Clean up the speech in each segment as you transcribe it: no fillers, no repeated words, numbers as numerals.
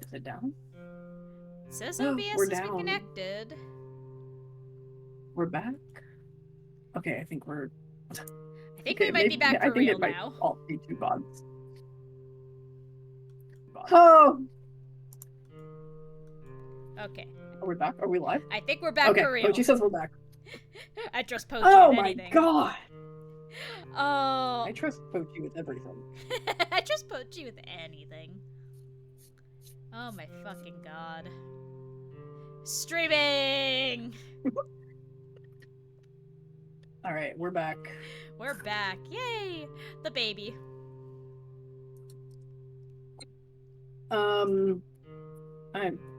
Is it down? It says Oh, OBS we're is down. reconnected. We're back? Okay, I think we're... I think we might be back for real now. All be two gods. Oh! Okay. Are we back? Are we live? I think we're back for real. Okay, she says we're back. I trust Pochi with anything. Oh my god! Oh. I trust Pochi with everything. I trust Pochi with anything. Oh my fucking god. Streaming! Alright, we're back. We're back. Yay! The baby.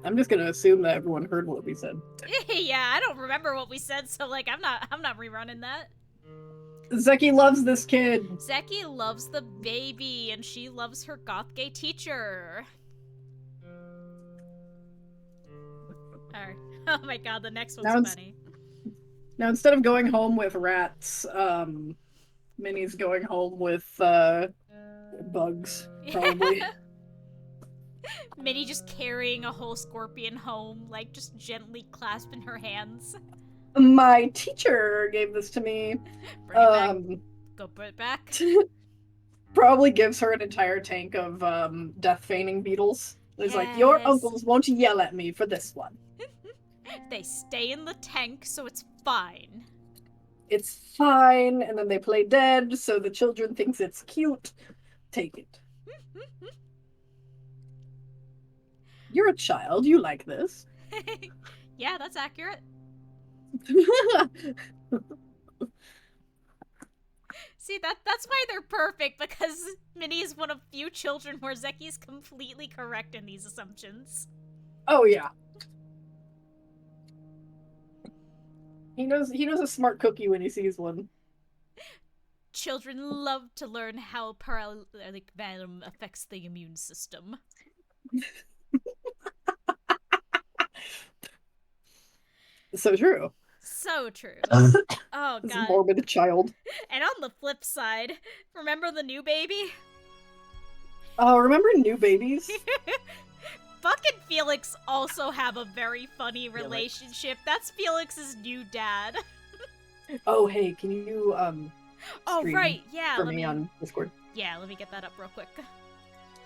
I'm just gonna assume that everyone heard what we said. Yeah, I don't remember what we said, so like I'm not rerunning that. Zeki loves this kid. Zeki loves the baby, and she loves her goth gay teacher. Alright. Oh my god, the next one's funny. Now instead of going home with rats, Minnie's going home with bugs, probably. Minnie just carrying a whole scorpion home, like just gently clasping her hands. My teacher gave this to me. Bring it back. Go put it back. Probably gives her an entire tank of death feigning beetles. It's like, your uncles won't yell at me for this one. They stay in the tank, so it's fine. It's fine, and then they play dead, so the children thinks it's cute. Take it. You're a child, you like this. Yeah, that's accurate. See, that's why they're perfect, because Minnie is one of few children where Zeki's completely correct in these assumptions. Oh yeah. He knows a smart cookie when he sees one. Children love to learn how paralytic venom affects the immune system. So true. So true. Oh god. This morbid child. And on the flip side, remember the new baby? Oh, remember new babies? Buck and Felix also have a very funny relationship. That's Felix's new dad. Oh, hey, can you oh right, yeah. For me on Discord. Yeah, let me get that up real quick.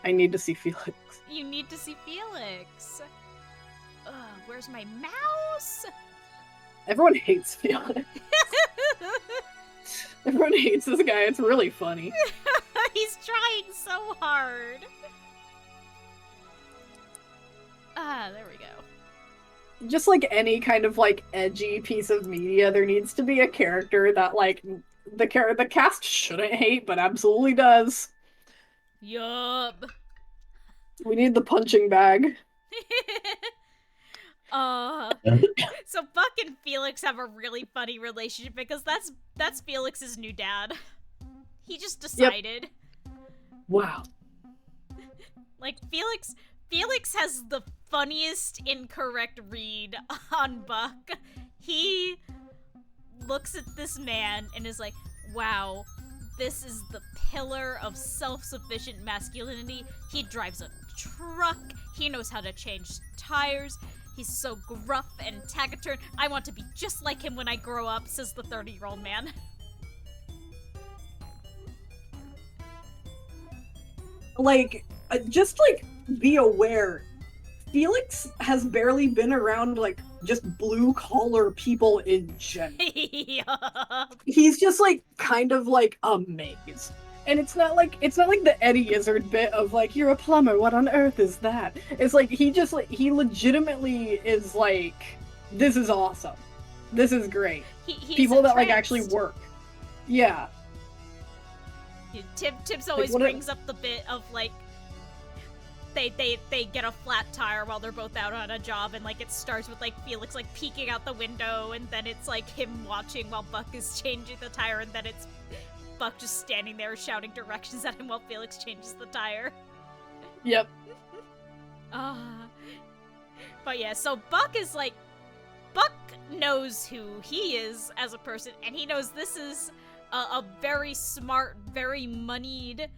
I need to see Felix. You need to see Felix. Where's my mouse? Everyone hates Felix. Everyone hates this guy. It's really funny. He's trying so hard. There we go. Just like any kind of like edgy piece of media, there needs to be a character that like the cast shouldn't hate, but absolutely does. Yup. We need the punching bag. So Buck and Felix have a really funny relationship because that's Felix's new dad. He just decided. Yep. Wow. Like Felix has the funniest incorrect read on Buck. He looks at this man and is like, wow, this is the pillar of self-sufficient masculinity. He drives a truck. He knows how to change tires. He's so gruff and taciturn. I want to be just like him when I grow up, says the 30-year-old man. Like, just like, be aware. Felix has barely been around, like, just blue-collar people in general. Yup. He's just, like, kind of, like, amazed. And it's not like the Eddie Izzard bit of, like, you're a plumber, what on earth is that? It's like, he legitimately is like, this is awesome. This is great. People that, like, actually work. Yeah. Tibbs always brings up the bit of, like, they get a flat tire while they're both out on a job, and, like, it starts with, like, Felix, like, peeking out the window, and then it's, like, him watching while Buck is changing the tire, and then it's Buck just standing there shouting directions at him while Felix changes the tire. Yep. But yeah, so Buck is like, Buck knows who he is as a person, and he knows this is a very smart, very moneyed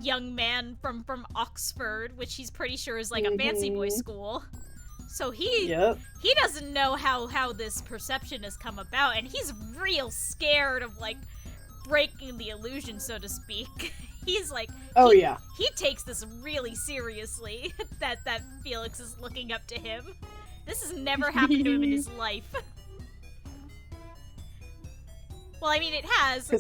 young man from Oxford, which he's pretty sure is like a fancy boy school. So he doesn't know how this perception has come about, and he's real scared of like breaking the illusion, so to speak. He's like, he takes this really seriously that Felix is looking up to him. This has never happened to him in his life. Well, I mean, it has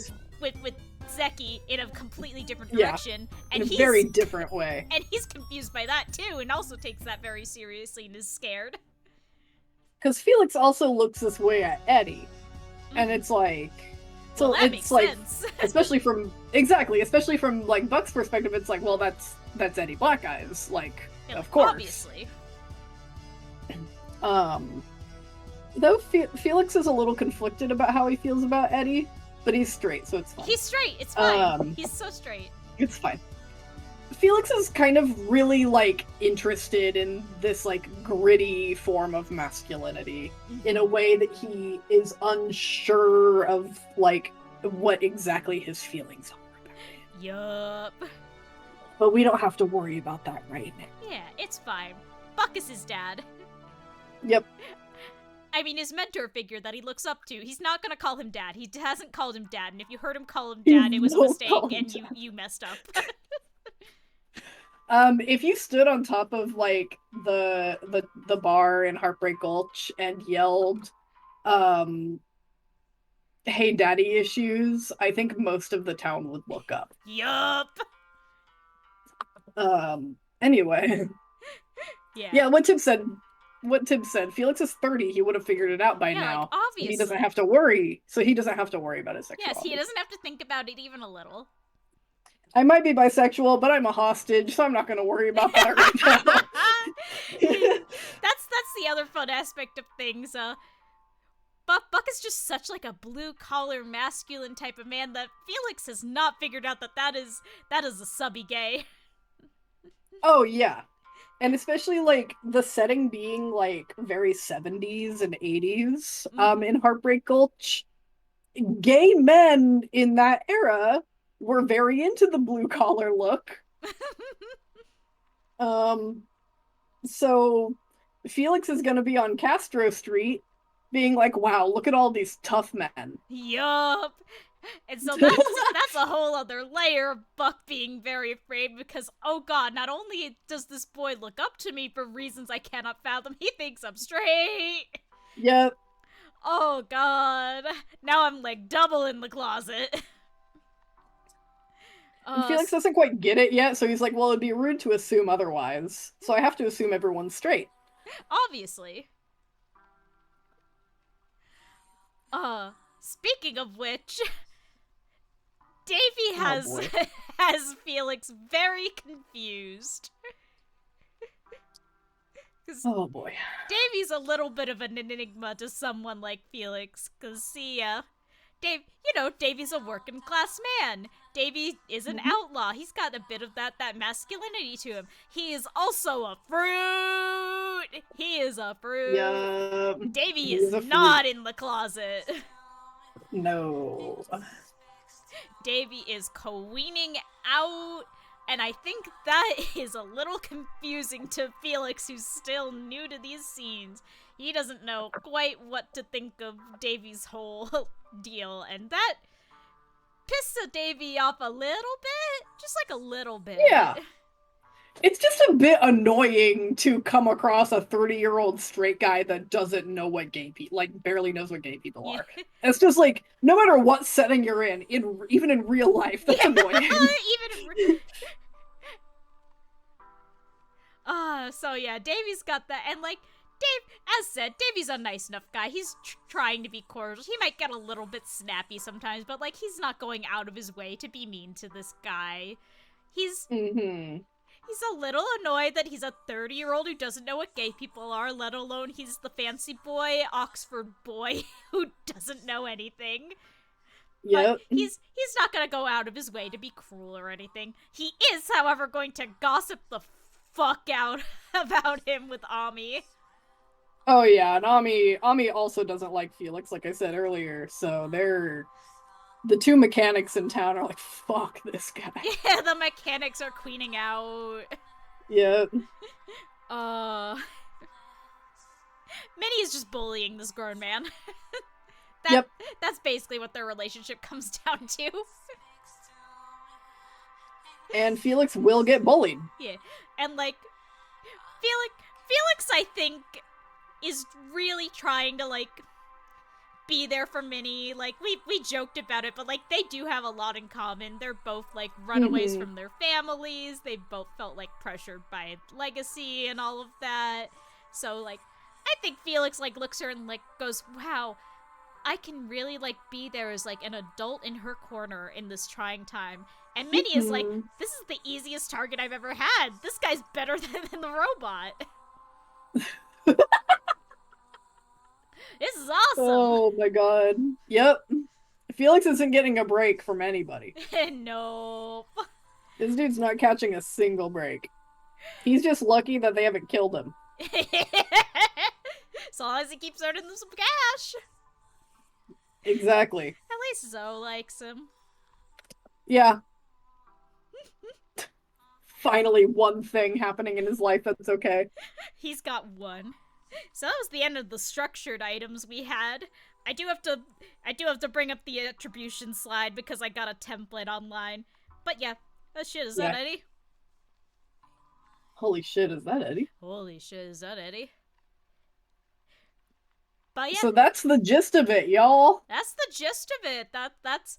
with Zeki in a completely different direction, and in a very different way. And he's confused by that too, and also takes that very seriously and is scared. Because Felix also looks this way at Eddie, and it's like, so well, that it's makes like, sense. especially from like Buck's perspective, it's like, well, that's Eddie Black Eyes, like, yeah, of course, obviously. Though Felix is a little conflicted about how he feels about Eddie, but he's straight, so it's fine. He's straight. It's fine. He's so straight. It's fine. Felix is kind of really, like, interested in this, like, gritty form of masculinity in a way that he is unsure of, like, what exactly his feelings are. Yup. But we don't have to worry about that right now. Yeah, it's fine. Buck is his dad. Yep. I mean, his mentor figure that he looks up to. He's not gonna call him dad. He hasn't called him dad, and if you heard him call him dad, it was a mistake, and you messed up. If you stood on top of, like, the bar in Heartbreak Gulch and yelled, hey, daddy issues, I think most of the town would look up. Yup! Anyway. Yeah, what Tim said, Felix is 30, he would have figured it out by now. Like, obviously. He doesn't have to worry, about his sexuality. Yes, he doesn't have to think about it even a little. I might be bisexual, but I'm a hostage, so I'm not going to worry about that right now. That's the other fun aspect of things. Buck is just such like a blue-collar masculine type of man that Felix has not figured out that is a subby gay. Oh, yeah. And especially, like, the setting being, like, very 70s and 80s, in Heartbreak Gulch. Gay men in that era were very into the blue-collar look. So Felix is gonna be on Castro Street being like, wow, look at all these tough men. Yup. And so that's a whole other layer of Buck being very afraid because, oh god, not only does this boy look up to me for reasons I cannot fathom, he thinks I'm straight. Yep. Oh god. Now I'm like double in the closet. Felix doesn't quite get it yet, so he's like, well, it'd be rude to assume otherwise. So I have to assume everyone's straight. Obviously. Speaking of which, Davy has Felix very confused. Oh boy. Davy's a little bit of an enigma to someone like Felix, cause Davy's a working class man. Davy is an outlaw. He's got a bit of that masculinity to him. He is also a fruit. He is a fruit. Yep. Davy is not in the closet. No. Davy is queening out, and I think that is a little confusing to Felix, who's still new to these scenes. He doesn't know quite what to think of Davy's whole deal, and that pissed Davy off a little bit. Just like a little bit. Yeah. It's just a bit annoying to come across a 30-year-old straight guy that doesn't know what gay people, like, barely knows what gay people are. It's just like, no matter what setting you're in even in real life, that's annoying. So yeah, Davy's got that, and like, as said, Davy's a nice enough guy. He's trying to be cordial. He might get a little bit snappy sometimes, but like, he's not going out of his way to be mean to this guy. He's a little annoyed that he's a 30-year-old who doesn't know what gay people are, let alone he's the fancy boy, Oxford boy, who doesn't know anything. Yep. But he's not gonna go out of his way to be cruel or anything. He is, however, going to gossip the fuck out about him with Ami. Oh yeah, and Ami also doesn't like Felix, like I said earlier, so they're The two mechanics in town are like, fuck this guy. Yeah, the mechanics are queening out. Yeah. Minnie is just bullying this grown man. Yep. That's basically what their relationship comes down to. And Felix will get bullied. Yeah, and like Felix, I think, is really trying to like be there for Minnie. Like we joked about it, but like they do have a lot in common. They're both like runaways from their families. They both felt like pressured by legacy and all of that. So like I think Felix like looks at her and like goes, "Wow, I can really like be there as like an adult in her corner in this trying time." And Minnie is like, "This is the easiest target I've ever had. This guy's better than the robot." This is awesome. Oh my god. Yep. Felix isn't getting a break from anybody. Nope. This dude's not catching a single break. He's just lucky that they haven't killed him. As long as he keeps earning them some cash. Exactly. At least Zoe likes him. Yeah. Finally, one thing happening in his life that's okay. He's got one. So that was the end of the structured items we had. I do have to bring up the attribution slide because I got a template online. But yeah, that shit, is that Eddie? Holy shit, is that Eddie? Holy shit, is that Eddie? But yeah. So that's the gist of it, y'all. That's the gist of it. That's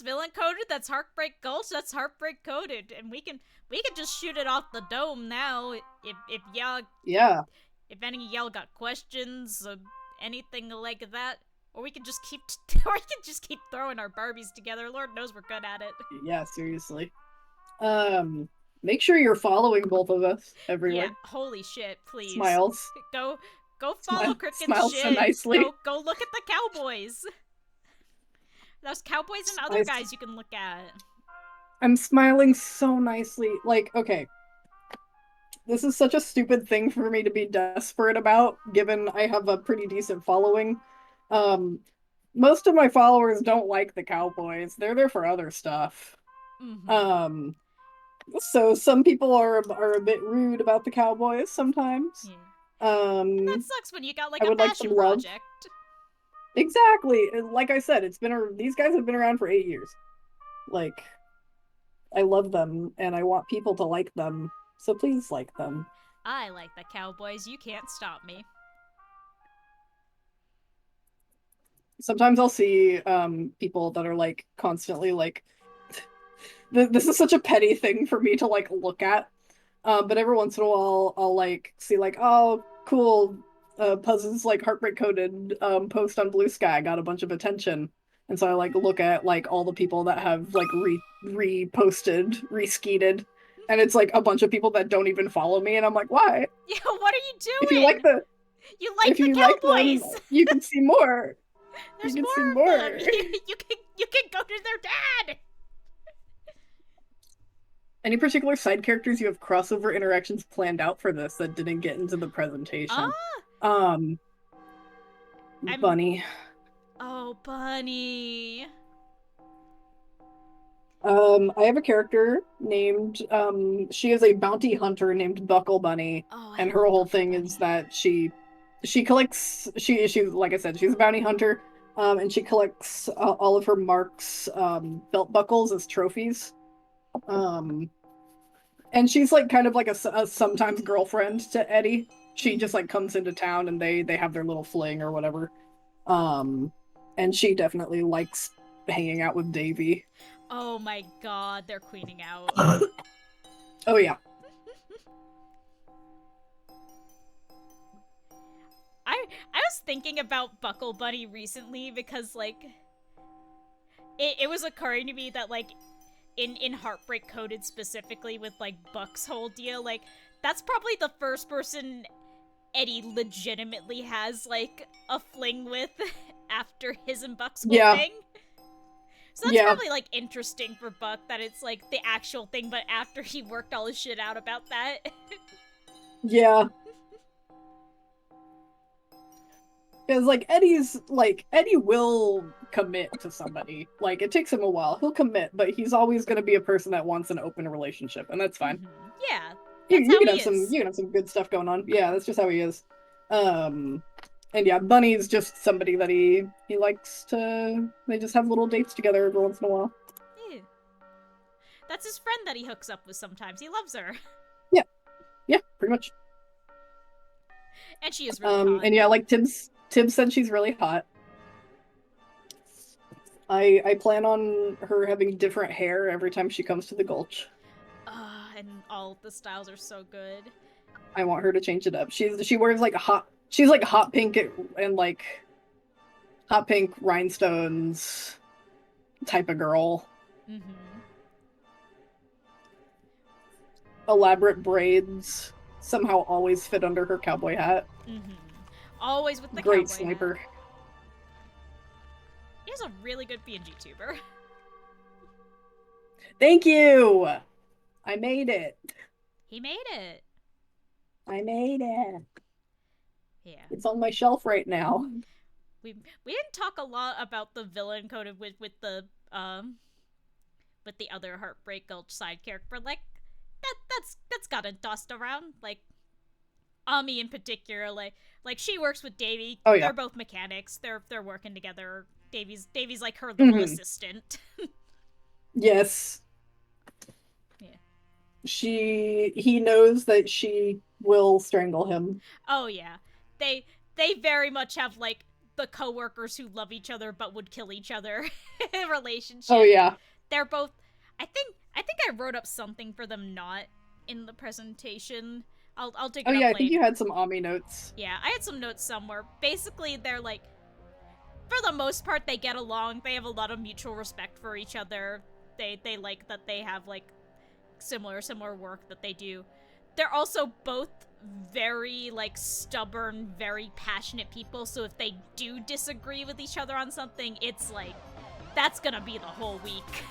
villain coded, that's Heartbreak Gulch, that's Heartbreak coded. And we can just shoot it off the dome now. If y'all if any of y'all got questions or anything like that, or we can just keep throwing our Barbies together. Lord knows we're good at it. Yeah, seriously. Make sure you're following both of us everywhere. Yeah, holy shit, please. Smiles. Go follow Cricket's Smiles shit. so nicely. Go look at the Cowboys. There's Cowboys and other guys you can look at. I'm smiling so nicely. Like, okay. This is such a stupid thing for me to be desperate about, given I have a pretty decent following. Most of my followers don't like the Cowboys. They're there for other stuff. So some people are a bit rude about the Cowboys sometimes. Yeah. That sucks when you got like a passion project. Exactly. Like I said, these guys have been around for 8 years. Like, I love them and I want people to like them. So please like them. I like the Cowboys. You can't stop me. Sometimes I'll see people that are like constantly like this is such a petty thing for me to like look at. But every once in a while I'll like see like, oh cool, Puzz's like Heartbreak coded post on Blue Sky got a bunch of attention. And so I like look at like all the people that have like reposted, reskeeted. And it's like a bunch of people that don't even follow me, and I'm like, why? Yeah, what are you doing? If you like the Cowboys, like them, you can see more. There's you can more see of more. them. You can go to their dad. Any particular side characters you have crossover interactions planned out for this that didn't get into the presentation? Bunny. Oh, Bunny. I have a character named, she is a bounty hunter named Buckle Bunny, and her whole thing is that she collects, she like I said, she's a bounty hunter, and she collects all of her marks, belt buckles as trophies, and she's like kind of like a sometimes girlfriend to Eddie. She just like comes into town and they have their little fling or whatever, and she definitely likes hanging out with Davy. Oh my god, they're queening out. Oh yeah. I was thinking about Buckle Bunny recently because like it was occurring to me that like in Heartbreak Coded specifically with like Buck's whole deal, like that's probably the first person Eddie legitimately has like a fling with after his and Buck's whole thing. So that's probably, like, interesting for Buck that it's, like, the actual thing, but after he worked all his shit out about that. Yeah. Because, like, Eddie will commit to somebody. Like, it takes him a while. He'll commit, but he's always going to be a person that wants an open relationship, and that's fine. Yeah, You that's can how have he is. you can have some good stuff going on. Yeah, that's just how he is. And yeah, Bunny's just somebody that he likes to. They just have little dates together every once in a while. Yeah. That's his friend that he hooks up with sometimes. He loves her. Yeah, pretty much. And she is really hot. And yeah, like Tibbs said she's really hot. I plan on her having different hair every time she comes to the Gulch. And all the styles are so good. I want her to change it up. She wears like she's like hot pink and like hot pink rhinestones type of girl. Elaborate braids somehow always fit under her cowboy hat. Always with the great cowboy sniper. Hat. He's a really good PNG tuber. Thank you! I made it. He made it. I made it. Yeah. It's on my shelf right now. We didn't talk a lot about the villain coded with the other Heartbreak Gulch side character. Like that's gotta dust around. Like Ami in particular, like she works with Davy. Oh, yeah. They're both mechanics. They're working together. Davy's like her little assistant. Yes. Yeah. He knows that she will strangle him. Oh yeah. They very much have like the coworkers who love each other but would kill each other relationship. Oh yeah. They're both I think I wrote up something for them not in the presentation. I'll dig it up later. I think later. you had some Ami notes. Yeah, I had some notes somewhere. Basically, they're like, for the most part, they get along. They have a lot of mutual respect for each other. They like that they have like similar work that they do. They're also both very like stubborn, very passionate people. So if they do disagree with each other on something, it's like that's gonna be the whole week.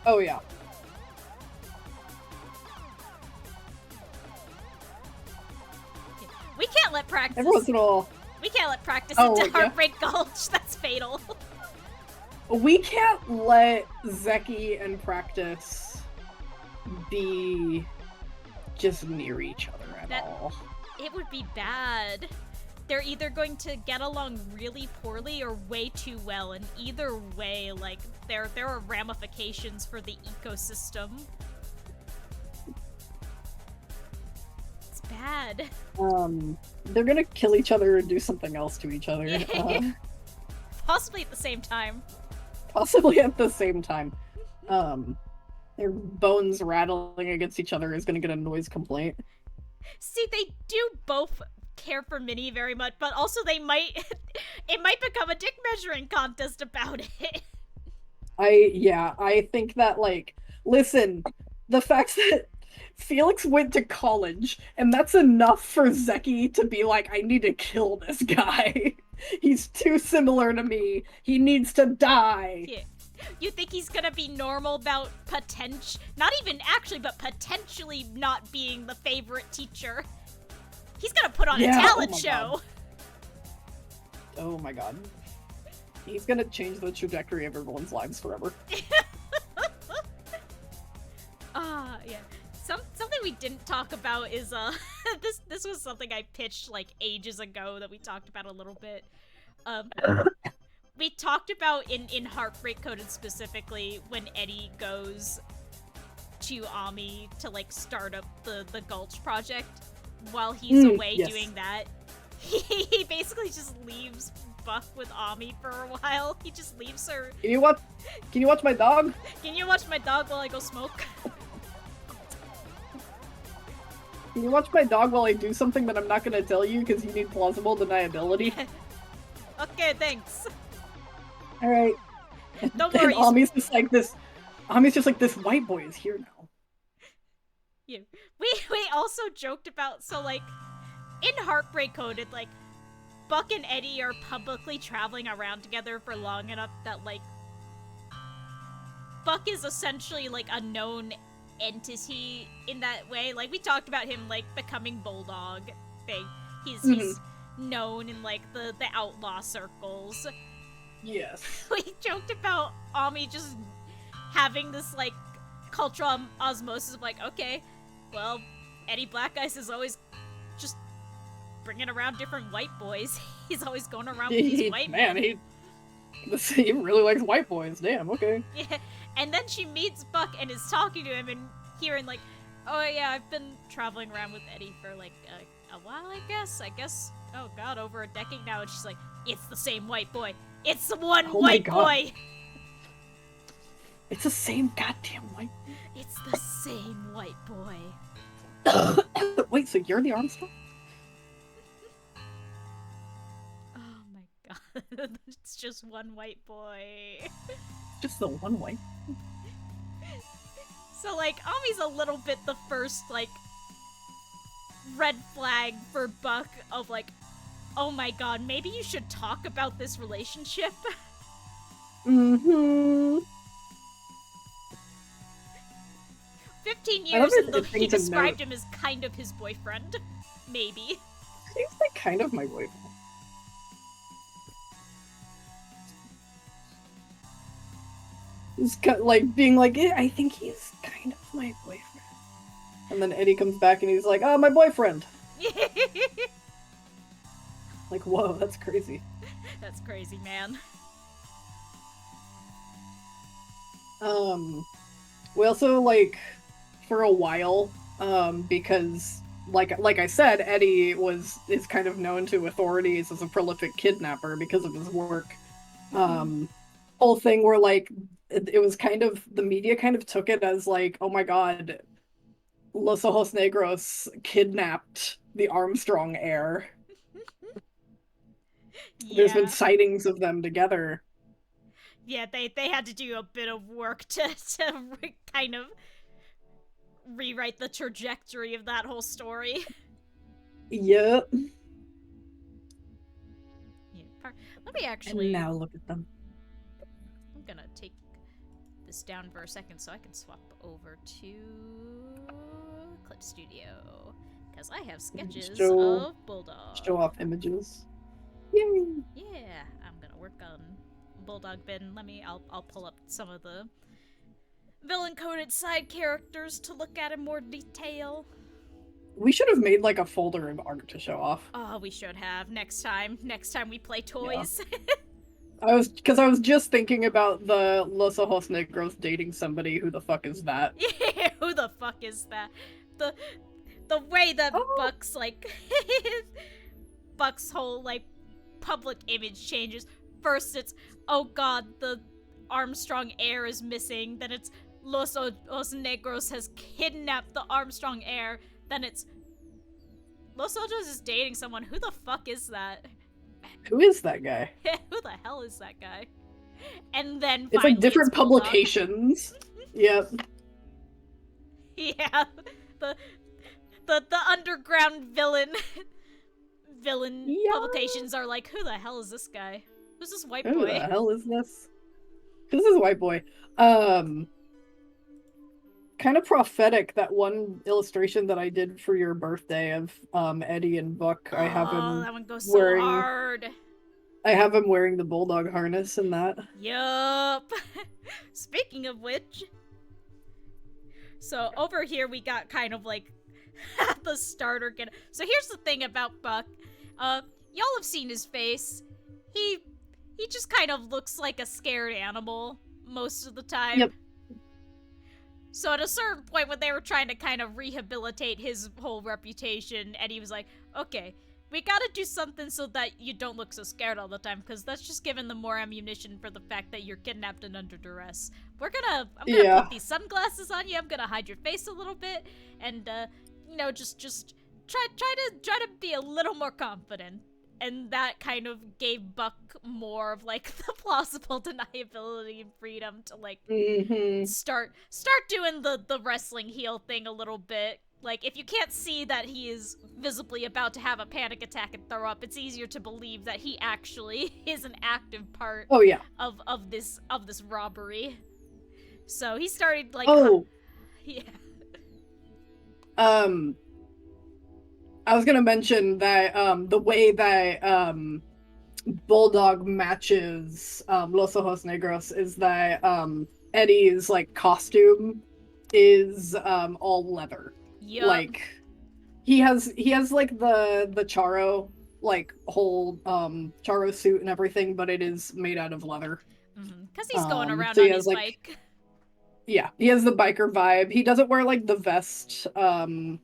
Oh yeah. We can't let practice. Every once in a while. We can't let practice Oh, into yeah. Heartbreak Gulch. That's fatal. We can't let Zeki and Practice be just near each other at all. It would be bad. They're either going to get along really poorly or way too well, and either way, like, there are ramifications for the ecosystem. It's bad. They're gonna kill each other and do something else to each other. Possibly at the same time. Possibly at the same time. Their bones rattling against each other is gonna get a noise complaint. See, they do both care for Minnie very much, but also it might become a dick measuring contest about it. I think that, like, listen, the fact that Felix went to college, and that's enough for Zeki to be like, I need to kill this guy. He's too similar to me. He needs to die. Yeah. You think he's gonna be normal about not even actually, but potentially not being the favorite teacher? He's gonna put on a talent show. God. Oh my god. He's gonna change the trajectory of everyone's lives forever. Yeah. Something we didn't talk about is this was something I pitched like ages ago that we talked about a little bit. We talked about in Heartbreak Coded specifically when Eddie goes to Ami to like start up the Gulch project. While he's away doing that, he basically just leaves Buck with Ami for a while. He just leaves her. Can you watch my dog? Can you watch my dog while I go smoke? Can you watch my dog while I do something that I'm not gonna tell you because you need plausible deniability? Okay, thanks. Alright. Don't worry. Ami's just like this white boy is here now. Yeah. We also joked about, so like, in Heartbreak Coded, like, Buck and Eddie are publicly traveling around together for long enough that, like, Buck is essentially, like, a known entity in that way. Like, we talked about him, like, becoming Bulldog thing. He's known in like the outlaw circles. Yes. We joked about Ami just having this like cultural osmosis of like, okay, well, Eddie Black Ice is always just bringing around different white boys. He's always going around with these white men. He really likes white boys. Damn, okay. Yeah, and then she meets Buck and is talking to him and hearing like, oh yeah, I've been traveling around with Eddie for like a while, I guess, oh god, over a decade now. And she's like, it's the same white boy. It's the one white boy. It's the same goddamn white. It's the same white boy. Wait, so you're the Armstrong? Oh my god. It's just one white boy. Just the one white? So, like, Ami's a little bit the first, like, red flag for Buck of, like, oh my god, maybe you should talk about this relationship. Mm-hmm. 15 years and he described him as kind of his boyfriend. Maybe. Seems like kind of my boyfriend. He's like being like, yeah, I think he's kind of my boyfriend. And then Eddie comes back and he's like, oh, my boyfriend. Like, whoa, that's crazy. That's crazy, man. We also, like, for a while, because, like I said, Eddie is kind of known to authorities as a prolific kidnapper because of his work. Whole thing where, like, it was kind of, the media kind of took it as, like, oh my god, Los Ojos Negros kidnapped the Armstrong heir. Yeah. There's been sightings of them together. Yeah, they had to do a bit of work to kind of rewrite the trajectory of that whole story. Yep. Yeah, let me actually... And now look at them. I'm gonna take this down for a second so I can swap over to Clip Studio. Because I have sketches of Bulldog. Show off images. Yay! Yeah, I'm gonna work on Bulldog Bin. I'll pull up some of the villain-coded side characters to look at in more detail. We should have made like a folder of art to show off. Oh, we should have next time we play toys. Yeah. I was just thinking about the Los Ojos Negros dating somebody. Who the fuck is that? Yeah, who the fuck is that? The way that Buck's like Buck's whole like public image changes. First it's, oh god, the Armstrong heir is missing. Then it's Los Ojos Negros has kidnapped the Armstrong heir. Then it's Los Ojos is dating someone. Who the fuck is that? Who is that guy? Who the hell is that guy? And then it's like different publications. Yep. Yeah. The underground villain publications are like, who the hell is this guy? Who's this white boy? Who the hell is this? This is white boy. Kind of prophetic, that one illustration that I did for your birthday of Eddie and Buck. I have him that one goes so hard. I have him wearing the bulldog harness in that. Yup. Speaking of which, so over here we got kind of like the starter kit. So here's the thing about Buck. Y'all have seen his face. He just kind of looks like a scared animal most of the time. Yep. So at a certain point when they were trying to kind of rehabilitate his whole reputation, Eddie was like, okay, we gotta do something so that you don't look so scared all the time, because that's just giving them more ammunition for the fact that you're kidnapped and under duress. I'm gonna put these sunglasses on you, I'm gonna hide your face a little bit, and, you know, just try to be a little more confident. And that kind of gave Buck more of, like, the plausible deniability and freedom to, like, start doing the wrestling heel thing a little bit. Like, if you can't see that he is visibly about to have a panic attack and throw up, it's easier to believe that he actually is an active part of this robbery. So he started, like... Oh! Yeah. I was gonna mention that the way that Bulldog matches Los Ojos Negros is that Eddie's like costume is all leather. Yup. Like he has like the Charo like whole Charo suit and everything, but it is made out of leather. Because he's going around so on he his has, like, bike. Yeah, he has the biker vibe. He doesn't wear like the vest and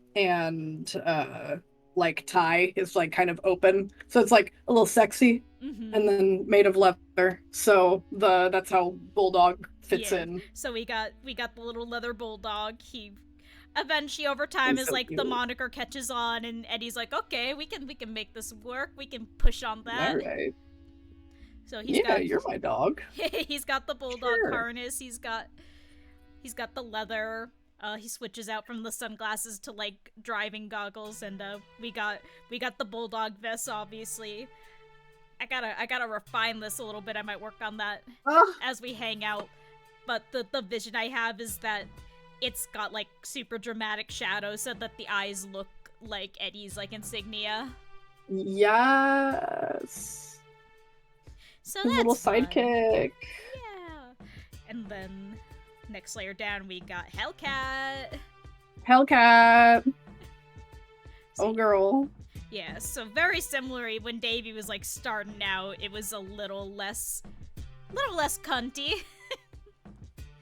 like tie is like kind of open. So it's like a little sexy and then made of leather. So that's how Bulldog fits in. So we got the little leather bulldog. He eventually over time He's is so like cute. the moniker catches on and Eddie's like, okay, we can make this work. We can push on that. All right. So You're my dog. He's got the bulldog Sure. harness. He's got the leather. He switches out from the sunglasses to like driving goggles, and we got the bulldog vest. Obviously, I gotta refine this a little bit. I might work on that as we hang out. But the vision I have is that it's got like super dramatic shadows so that the eyes look like Eddie's like insignia. Yes. So His that's little fun. sidekick. Yeah. And then next layer down we got Hellcat. Hellcat. Oh girl. Yeah, so very similarly when Davey was like starting out, it was a little less cunty.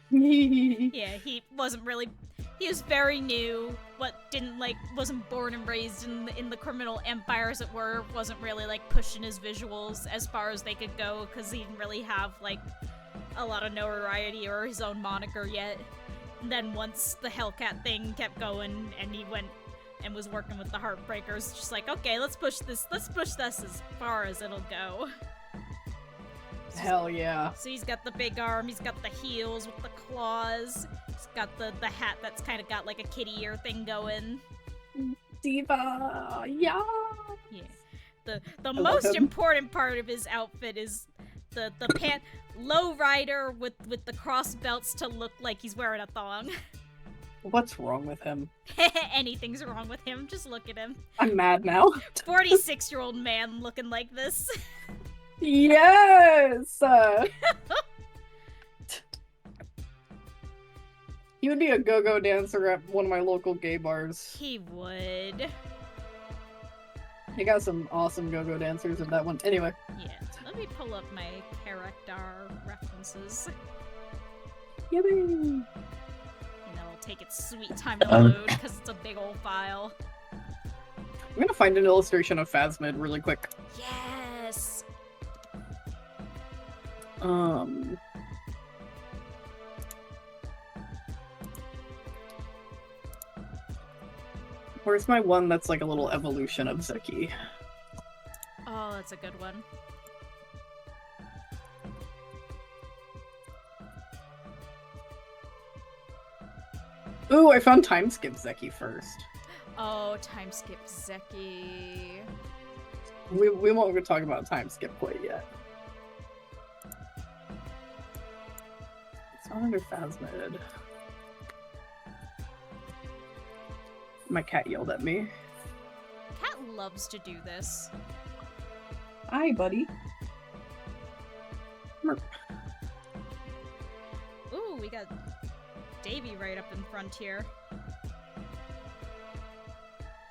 Yeah, he was very new, wasn't born and raised in the criminal empire as it were, wasn't really like pushing his visuals as far as they could go because he didn't really have like a lot of notoriety or his own moniker yet. And then once the Hellcat thing kept going and he went and was working with the Heartbreakers, just like, okay, let's push this as far as it'll go. Hell yeah. So he's got the big arm, he's got the heels with the claws, he's got the hat that's kind of got like a kitty ear thing going. Diva, yeah. Yeah. The most important part of his outfit is the low rider with the cross belts to look like he's wearing a thong. What's wrong with him? Anything's wrong with him, just look at him. I'm mad now. 46-year-old man looking like this. Yes! He would be a go-go dancer at one of my local gay bars. He would. He got some awesome go-go dancers in that one. Anyway. Yeah, let me pull up my character references. Yippee! And it'll take its sweet time to load, because it's a big old file. I'm gonna find an illustration of Phasmid really quick. Yes! Where's my one that's like a little evolution of Zeki? Oh, that's a good one. Ooh, I found Time Skip Zeki first. Oh, Time Skip Zeki. We won't talk about Time Skip quite yet. It's not under Phasmid. My cat yelled at me. Cat loves to do this. Hi, buddy. Ooh, we got Davey right up in front here.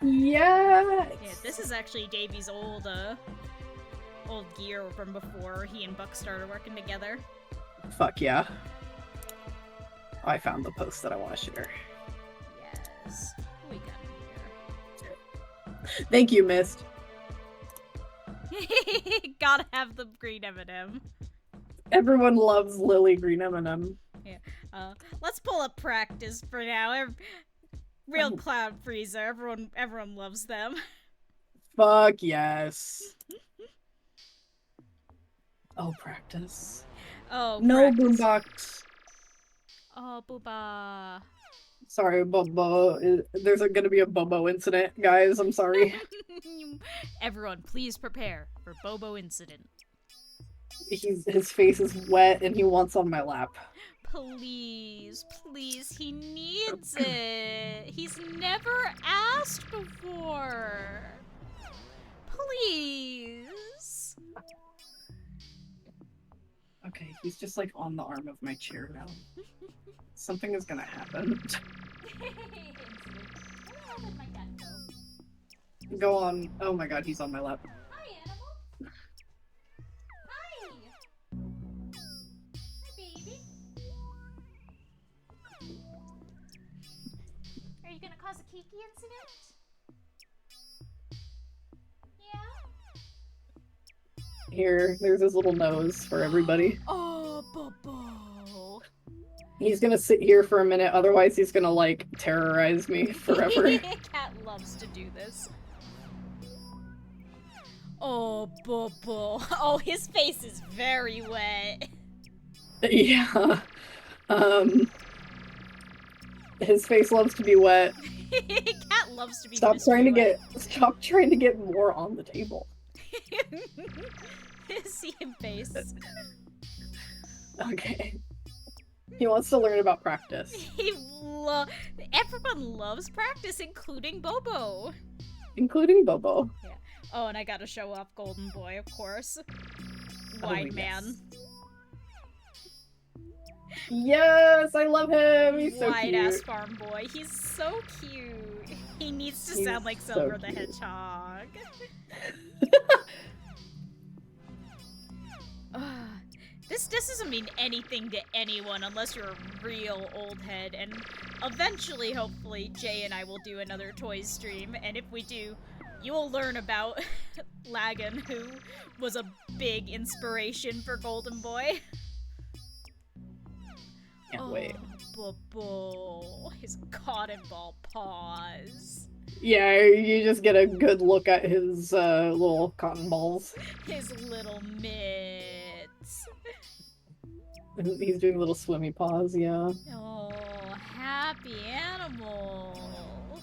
Yes! Yeah, this is actually Davey's old gear from before he and Buck started working together. Fuck yeah. I found the post that I want to share. Yes. What we got in Thank you, Mist. here? Gotta have the green M&M. Everyone loves Lily Green M&M. Yeah. Let's pull up practice for now. Real Cloud Freezer. Everyone loves them. Fuck yes. Oh, practice. Oh, no practice. boombox. Oh, booba. Sorry, Bobo. There's gonna be a Bobo incident, guys. I'm sorry. Everyone, please prepare for Bobo incident. His face is wet and he wants on my lap. Please, please, he needs it. He's never asked before. He's just like on the arm of my chair now. Something is gonna happen. Where did my cat go? Go on. Oh my god, he's on my lap. Hi, animal. Hi. Hi, baby. Are you gonna cause a Kiki incident? Yeah? Here, there's his little nose for everybody. Oh, Bobo. He's gonna sit here for a minute, otherwise he's gonna, like, terrorize me forever. Cat loves to do this. Oh, Bobo. Oh, his face is very wet. Yeah. His face loves to be wet. Cat loves to be Stop trying to get more on the table. See him face. Okay. He wants to learn about practice. Everyone loves practice, including Bobo. Including Bobo. Yeah. Oh, and I gotta show off Golden Boy, of course. Wide man. Yes, I love him. He's so cute. Wide-ass farm boy. He's so cute. He needs to sound like Silver the Hedgehog. This doesn't mean anything to anyone unless you're a real old head, and eventually, hopefully, Jay and I will do another toys stream, and if we do, you will learn about Lagan, who was a big inspiration for Golden Boy. Can't wait. Bobo. His cotton ball paws. Yeah, you just get a good look at his little cotton balls. His little mitts. He's doing little swimmy paws, yeah. Oh, happy animal.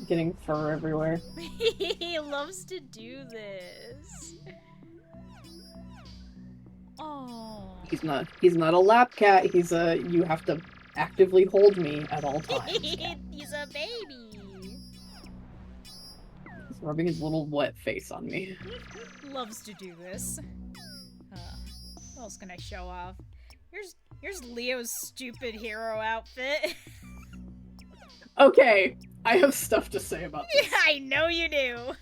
Getting fur everywhere. He loves to do this. Oh. He's not a lap cat. He's a you have to actively hold me at all times. He's a baby. He's rubbing his little wet face on me. Loves to do this. What else can I show off? Here's Leo's stupid hero outfit. Okay, I have stuff to say about this. I know you do.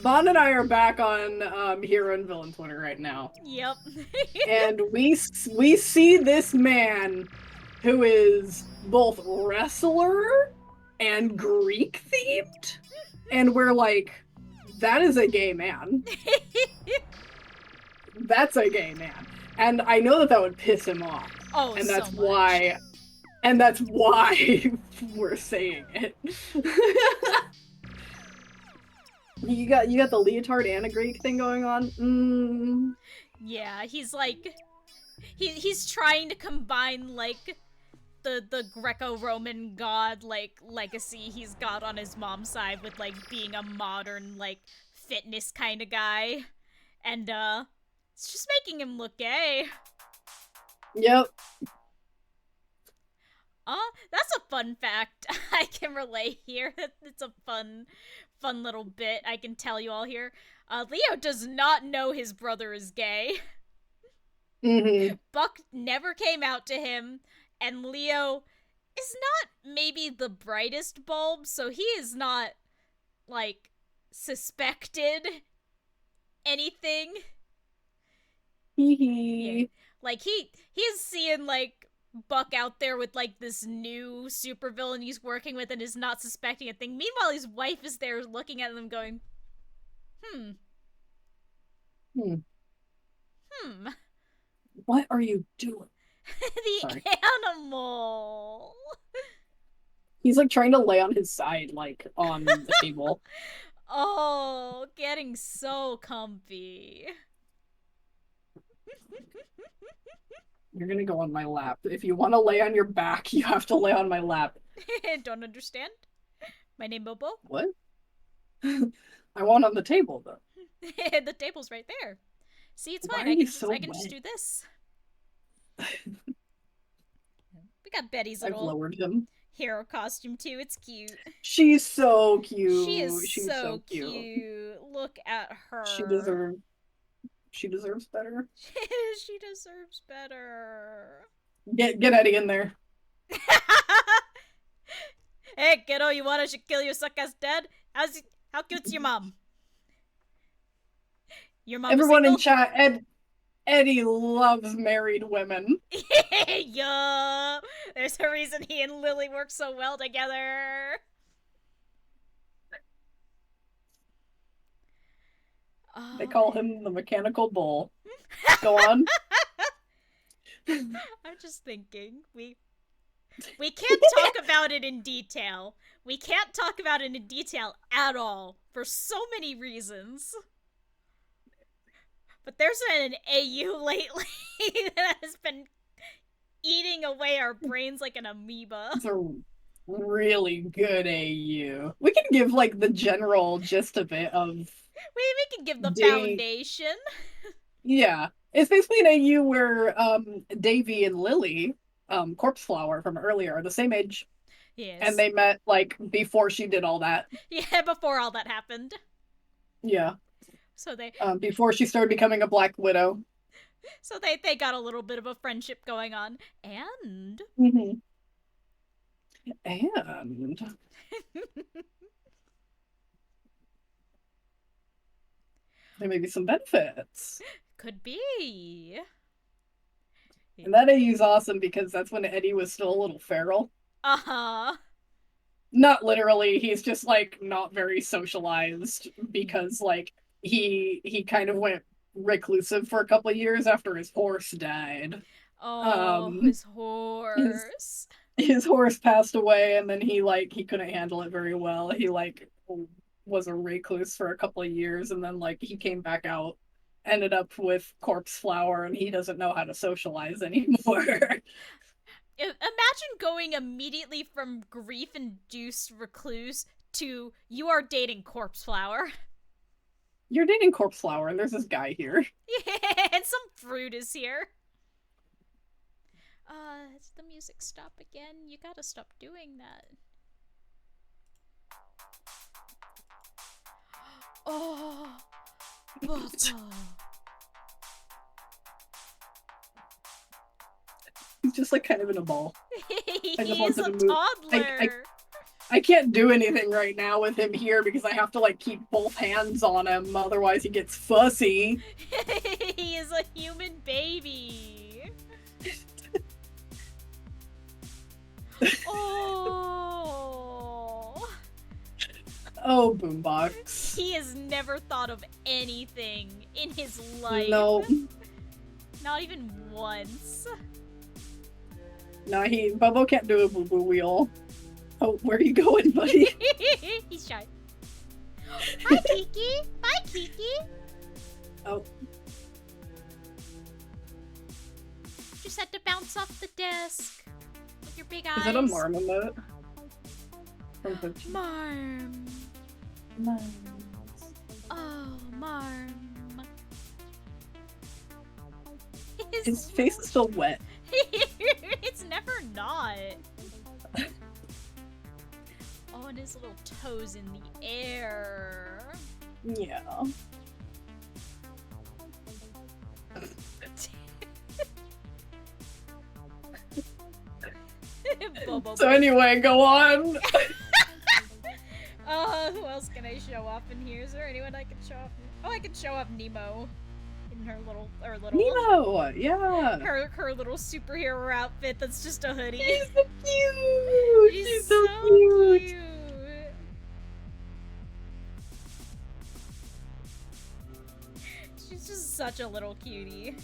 Bon and I are back on Hero and Villain Twitter right now. Yep. And we see this man who is both wrestler and Greek themed, and we're like, that is a gay man. That's a gay man. And I know that would piss him off. Oh, and that's so much. why and that's why we're saying it. You got the leotard and a Greek thing going on. Yeah, he's like he's trying to combine like the Greco-Roman god like legacy he's got on his mom's side with like being a modern like fitness kind of guy, and it's just making him look gay. Yep. That's a fun fact I can relay here. It's a fun little bit I can tell you all here. Leo does not know his brother is gay. Mm-hmm. Buck never came out to him, and Leo is not maybe the brightest bulb, so he is not, like, suspected anything. Yeah. Like, he's seeing, like, Buck out there with, like, this new supervillain he's working with and is not suspecting a thing. Meanwhile, his wife is there looking at them going, What are you doing? The animal! He's, like, trying to lay on his side, like, on the table. Oh, getting so comfy. You're gonna go on my lap. If you want to lay on your back, you have to lay on my lap. Don't understand? My name Bobo? What? I want on the table, though. The table's right there. See, it's fine. I can just do this. We got Betty's I've little lowered him. hero costume too. It's cute. She's so cute. She is She's so cute. Look at her. She deserves. She deserves better. She deserves better. Get Eddie in there. Hey, kiddo, you want I should kill your suck-ass dad? How cute's your mom? Your mom Everyone single? in chat, Eddie loves married women. Yeah, there's a reason he and Lily work so well together. They call him the mechanical bull. Go on. I'm just thinking, we can't talk about it in detail. We can't talk about it in detail at all for so many reasons. But there's been an AU lately that has been eating away our brains like an amoeba. It's a really good AU. We can give like the general gist of it. We can give the foundation. Yeah, it's basically an AU where Davy and Lily, Corpse Flower from earlier, are the same age. Yes. And they met like before she did all that. Yeah, before all that happened. Yeah. So they before she started becoming a Black Widow. So they got a little bit of a friendship going on. And there may be some benefits. Could be. And that AU's awesome because that's when Eddie was still a little feral. Uh-huh. Not literally, he's just like not very socialized because like he kind of went reclusive for a couple of years after his horse died. Oh, his horse. His horse passed away, and then he couldn't handle it very well. He was a recluse for a couple of years, and then he came back out, ended up with Corpse Flower, and he doesn't know how to socialize anymore. Imagine going immediately from grief-induced recluse to you are dating Corpse Flower. You're dating Corpse Flower, and there's this guy here. Yeah, and some fruit is here. Does the music stop again? You gotta stop doing that. Oh, He's just kind of in a ball. He's a toddler. I can't do anything right now with him here because I have to keep both hands on him, otherwise he gets fussy. He is a human baby. Oh. Oh, Boombox. He has never thought of anything in his life. No. Not even once. No, Bobo can't do a boo-boo wheel. Oh, where are you going, buddy? He's shy. Hi, Kiki. Bye, Kiki. Oh. Just had to bounce off the desk with your big eyes. Is it a Marm emote? Marm. Oh, Marm. His face is still wet. It's never not. Oh, and his little toes in the air. Yeah. So anyway, go on. Who else can I show off in here? Is there anyone I can show off? Oh, I can show off Nemo in her little Nemo, yeah. Her little superhero outfit that's just a hoodie. She's so cute. She's so cute. She's just such a little cutie.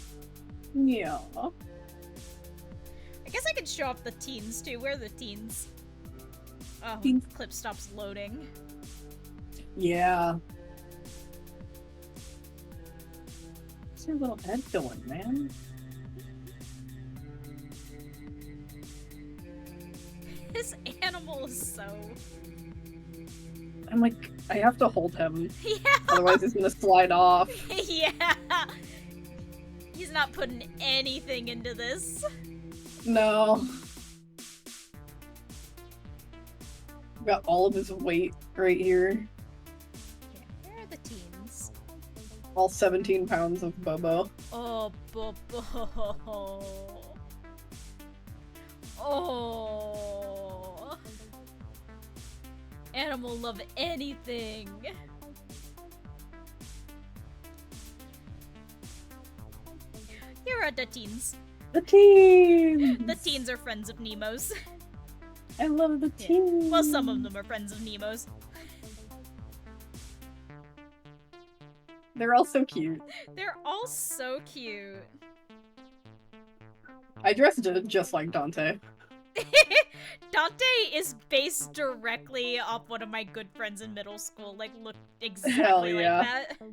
Yeah. I guess I could show off the teens too. Where are the teens? Oh, clip stops loading. Yeah. What's your little head doing, man? This animal is so... I'm I have to hold him. Yeah. Otherwise he's gonna slide off. Yeah. He's not putting anything into this. No. Got all of his weight right here. Yeah, where are the teens? All 17 pounds of Bobo. Oh, Bobo. Oh. Animal love anything. Here are the teens. The teens! The teens are friends of Nemo's. I love the teens! Yeah. Well, some of them are friends of Nemo's. They're all so cute. They're all so cute. I dressed just like Dante. Dante is based directly off one of my good friends in middle school. Like, looked exactly Hell yeah. like that.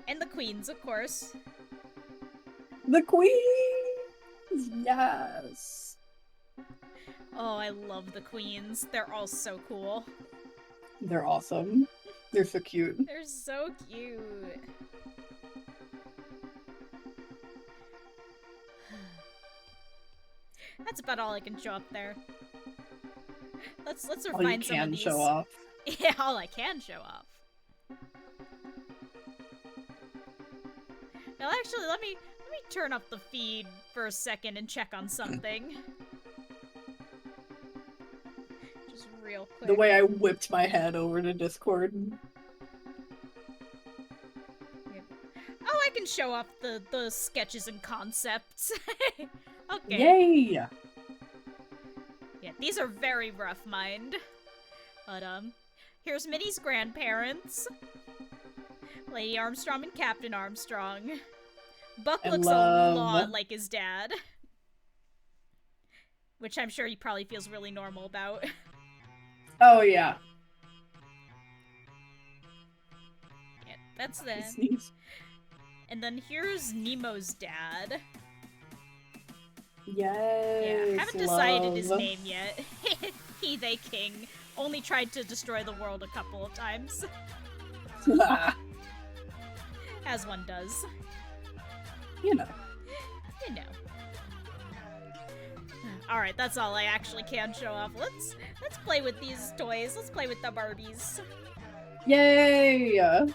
And the queens, of course. The queens! Yes! Oh, I love the queens. They're all so cool. They're awesome. They're so cute. They're so cute. That's about all I can show up there. Let's refine some of these. Show off. Yeah, all I can show off. Now, actually, let me turn up the feed for a second and check on something. Just real quick. The way I whipped my head over to Discord. Oh, I can show off the sketches and concepts. Okay. Yay! Yeah, these are very rough, mind. But, here's Minnie's grandparents. Lady Armstrong and Captain Armstrong. Buck looks a lot like his dad. Which I'm sure he probably feels really normal about. Oh, yeah. Yeah, that's them. And then here's Nemo's dad. Yes. Yeah, haven't decided his name yet. He, they, king. Only tried to destroy the world a couple of times. As one does. You know. You know. Alright, that's all I actually can show off. Let's play with these toys. Let's play with the Barbies. Yay! Yeah,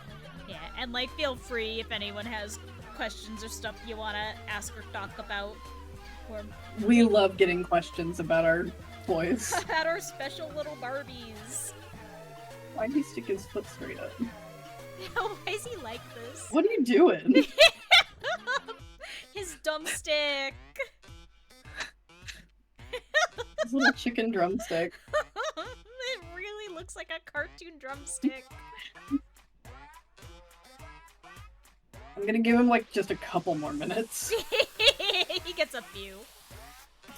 and like feel free if anyone has questions or stuff you wanna ask or talk about. Or we love getting questions about our toys. About our special little Barbies. Why'd he stick his foot straight up? Why is he like this? What are you doing? His dumb stick. His little chicken drumstick. It really looks like a cartoon drumstick. I'm gonna give him, like, just a couple more minutes. He gets a few.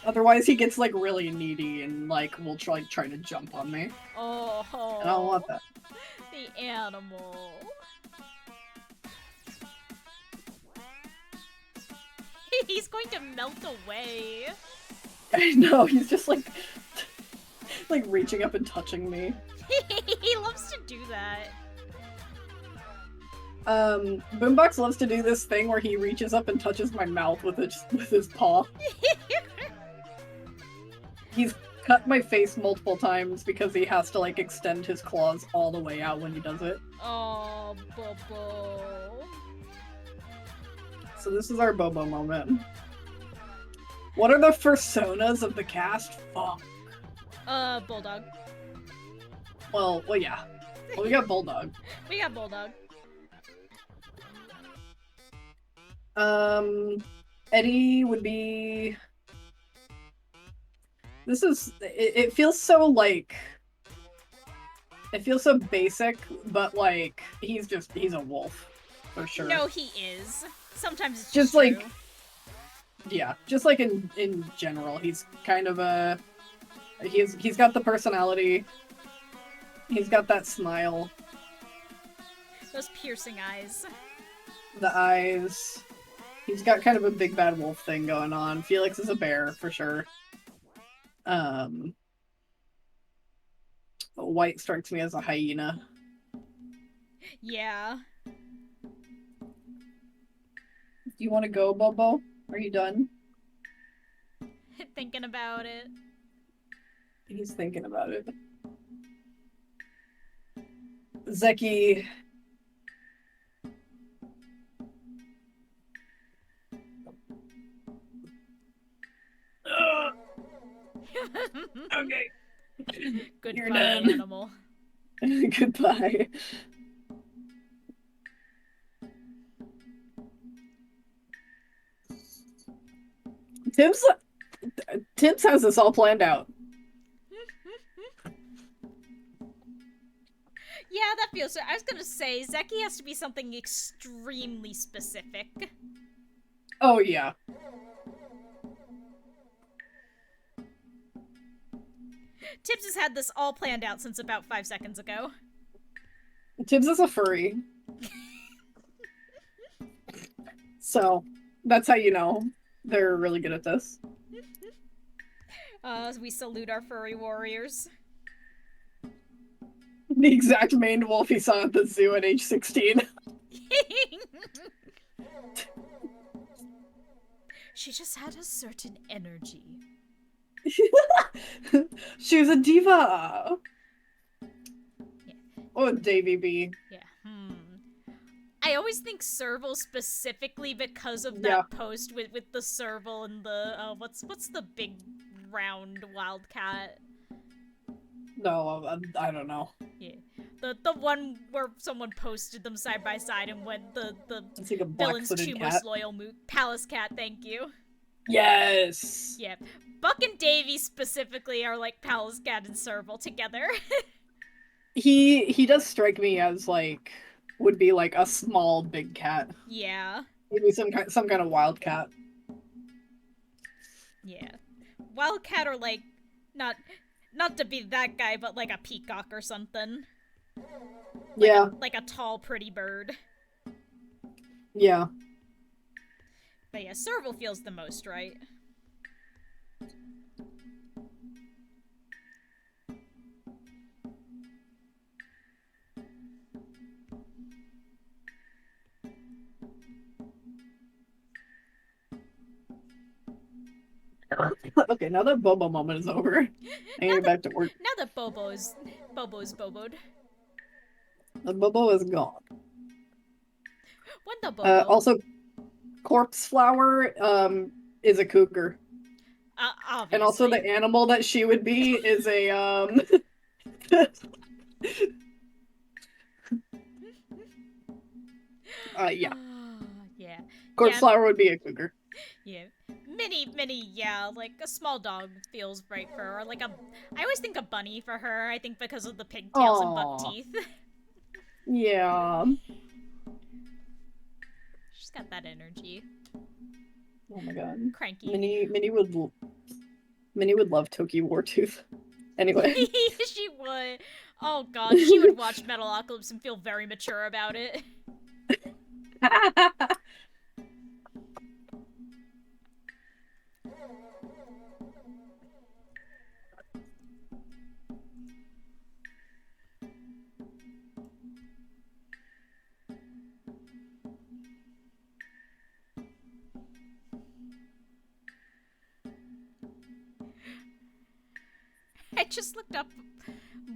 Otherwise, he gets, like, really needy and, like, will try to jump on me. Oh. And I don't want that. The animal. He's going to melt away. I know, he's just, like reaching up and touching me. He loves to do that. Boombox loves to do this thing where he reaches up and touches my mouth with his paw. He's cut my face multiple times because he has to, like, extend his claws all the way out when he does it. Oh, Bobo. So this is our Bobo moment. What are the personas of the cast? Fuck. Bulldog. Well, yeah. Well, we got Bulldog. We got Bulldog. Eddie would be... This is... It feels so, like... It feels so basic, but, like, he's a wolf. For sure. No, he is. Sometimes it's just true. like... Yeah, just like in general, he's kind of a... He's got the personality. He's got that smile. Those piercing eyes. The eyes. He's got kind of a big bad wolf thing going on. Felix is a bear, for sure. White strikes me as a hyena. Yeah. Do you want to go, Bobo? Are you done? Thinking about it. He's thinking about it. Zeki. Okay. Goodbye, You're done. animal. Goodbye. Tim's Tibbs has this all planned out. Yeah, that feels so. I was gonna say, Zeki has to be something extremely specific. Oh, yeah. Tibbs has had this all planned out since about 5 seconds ago. Tibbs is a furry. So, that's how you know they're really good at this. We salute our furry warriors. The exact maned wolf he saw at the zoo at age 16. She just had a certain energy. She was a diva. Yeah. Oh, Davy B. Yeah. I always think Serval specifically because of that post with the Serval and the what's the big round wildcat? No, I don't know. Yeah. The one where someone posted them side by side and went the It's like a villain's two cat. most loyal Palace cat, thank you. Yes. Yeah. Buck and Davy specifically are like Palace cat and Serval together. He does strike me as like would be like a small big cat. Yeah. Maybe some kind of wildcat. Yeah. Wildcat or like not to be that guy, but like a peacock or something. Yeah. Like a tall, pretty bird. Yeah. But yeah, Serval feels the most right. Okay, now that Bobo moment is over, I get back to work. Now that Bobo's boboed. The Bobo is gone. When the Bobo. Also, Corpse Flower is a cougar. Obviously. And also the animal that she would be is a yeah. Yeah. Corpse Flower would be a cougar. Yeah. Mini, yeah, like a small dog feels right for her. Like I always think a bunny for her, I think because of the pigtails and buck teeth. Yeah. She's got that energy. Oh my god. Cranky. Minnie would love Toki Wartooth. Anyway. She would. Oh god, she would watch Metalocalypse and feel very mature about it. I just looked up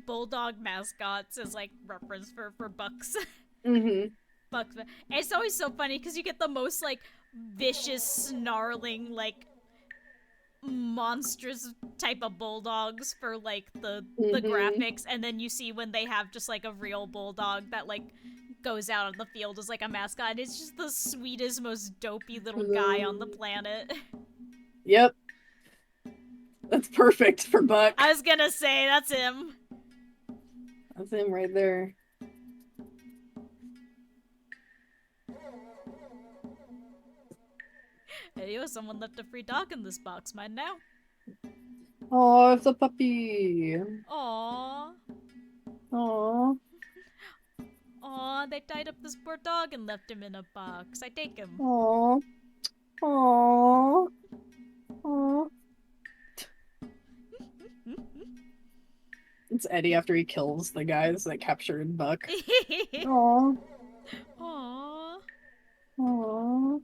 bulldog mascots as like reference for bucks. Mm-hmm. Bucks. And it's always so funny because you get the most like vicious, snarling, like monstrous type of bulldogs for like the graphics, and then you see when they have just like a real bulldog that like goes out on the field as like a mascot, and it's just the sweetest, most dopey little guy on the planet. Yep. That's perfect for Buck. I was gonna say, that's him. That's him right there. Hey, yo, someone left a free dog in this box. Mine now. Oh, it's a puppy. Aww. Aww. Aw, they tied up this poor dog and left him in a box. I take him. Aww. Aww. Aww. It's Eddie after he kills the guys that captured Buck. Aww. Aww. Aww.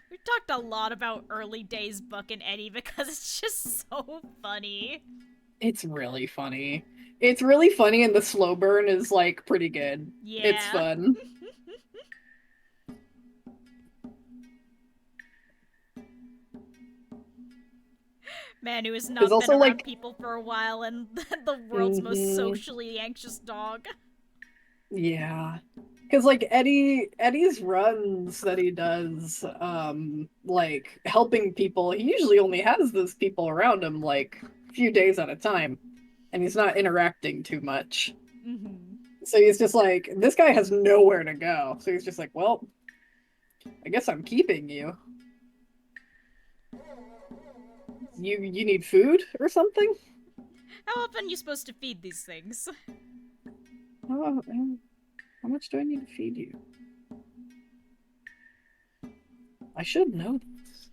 We talked a lot about early days Buck and Eddie because it's just so funny. It's really funny. It's really funny, and the slow burn is like pretty good. It's Yeah. fun. Man who has There's not been also around like, people for a while and the world's most mhm, socially anxious dog. yeah, because like Eddie's runs that he does, like helping people. He usually only has those people around him like a few days at a time, and he's not interacting too much. Mm-hmm. So he's just like, this guy has nowhere to go. So he's just like, well, I guess I'm keeping you. You need food or something? How often are you supposed to feed these things? Oh, how much do I need to feed you? I should know this.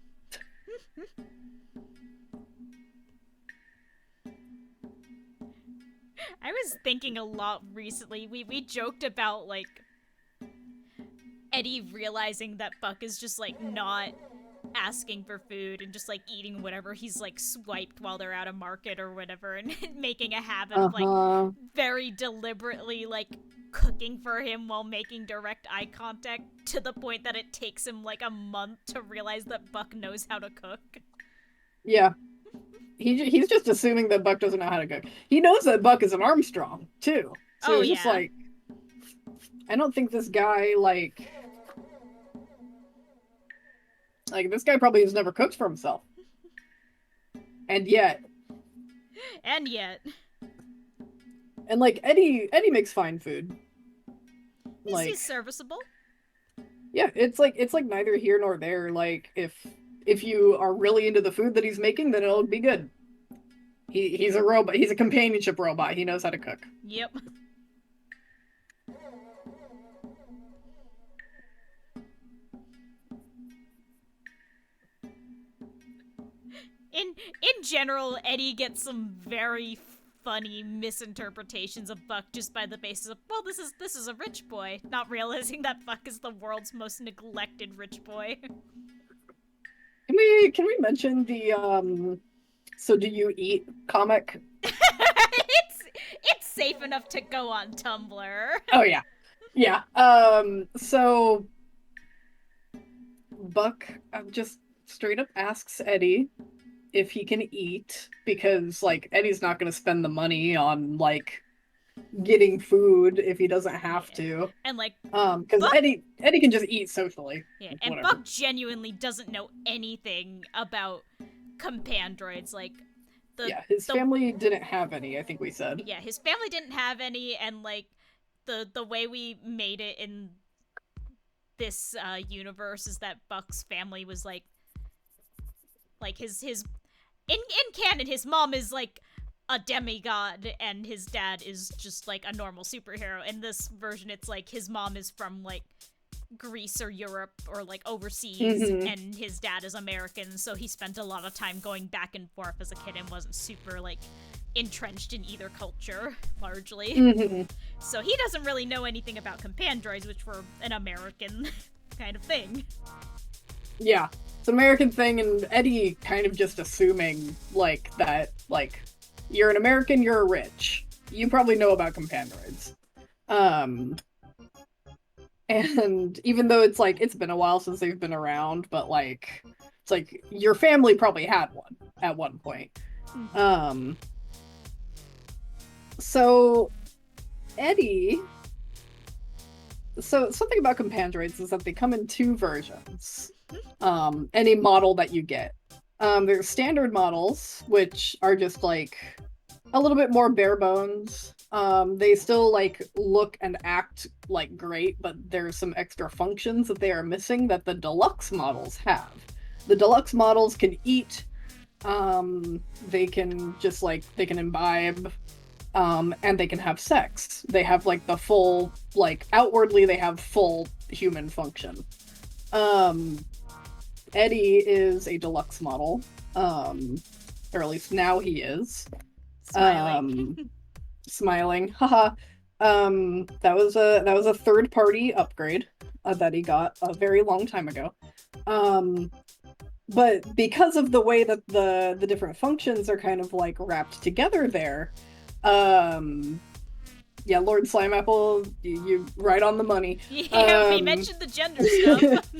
I was thinking a lot recently. We joked about like Eddie realizing that Buck is just like not asking for food and just like eating whatever he's like swiped while they're at a market or whatever, and making a habit of like Uh-huh. very deliberately like cooking for him while making direct eye contact, to the point that it takes him like a month to realize that Buck knows how to cook. Yeah. He's just assuming that Buck doesn't know how to cook. He knows that Buck is an Armstrong, too. So Oh he's just yeah. like, I don't think this guy, like, this guy probably has never cooked for himself. And yet, And yet, and like, Eddie makes fine food. he's Like, serviceable. yeah, it's like neither here nor there. Like, if you are really into the food that he's making, then it'll be good. He's a robot. He's a companionship robot. He knows how to cook. Yep. In general, Eddie gets some very funny misinterpretations of Buck just by the basis of, well, this is a rich boy, not realizing that Buck is the world's most neglected rich boy. Can we mention the so do you eat comic? It's safe enough to go on Tumblr. Oh yeah. Yeah. So Buck just straight up asks Eddie if he can eat because like Eddie's not going to spend the money on like getting food if he doesn't have Yeah. to. And like Because Buck, Eddie can just eat socially. yeah, Like, and whatever. Buck genuinely doesn't know anything about compandroids. Like the Yeah, his the family didn't have any, I think we said. yeah, his family didn't have any, and like the way we made it in this universe is that Buck's family was like his in canon, his mom is like a demigod and his dad is just like a normal superhero. In this version, it's like his mom is from like Greece or Europe or like overseas, Mm-hmm. and his dad is American, so he spent a lot of time going back and forth as a kid and wasn't super like entrenched in either culture largely. Mm-hmm. So he doesn't really know anything about compandroids, which were an American kind of thing. Yeah, it's an American thing, and Eddie kind of just assuming like that, like you're an American, you're rich. You probably know about compandroids. Um, and even though it's like it's been a while since they've been around, but like it's like your family probably had one at one point. Um, so Eddie. So something about compandroids is that they come in two versions. Any model that you get. There's standard models, which are just like a little bit more bare bones. They still like look and act like great, but there's some extra functions that they are missing that the deluxe models have. The deluxe models can eat. They can just like they can imbibe. And they can have sex. They have like the full, like outwardly, they have full human function. Eddie is a deluxe model, or at least now he is. Smiling. Smiling, haha. That was a third party upgrade that he got a very long time ago. But because of the way that the different functions are kind of like wrapped together there, yeah, Lord Slimeapple, you right on the money. Yeah, we mentioned the gender stuff.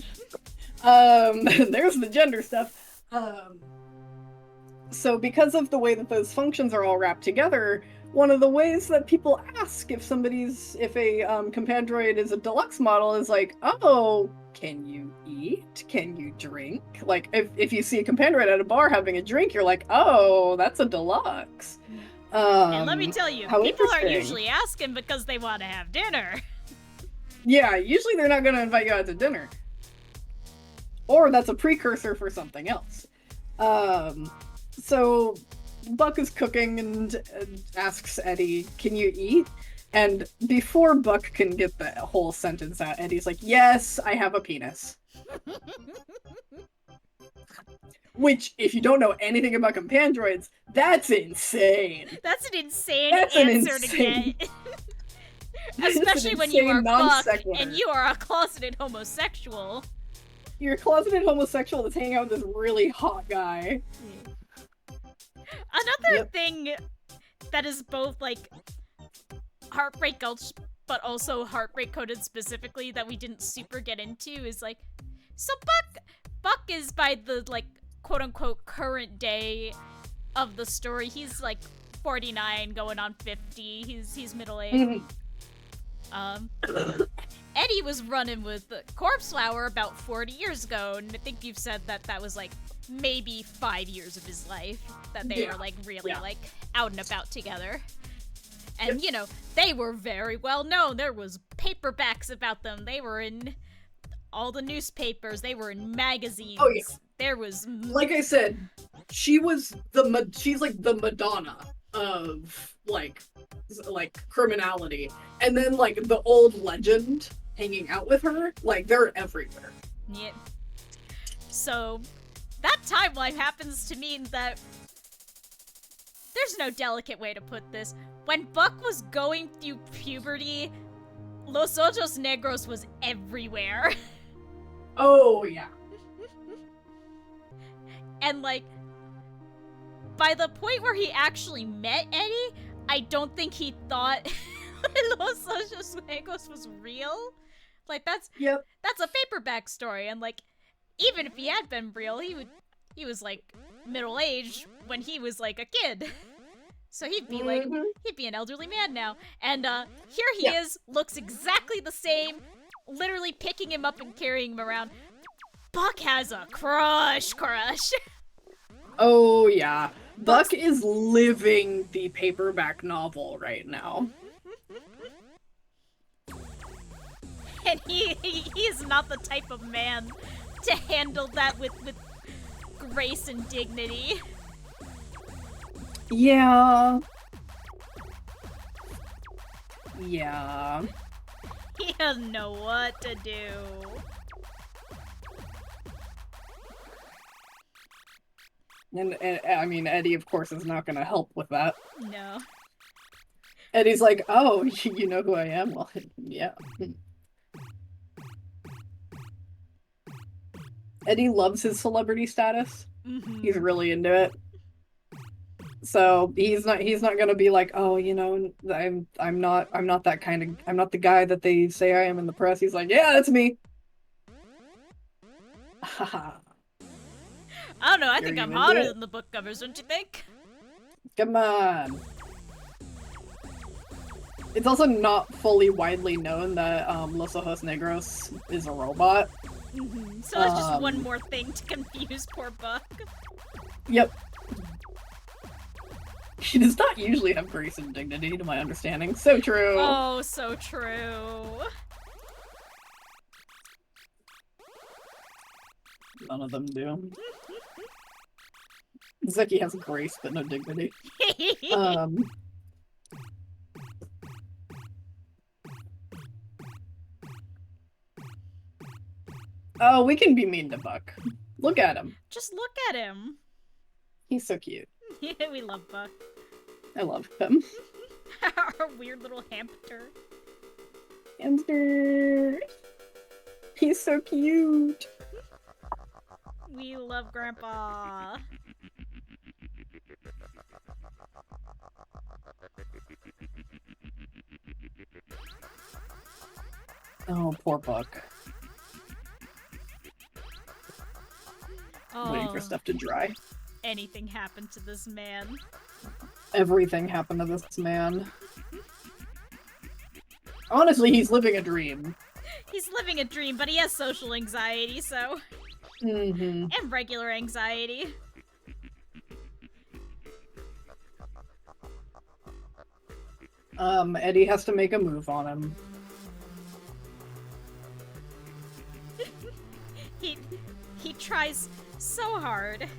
There's the gender stuff. So because of the way that those functions are all wrapped together, one of the ways that people ask if a compandroid is a deluxe model is like, oh, can you eat? Can you drink? Like, if you see a compandroid at a bar having a drink, you're like, oh, that's a deluxe. And let me tell you, people aren't interesting. usually asking because they want to have dinner. Yeah, usually they're not going to invite you out to dinner. Or that's a precursor for something else. So Buck is cooking and asks Eddie, can you eat? And before Buck can get the whole sentence out, Eddie's like, yes, I have a penis. Which, if you don't know anything about compandroids, that's insane. That's an insane answer to get. Especially when you are Buck and you are a closeted homosexual. You're a closeted homosexual that's hanging out with this really hot guy. Another thing that is both, like, Heartbreak Gulch, but also Heartbreak coded specifically that we didn't super get into is, like, so Buck is by the, like, quote-unquote current day of the story. He's, like, 49 going on 50. He's middle-aged. Eddie was running with Corpse Flower about 40 years ago, and I think you've said that was, like, maybe 5 years of his life that they were, like, really, like, out and about together. And, you know, they were very well known. There was paperbacks about them. They were in all the newspapers. They were in magazines. Oh, yeah. There was... Like I said, she's like the Madonna of, like criminality. And then, like, the old legend hanging out with her, like, they're everywhere. Yeah. So, that timeline happens to mean that there's no delicate way to put this. When Buck was going through puberty, Los Ojos Negros was everywhere. Oh, yeah. And, like, by the point where he actually met Eddie, I don't think he thought Los Ojos Negros was real. Like, that's a paperback story, and, like, even if he had been real, he was, like, middle-aged when he was, like, a kid. So he'd be, like, he'd be an elderly man now. And, here he is, looks exactly the same, literally picking him up and carrying him around. Buck has a crush. Oh, yeah. Buck is living the paperback novel right now. And he is not the type of man to handle that with grace and dignity. Yeah. Yeah. He doesn't know what to do. And I mean, Eddie, of course, is not gonna help with that. No. Eddie's like, oh, you know who I am? Well, yeah. Eddie loves his celebrity status. He's really into it. So he's not gonna be like, oh, you know, I'm not that kind of, I'm not the guy that they say I am in the press. He's like, yeah, that's me. Haha. I don't know, I think I'm hotter than the book covers, don't you think? Come on. It's also not fully widely known that Los Ojos Negros is a robot. So that's just one more thing to confuse poor Buck. Yep. He does not usually have grace and dignity, to my understanding. So true. Oh, so true. None of them do. Zeki has grace, but no dignity. Oh, we can be mean to Buck. Look at him. Just look at him. He's so cute. Yeah, we love Buck. I love him. Our weird little hamster. Hamster. He's so cute. We love Grandpa. Oh, poor Buck. Waiting for Oh, stuff to dry. anything happened to this man? Everything happened to this man. Honestly, he's living a dream. He's living a dream, but he has social anxiety, so. Mm-hmm. And regular anxiety. Eddie has to make a move on him. He tries so hard.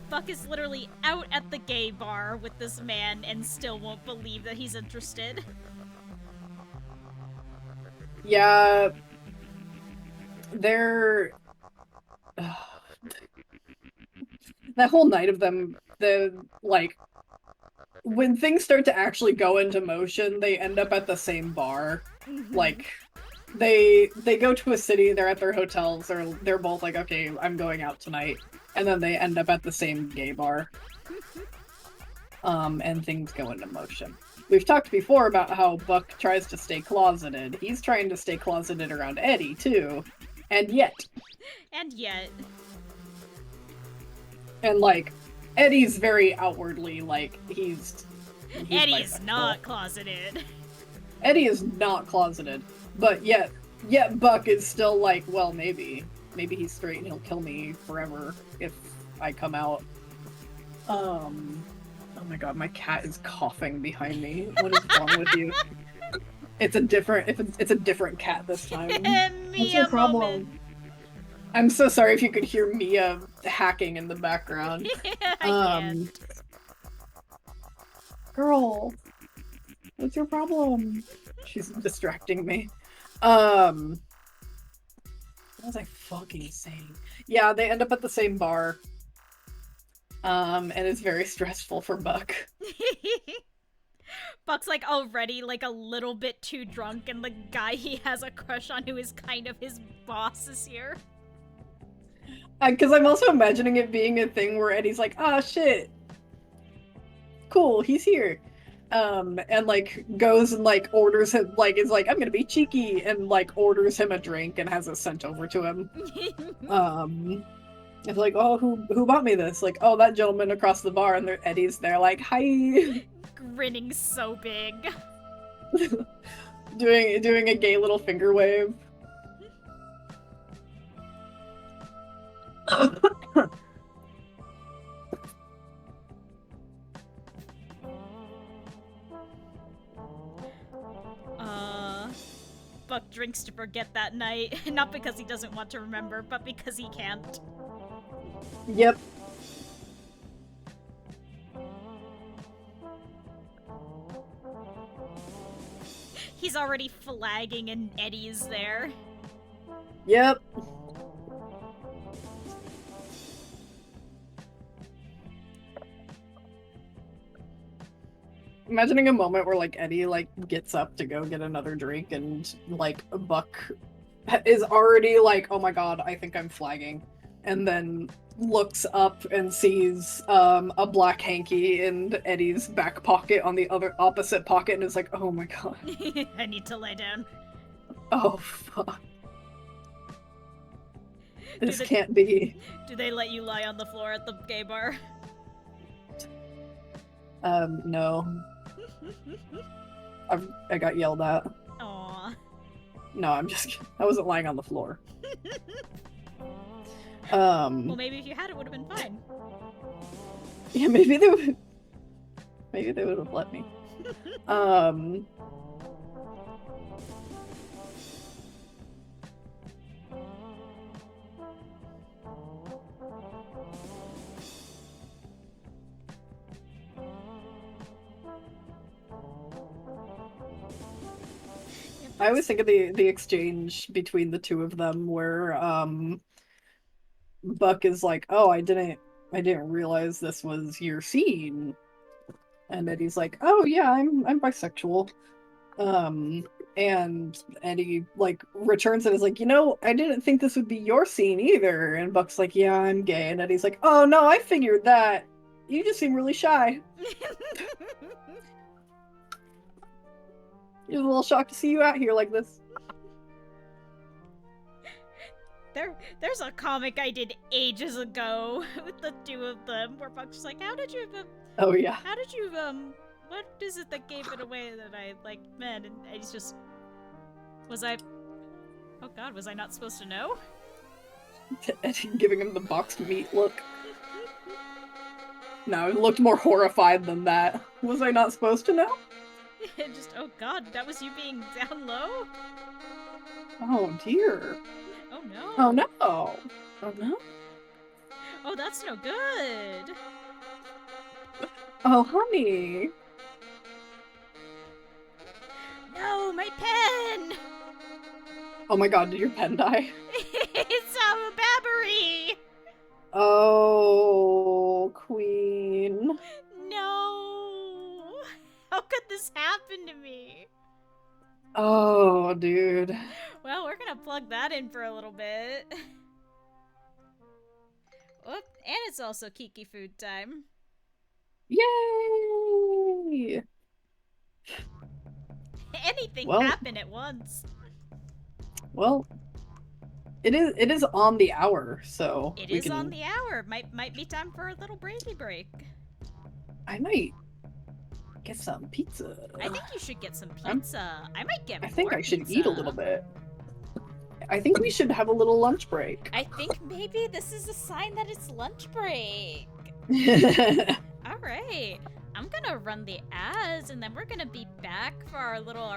Buck is literally out at the gay bar with this man and still won't believe that he's interested. Yeah, they're... that whole night of them, like, when things start to actually go into motion, they end up at the same bar. Like, they go to a city, they're at their hotels, they're both like, okay, I'm going out tonight. And then they end up at the same gay bar. And things go into motion. We've talked before about how Buck tries to stay closeted. He's trying to stay closeted around Eddie, too. And yet. And, like, Eddie's very outwardly, like, he's Eddie's not closeted. Eddie is not closeted. But yet Buck is still like, well, maybe he's straight and he'll kill me forever if I come out. Oh my god, my cat is coughing behind me. What is wrong with you? It's a different cat this time. What's your problem? Moment. I'm so sorry if you could hear Mia hacking in the background. I can't. Girl, what's your problem? She's distracting me. What was I fucking saying? Yeah, they end up at the same bar. And it's very stressful for Buck. Buck's like already like a little bit too drunk, and the guy he has a crush on who is kind of his boss is here. Because I'm also imagining it being a thing where Eddie's like, ah, shit. Cool, he's here. And like goes and like orders him, like is like, I'm gonna be cheeky, and like orders him a drink and has it sent over to him. It's like, oh, who bought me this? Like, oh, that gentleman across the bar, and Eddie's there like, hi. Grinning so big. doing a gay little finger wave. Buck drinks to forget that night, not because he doesn't want to remember, but because he can't. Yep. He's already flagging and Eddie is there. Yep. Imagining a moment where like Eddie like gets up to go get another drink and like Buck is already like, oh my god, I think I'm flagging, and then looks up and sees a black hanky in Eddie's back pocket on the opposite pocket and is like, oh my god. I need to lay down. Oh fuck. This can't be. Do they let you lie on the floor at the gay bar? No. I got yelled at. Aww. No, I'm just kidding. I wasn't lying on the floor. Well, maybe if you had, it would have been fine. Yeah, maybe they would have let me. I always think of the exchange between the two of them where Buck is like, oh, I didn't I didn't realize this was your scene. And Eddie's like, oh yeah, I'm bisexual. And Eddie like returns and is like, I didn't think this would be your scene either. And Buck's like, yeah, I'm gay. And Eddie's like, oh no, I figured that. You just seem really shy. He was a little shocked to see you out here like this. There's a comic I did ages ago with the two of them where Buck's like, how did you Oh yeah. what is it that gave it away that I like men? And he's just, oh god, was I not supposed to know? Eddie giving him the boxed meat look. No, it looked more horrified than that. Was I not supposed to know? Just, oh god, that was you being down low? Oh dear. Oh no. Oh no. Oh no. Oh, that's no good. Oh honey. No, my pen! Oh my god, did your pen die? It's a Babbery! Oh, queen. No! How could this happen to me? Oh, dude. Well, we're gonna plug that in for a little bit. Oop, and it's also Kiki food time. Yay! Anything Well, happen at once. Well, it is on the hour, so It is on the hour. Might be time for a little breaky break. I might get some pizza. I think you should get some pizza. I might get I think more I should pizza. eat a little bit. I think we should have a little lunch break. I think maybe this is a sign that it's lunch break. All right. I'm gonna run the ads, and then we're gonna be back for our little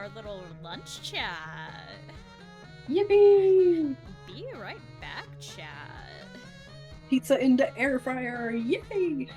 lunch chat. Yippee! Be right back, chat. Pizza in the air fryer! Yay! Yay!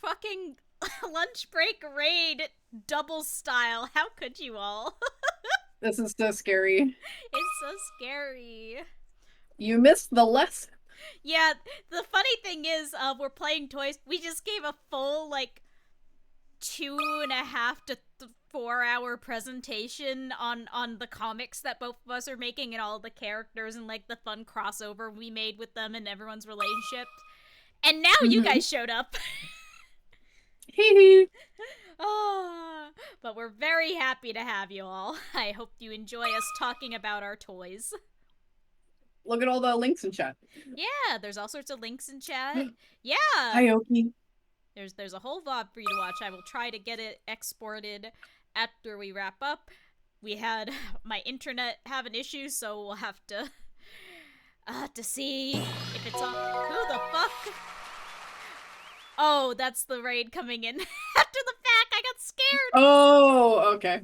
Fucking lunch break raid double style. How could you all? This is so scary. It's so scary. You missed the lesson. Yeah, the funny thing is, we're playing toys. We just gave a full, like, 2.5 to 4 hour presentation on the comics that both of us are making and all the characters and, like, the fun crossover we made with them and everyone's relationship. And now you guys showed up. Hee hee. Oh, but we're very happy to have you all. I hope you enjoy us talking about our toys. Look at all the links in chat. Yeah, there's all sorts of links in chat. Yeah. Hi, Oki. There's a whole VOD for you to watch. I will try to get it exported after we wrap up. We had my internet have an issue, so we'll have to see if it's on. Who the fuck? Oh, that's the raid coming in after the fact. I got scared. Oh, okay.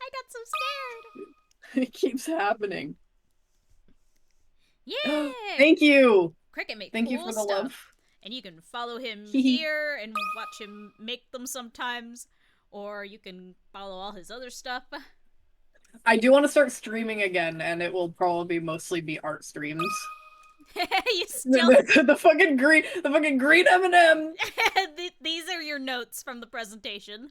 I got so scared. It keeps happening. Yeah. Thank you. Cricket make Thank cool you for the stuff. love. And you can follow him here and watch him make them sometimes, or you can follow all his other stuff. I do want to start streaming again, and it will probably mostly be art streams. You still the fucking green M&M. These are your notes from the presentation.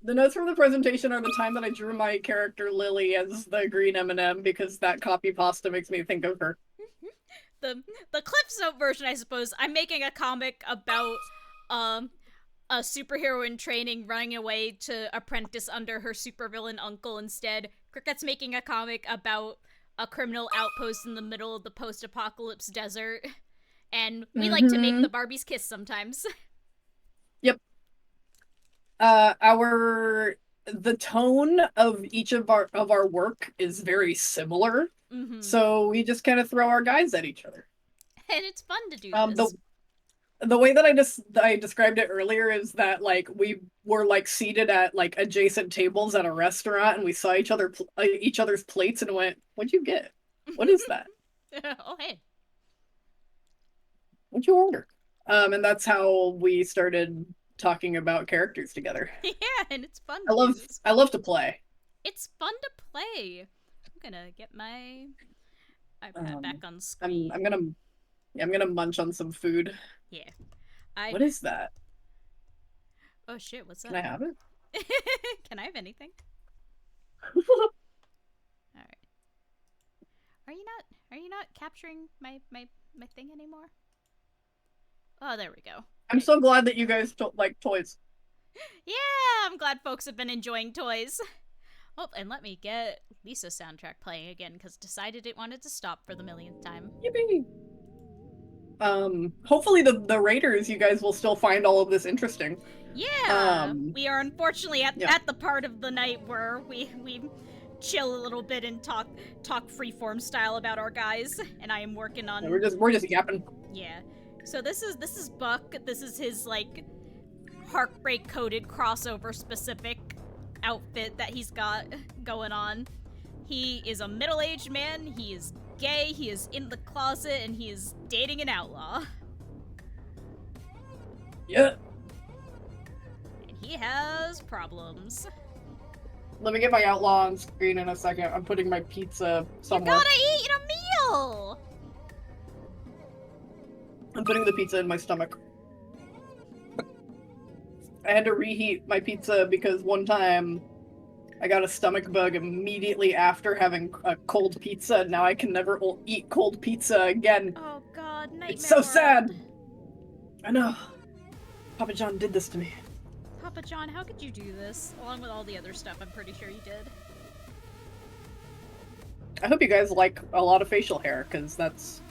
The notes from the presentation are the time that I drew my character Lily as the green M&M because that copy pasta makes me think of her. The Cliff's Note version, I suppose. I'm making a comic about a superhero in training running away to apprentice under her supervillain uncle instead. Cricket's making a comic about a criminal outpost in the middle of the post-apocalypse desert. And we like to make the Barbies kiss sometimes. Yep. The tone of each of our work is very similar. So we just kind of throw our guys at each other. And it's fun to do this. The way that I described it earlier is that like we were like seated at like adjacent tables at a restaurant and we saw each other's plates and went, "What'd you get? What is that? Oh hey. What'd you order?" And that's how we started talking about characters together. Yeah, and it's fun. I love to play. It's fun to play. I'm gonna get my iPad back on screen. I'm gonna munch on some food. Yeah. What is that? Oh shit, what's that? Can I have it? Can I have anything? Alright. Are you not capturing my thing anymore? Oh, there we go. I'm so glad that you guys like toys. Yeah, I'm glad folks have been enjoying toys. Oh, and let me get Lisa's soundtrack playing again, because decided it wanted to stop for the millionth time. Yippee! Hopefully the raiders, you guys will still find all of this interesting. Yeah! We are unfortunately yeah. at the part of the night where we chill a little bit and talk freeform style about our guys, and I am working on... Yeah, we're just yapping. Yeah. So this is Buck. This is his, like, heartbreak-coded crossover-specific outfit that he's got going on. He is a middle-aged man, he is gay, he is in the closet, and he is dating an outlaw. Yeah. And he has problems. Let me get my outlaw on screen in a second. I'm putting my pizza somewhere. You gotta eat a meal! I'm putting the pizza in my stomach. I had to reheat my pizza because one time I got a stomach bug immediately after having a cold pizza. Now I can never eat cold pizza again. Oh god, nightmare. It's so sad. I know. Papa John did this to me. Papa John, how could you do this? Along with all the other stuff I'm pretty sure you did. I hope you guys like a lot of facial hair, because that's...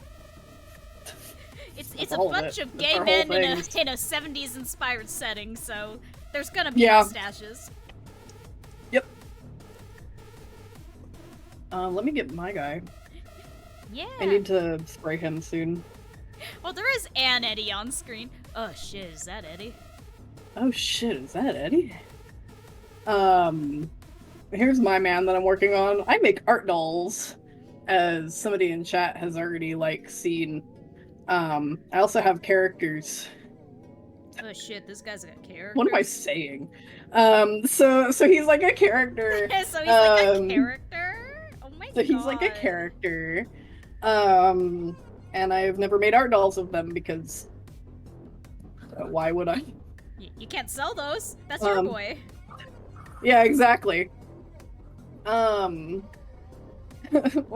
It's a bunch of gay men in a 70s inspired setting, so there's gonna be mustaches. Yep. Let me get my guy. Yeah. I need to spray him soon. Well, there is an Eddie on screen. Oh shit, is that Eddie? Oh shit, is that Eddie? Here's my man that I'm working on. I make art dolls, as somebody in chat has already, like, seen. I also have characters. Oh shit, this guy's got characters. What am I saying? So he's like a character. So he's like a character? Oh my god. So he's like a character. And I've never made art dolls of them because why would I? You can't sell those. That's your boy. Yeah, exactly.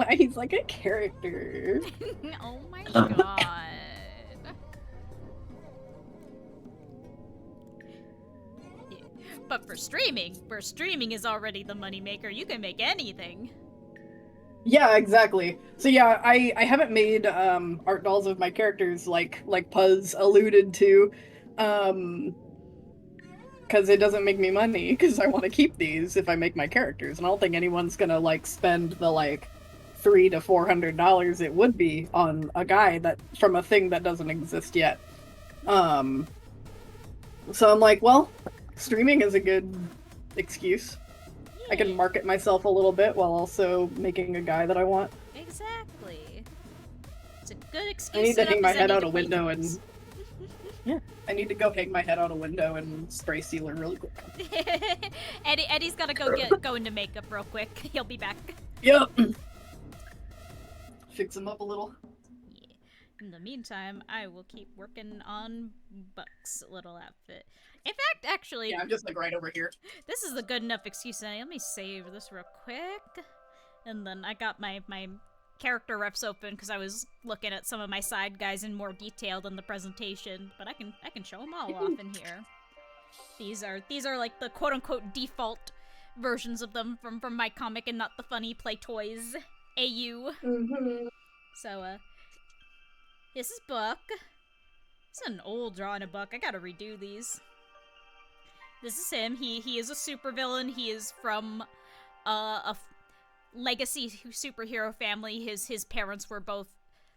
He's like a character. Oh my god. But for streaming is already the moneymaker. You can make anything. Yeah, exactly. So yeah, I haven't made art dolls of my characters like Puzz alluded to, because it doesn't make me money, because I want to keep these if I make my characters, and I don't think anyone's gonna like spend the like $300 to $400 it would be on a guy that from a thing that doesn't exist yet. So I'm like, well, streaming is a good excuse. I can market myself a little bit while also making a guy that I want. Exactly. It's a good excuse. I need to hang my head out a window and... Yeah. I need to go hang my head out a window and spray sealer really quick. Eddie's gotta go into makeup real quick. He'll be back. Yep. Fix him up a little. Yeah. In the meantime, I will keep working on Buck's little outfit. In fact, actually... Yeah, I'm just like right over here. This is a good enough excuse. Let me save this real quick. And then I got my character reps open because I was looking at some of my side guys in more detail than the presentation. But I can show them all off in here. These are like the quote-unquote default versions of them from my comic and not the funny play toys. AU. Mm-hmm. So, this is Buck. This is an old drawing of Buck. I gotta redo these. This is him. He is a supervillain. He is from a legacy superhero family. His parents were both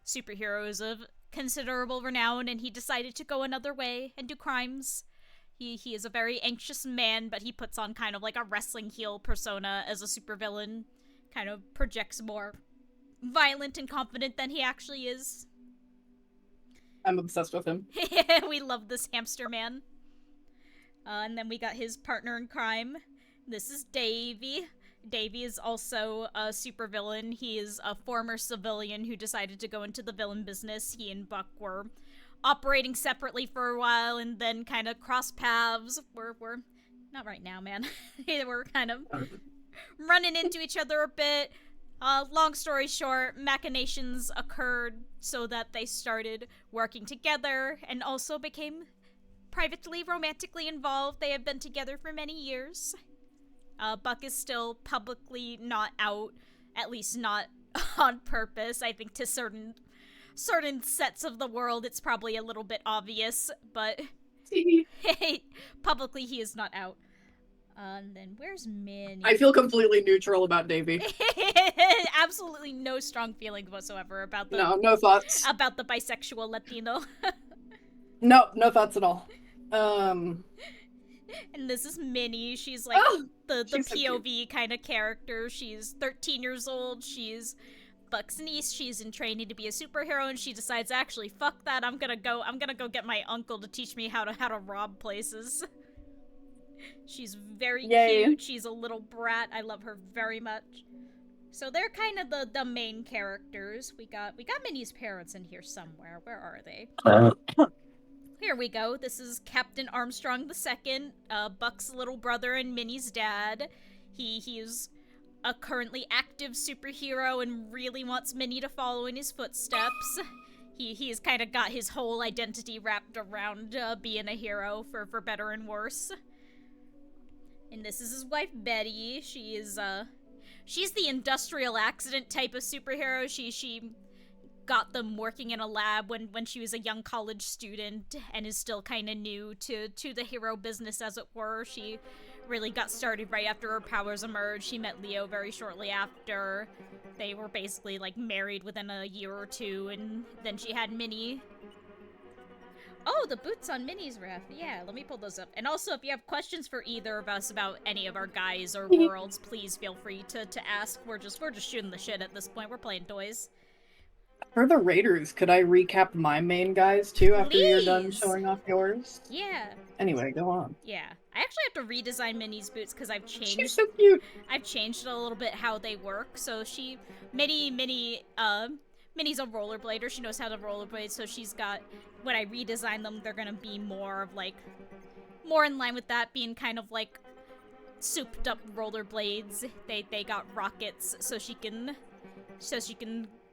superheroes of considerable renown, and he decided to go another way and do crimes. He is a very anxious man, but he puts on kind of like a wrestling heel persona as a supervillain. Kind of projects more violent and confident than he actually is. I'm obsessed with him. We love this hamster man. And then we got his partner in crime. This is Davey. Davey is also a supervillain. He is a former civilian who decided to go into the villain business. He and Buck were operating separately for a while and then kind of crossed paths. We're not right now, man. We're kind of running into each other a bit. Long story short, machinations occurred so that they started working together and also became privately romantically involved. They have been together for many years. Buck is still publicly not out, at least not on purpose. I think to certain sets of the world it's probably a little bit obvious, but publicly he is not out. And then where's Minnie? I feel completely neutral about Davy. Absolutely no strong feelings whatsoever about the no thoughts about the bisexual Latino. no thoughts at all. And this is Minnie. She's like the POV kind of character. She's 13 years old. She's Buck's niece. She's in training to be a superhero, and she decides, actually, fuck that. I'm gonna go get my uncle to teach me how to rob places. She's very cute. She's a little brat. I love her very much. So they're kind of the main characters. We got Minnie's parents in here somewhere. Where are they? Here we go. This is Captain Armstrong II, Buck's little brother and Minnie's dad. He is a currently active superhero and really wants Minnie to follow in his footsteps. He's kind of got his whole identity wrapped around being a hero, for better and worse. And this is his wife, Betty. She's the industrial accident type of superhero. She got them working in a lab when she was a young college student and is still kind of new to the hero business, as it were. She really got started right after her powers emerged. She met Leo very shortly after. They were basically like married within a year or two, and then she had Minnie. Oh, the boots on Minnie's ref. Yeah, let me pull those up. And also, if you have questions for either of us about any of our guys or worlds, please feel free to ask. We're just shooting the shit at this point. We're playing toys. For the Raiders, could I recap my main guys too after you're done showing off yours? Yeah. Anyway, go on. Yeah. I actually have to redesign Minnie's boots because I've changed. She's so cute. I've changed a little bit how they work. So Minnie's a rollerblader. She knows how to rollerblade, so she's got, when I redesign them, they're gonna be more in line with that, being kind of like souped up rollerblades. They got rockets so she can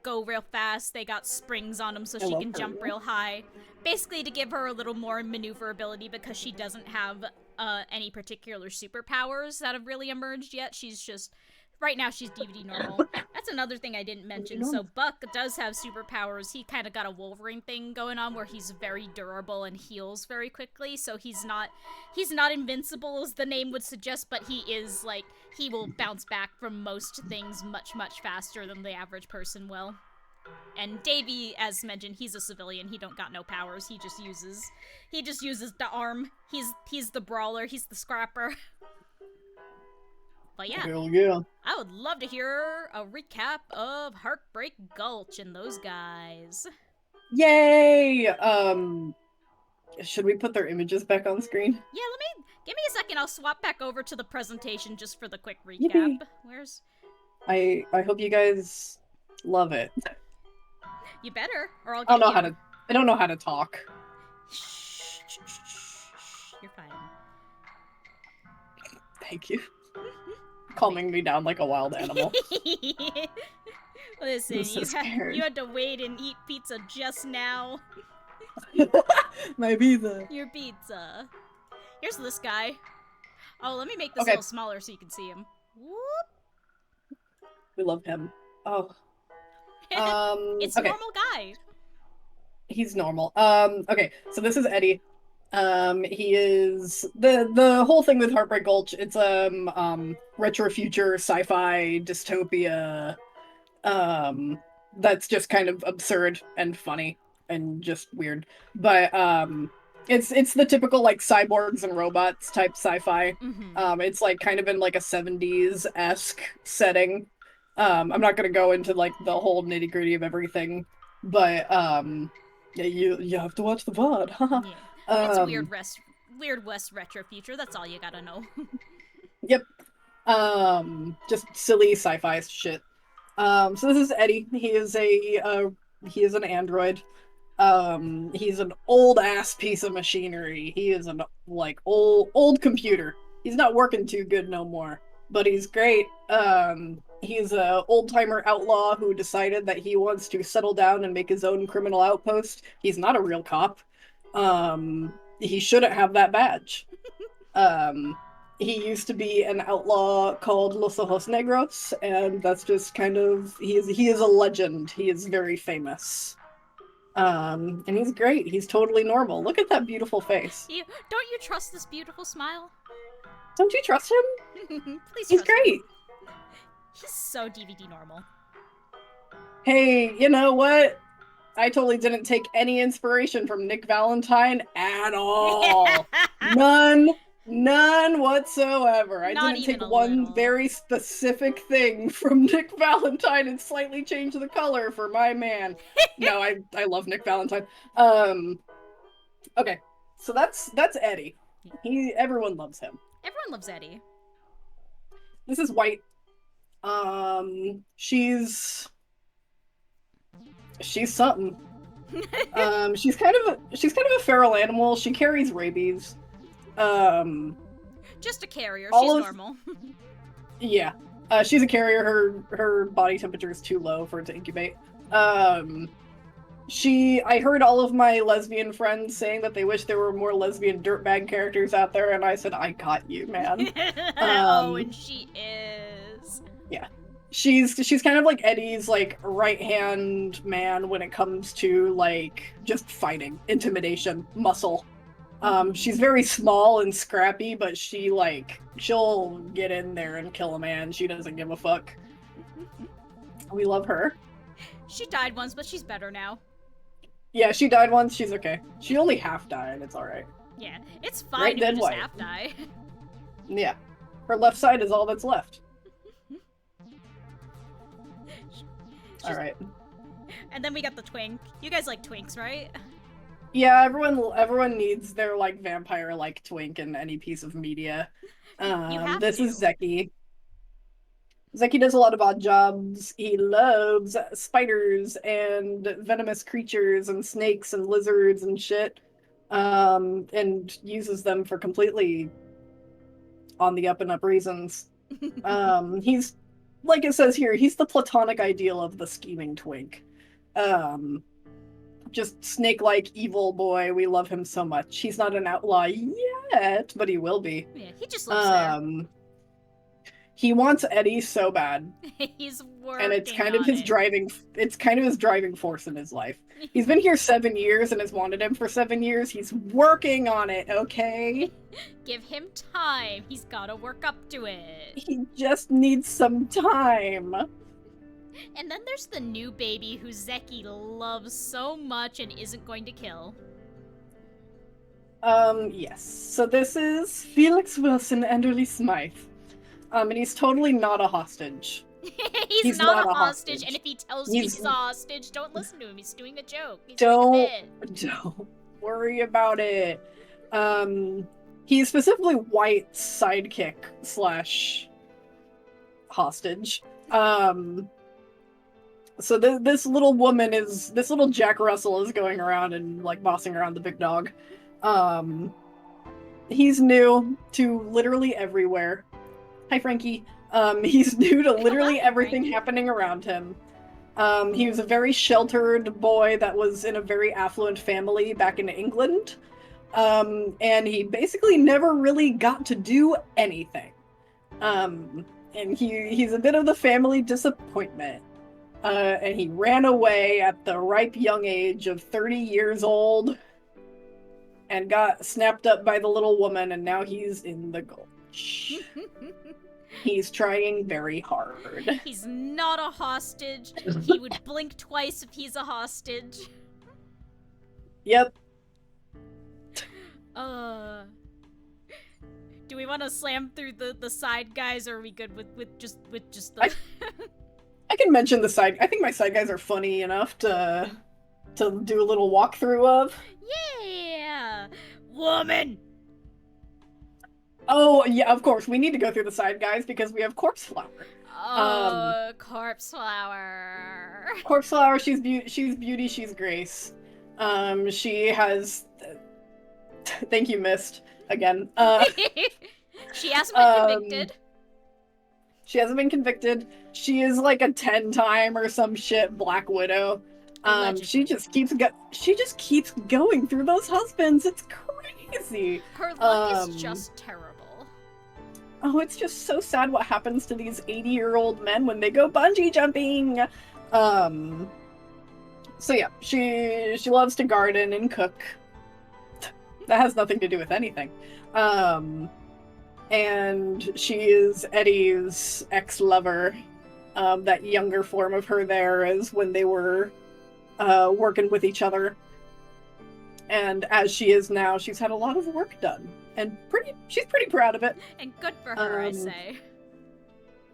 go real fast. They got springs on them so she can jump real high. Basically to give her a little more maneuverability because she doesn't have any particular superpowers that have really emerged yet. Right now she's DVD normal. That's another thing I didn't mention. So Buck does have superpowers. He kind of got a Wolverine thing going on where he's very durable and heals very quickly. So he's not invincible as the name would suggest, but he will bounce back from most things much, much faster than the average person will. And Davey, as mentioned, he's a civilian. He don't got no powers. He just uses the arm. He's the brawler. He's the scrapper. But yeah, Hell yeah. I would love to hear a recap of Heartbreak Gulch and those guys. Yay! Should we put their images back on screen? Yeah, give me a second. I'll swap back over to the presentation just for the quick recap. Yippee. Where's? I hope you guys love it. You better, or I'll. I don't know how to talk. Shh. You're fine. Thank you. Calming me down like a wild animal. Listen, you had to wait and eat pizza just now. My pizza. Your pizza. Here's this guy. Oh, let me make this a little smaller so you can see him. Whoop. We love him. Oh. It's a normal guy. He's normal. Okay, so this is Eddie. He is the whole thing with Heartbreak Gulch. It's retro future sci-fi dystopia. That's just kind of absurd and funny and just weird. But it's the typical like cyborgs and robots type sci-fi. Mm-hmm. It's like kind of in like a 70s-esque setting. I'm not gonna go into like the whole nitty-gritty of everything, but yeah, you have to watch the VOD. Yeah. It's weird West retro future. That's all you gotta know. Yep. Just silly sci-fi shit. So this is Eddie. He is an android. He's an old ass piece of machinery. He is an old computer. He's not working too good no more, but he's great. He's a old-timer outlaw who decided that he wants to settle down and make his own criminal outpost. He's not a real cop. He shouldn't have that badge. He used to be an outlaw called Los Ojos Negros, and that's just kind of he is a legend. He is very famous. And he's great. He's totally normal. Look at that beautiful face. Don't you trust this beautiful smile? Don't you trust him? Please He's trust great. him. He's so DVD normal. Hey, you know what? I totally didn't take any inspiration from Nick Valentine at all. None whatsoever. I Not didn't even take a one little. very specific thing from Nick Valentine and slightly change the color for my man. No, I love Nick Valentine. Okay, so that's Eddie. Everyone loves him. Everyone loves Eddie. This is White. She's something. She's kind of a feral animal. She carries rabies. Just a carrier. All She's of- normal. Yeah. She's a carrier. Her body temperature is too low for it to incubate. I heard all of my lesbian friends saying that they wish there were more lesbian dirtbag characters out there, and I said, I got you, man. Oh, and she is. Yeah. She's kind of like Eddie's like right-hand man when it comes to like just fighting, intimidation, muscle. She's very small and scrappy, but she'll get in there and kill a man. She doesn't give a fuck. We love her. She died once, but she's better now. Yeah, she died once. She's okay. She only half died. It's all right. Yeah, it's fine Right, if you dead just white. half die. Yeah, her left side is all that's left. All right. And then we got the twink. You guys like twinks, right? Yeah, everyone needs their like vampire-like twink in any piece of media. have This to. is Zeki. Zeki does a lot of odd jobs. He loves spiders and venomous creatures and snakes and lizards and shit. And uses them for completely on the up and up reasons. He's, like it says here, he's the platonic ideal of the scheming twink. Just snake-like evil boy. We love him so much. He's not an outlaw yet, but he will be. Yeah, he just lives He wants Eddie so bad. there. He's working And it's kind of on his it. driving force in his life. He's been here 7 years and has wanted him for 7 years. He's working on it, okay? Give him time. He's gotta work up to it. He just needs some time. And then there's the new baby who Zeki loves so much and isn't going to kill. Yes. So this is Felix Wilson Enderly Smythe. And he's totally not a hostage. he's not a hostage, and if he tells you He's- he's a hostage, don't listen to him. He's doing a joke. He's Don't- doing a bit. Don't worry about it. He's specifically White's sidekick / hostage. So this little Jack Russell is going around and like bossing around the big dog. He's new to literally everywhere. Hi, Frankie. He's new to literally Hi, everything Frankie. happening around him. He was a very sheltered boy that was in a very affluent family back in England. And he basically never really got to do anything. And he's a bit of the family disappointment. And he ran away at the ripe young age of 30 years old and got snapped up by the little woman, and now he's in the gulch. He's trying very hard. He's not a hostage. He would blink twice if he's a hostage. Yep. Do we want to slam through the side guys, or are we good with just the? I can mention the side. I think my side guys are funny enough to do a little walkthrough of. Yeah, woman. Oh yeah, of course we need to go through the side guys because we have Corpse Flower. Oh, corpse flower. Corpse Flower, she's beauty, she's grace. She has. Thank you, Mist. Again. She hasn't been convicted. She hasn't been convicted. She is like a 10-time or some shit Black Widow. Allegedly. She just keeps going through those husbands. It's crazy. Her luck is just terrible. oh, it's just so sad what happens to these 80-year-old men when they go bungee jumping. So yeah, she loves to garden and cook. That has nothing to do with anything. And she is Eddie's ex-lover. That younger form of her there is when they were working with each other. And as she is now, she's had a lot of work done. And she's pretty proud of it. And good for her, I say.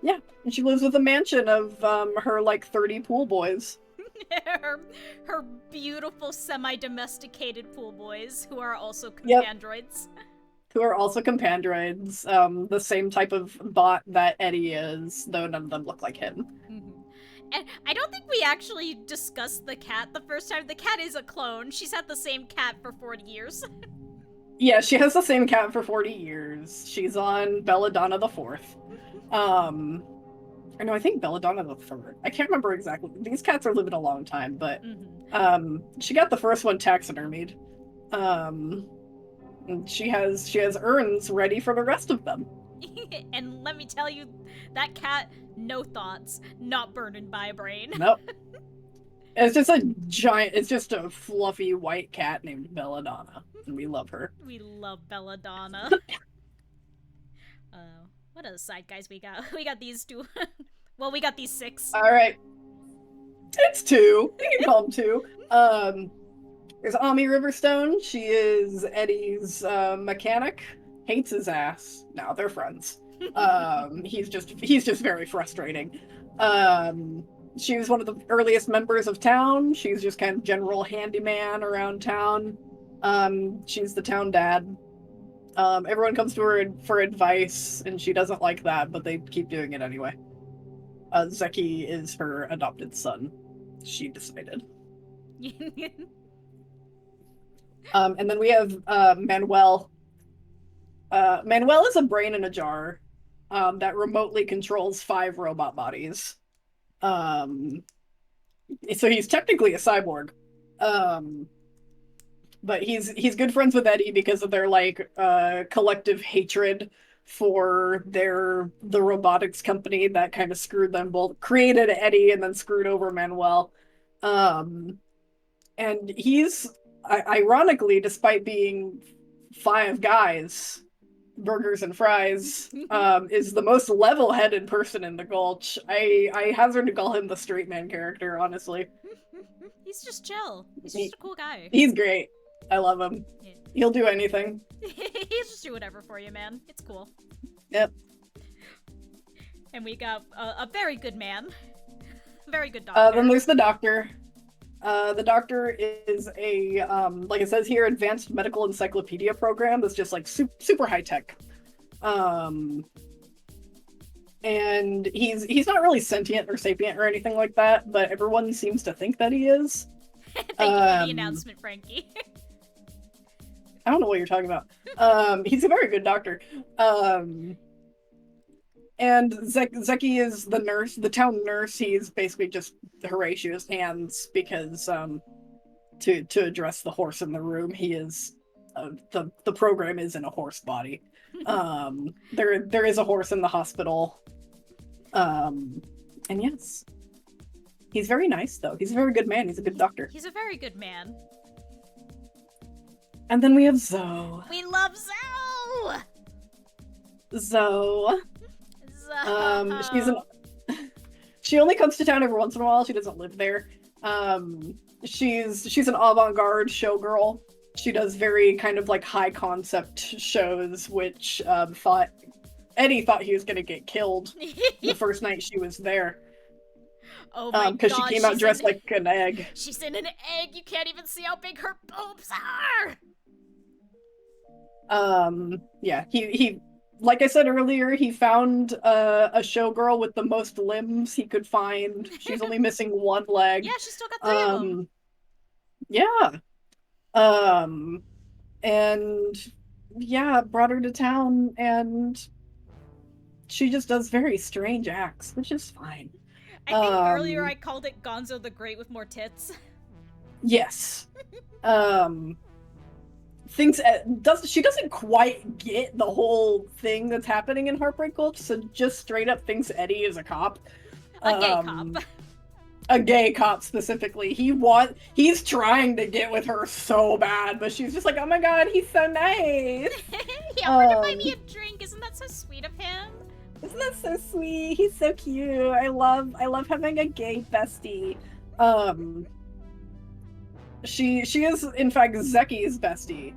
Yeah, and she lives with a mansion of her, 30 pool boys. her beautiful semi-domesticated pool boys, who are also compandroids. Yep. Who are also compandroids, the same type of bot that Eddie is, though none of them look like him. Mm-hmm. And I don't think we actually discussed the cat the first time. The cat is a clone. She's had the same cat for 40 years. Yeah, she has the same cat for 40 years. She's on Belladonna the 4th. No, I think Belladonna the 3rd. I can't remember exactly. These cats are living a long time, but she got the first one taxidermied. And she has urns ready for the rest of them. And let me tell you, that cat, no thoughts, not burdened by a brain. Nope. It's just a fluffy white cat named Belladonna, and we love her. We love Belladonna. What other side guys we got? We got these 2. Well, we got these 6. All right. It's 2. We can call them 2. There's Ami Riverstone. She is Eddie's mechanic. Hates his ass. Now they're friends. He's just very frustrating. She was one of the earliest members of town. She's just kind of general handyman around town. She's the town dad. Everyone comes to her for advice, and she doesn't like that, but they keep doing it anyway. Zeki is her adopted son. She decided. And then we have Manuel. Manuel is a brain in a jar that remotely controls 5 robot bodies. So he's technically a cyborg. But he's good friends with Eddie because of their collective hatred for the robotics company that kind of screwed them both, created Eddie and then screwed over Manuel. And he's ironically, despite being 5 guys, burgers and fries, is the most level-headed person in the Gulch. I hazard to call him the straight man character, honestly. He's just chill. He's just a cool guy. He's great. I love him. Yeah. He'll do anything. He'll just do whatever for you, man. It's cool. Yep. And we got a very good man. Very good doctor. Then there's the doctor. The doctor is a, like it says here, advanced medical encyclopedia program that's just super high tech. And he's not really sentient or sapient or anything like that, but everyone seems to think that he is. Thank you for the announcement, Frankie. I don't know what you're talking about. He's a very good doctor. And Zeki is the nurse, the town nurse. He's basically just Horatio's hands because to address the horse in the room, he is the program is in a horse body. There is a horse in the hospital. And yes. He's very nice though. He's a very good man. He's a good doctor. He's a very good man. And then we have Zoe. We love Zoe! Zoe. She only comes to town every once in a while. She doesn't live there. She's an avant-garde showgirl. She does very kind of high concept shows, which Eddie thought he was gonna get killed the first night she was there. Oh my god! Because she came out dressed like an egg. She's in an egg. You can't even see how big her boobs are. Yeah. He like I said earlier, he found a showgirl with the most limbs he could find. She's only missing 1 leg. Yeah, she's still got 3 of them. Yeah. And yeah, brought her to town, and she just does very strange acts, which is fine. I think earlier I called it Gonzo the Great with more tits. Yes. thinks she doesn't quite get the whole thing that's happening in Heartbreak Gulch, so just straight up thinks Eddie is a cop. A gay cop. A gay cop specifically. He's trying to get with her so bad, but she's just like, oh my god, he's so nice. He offered to buy me a drink. Isn't that so sweet of him? Isn't that so sweet? He's so cute. I love having a gay bestie. She is in fact Zeki's bestie.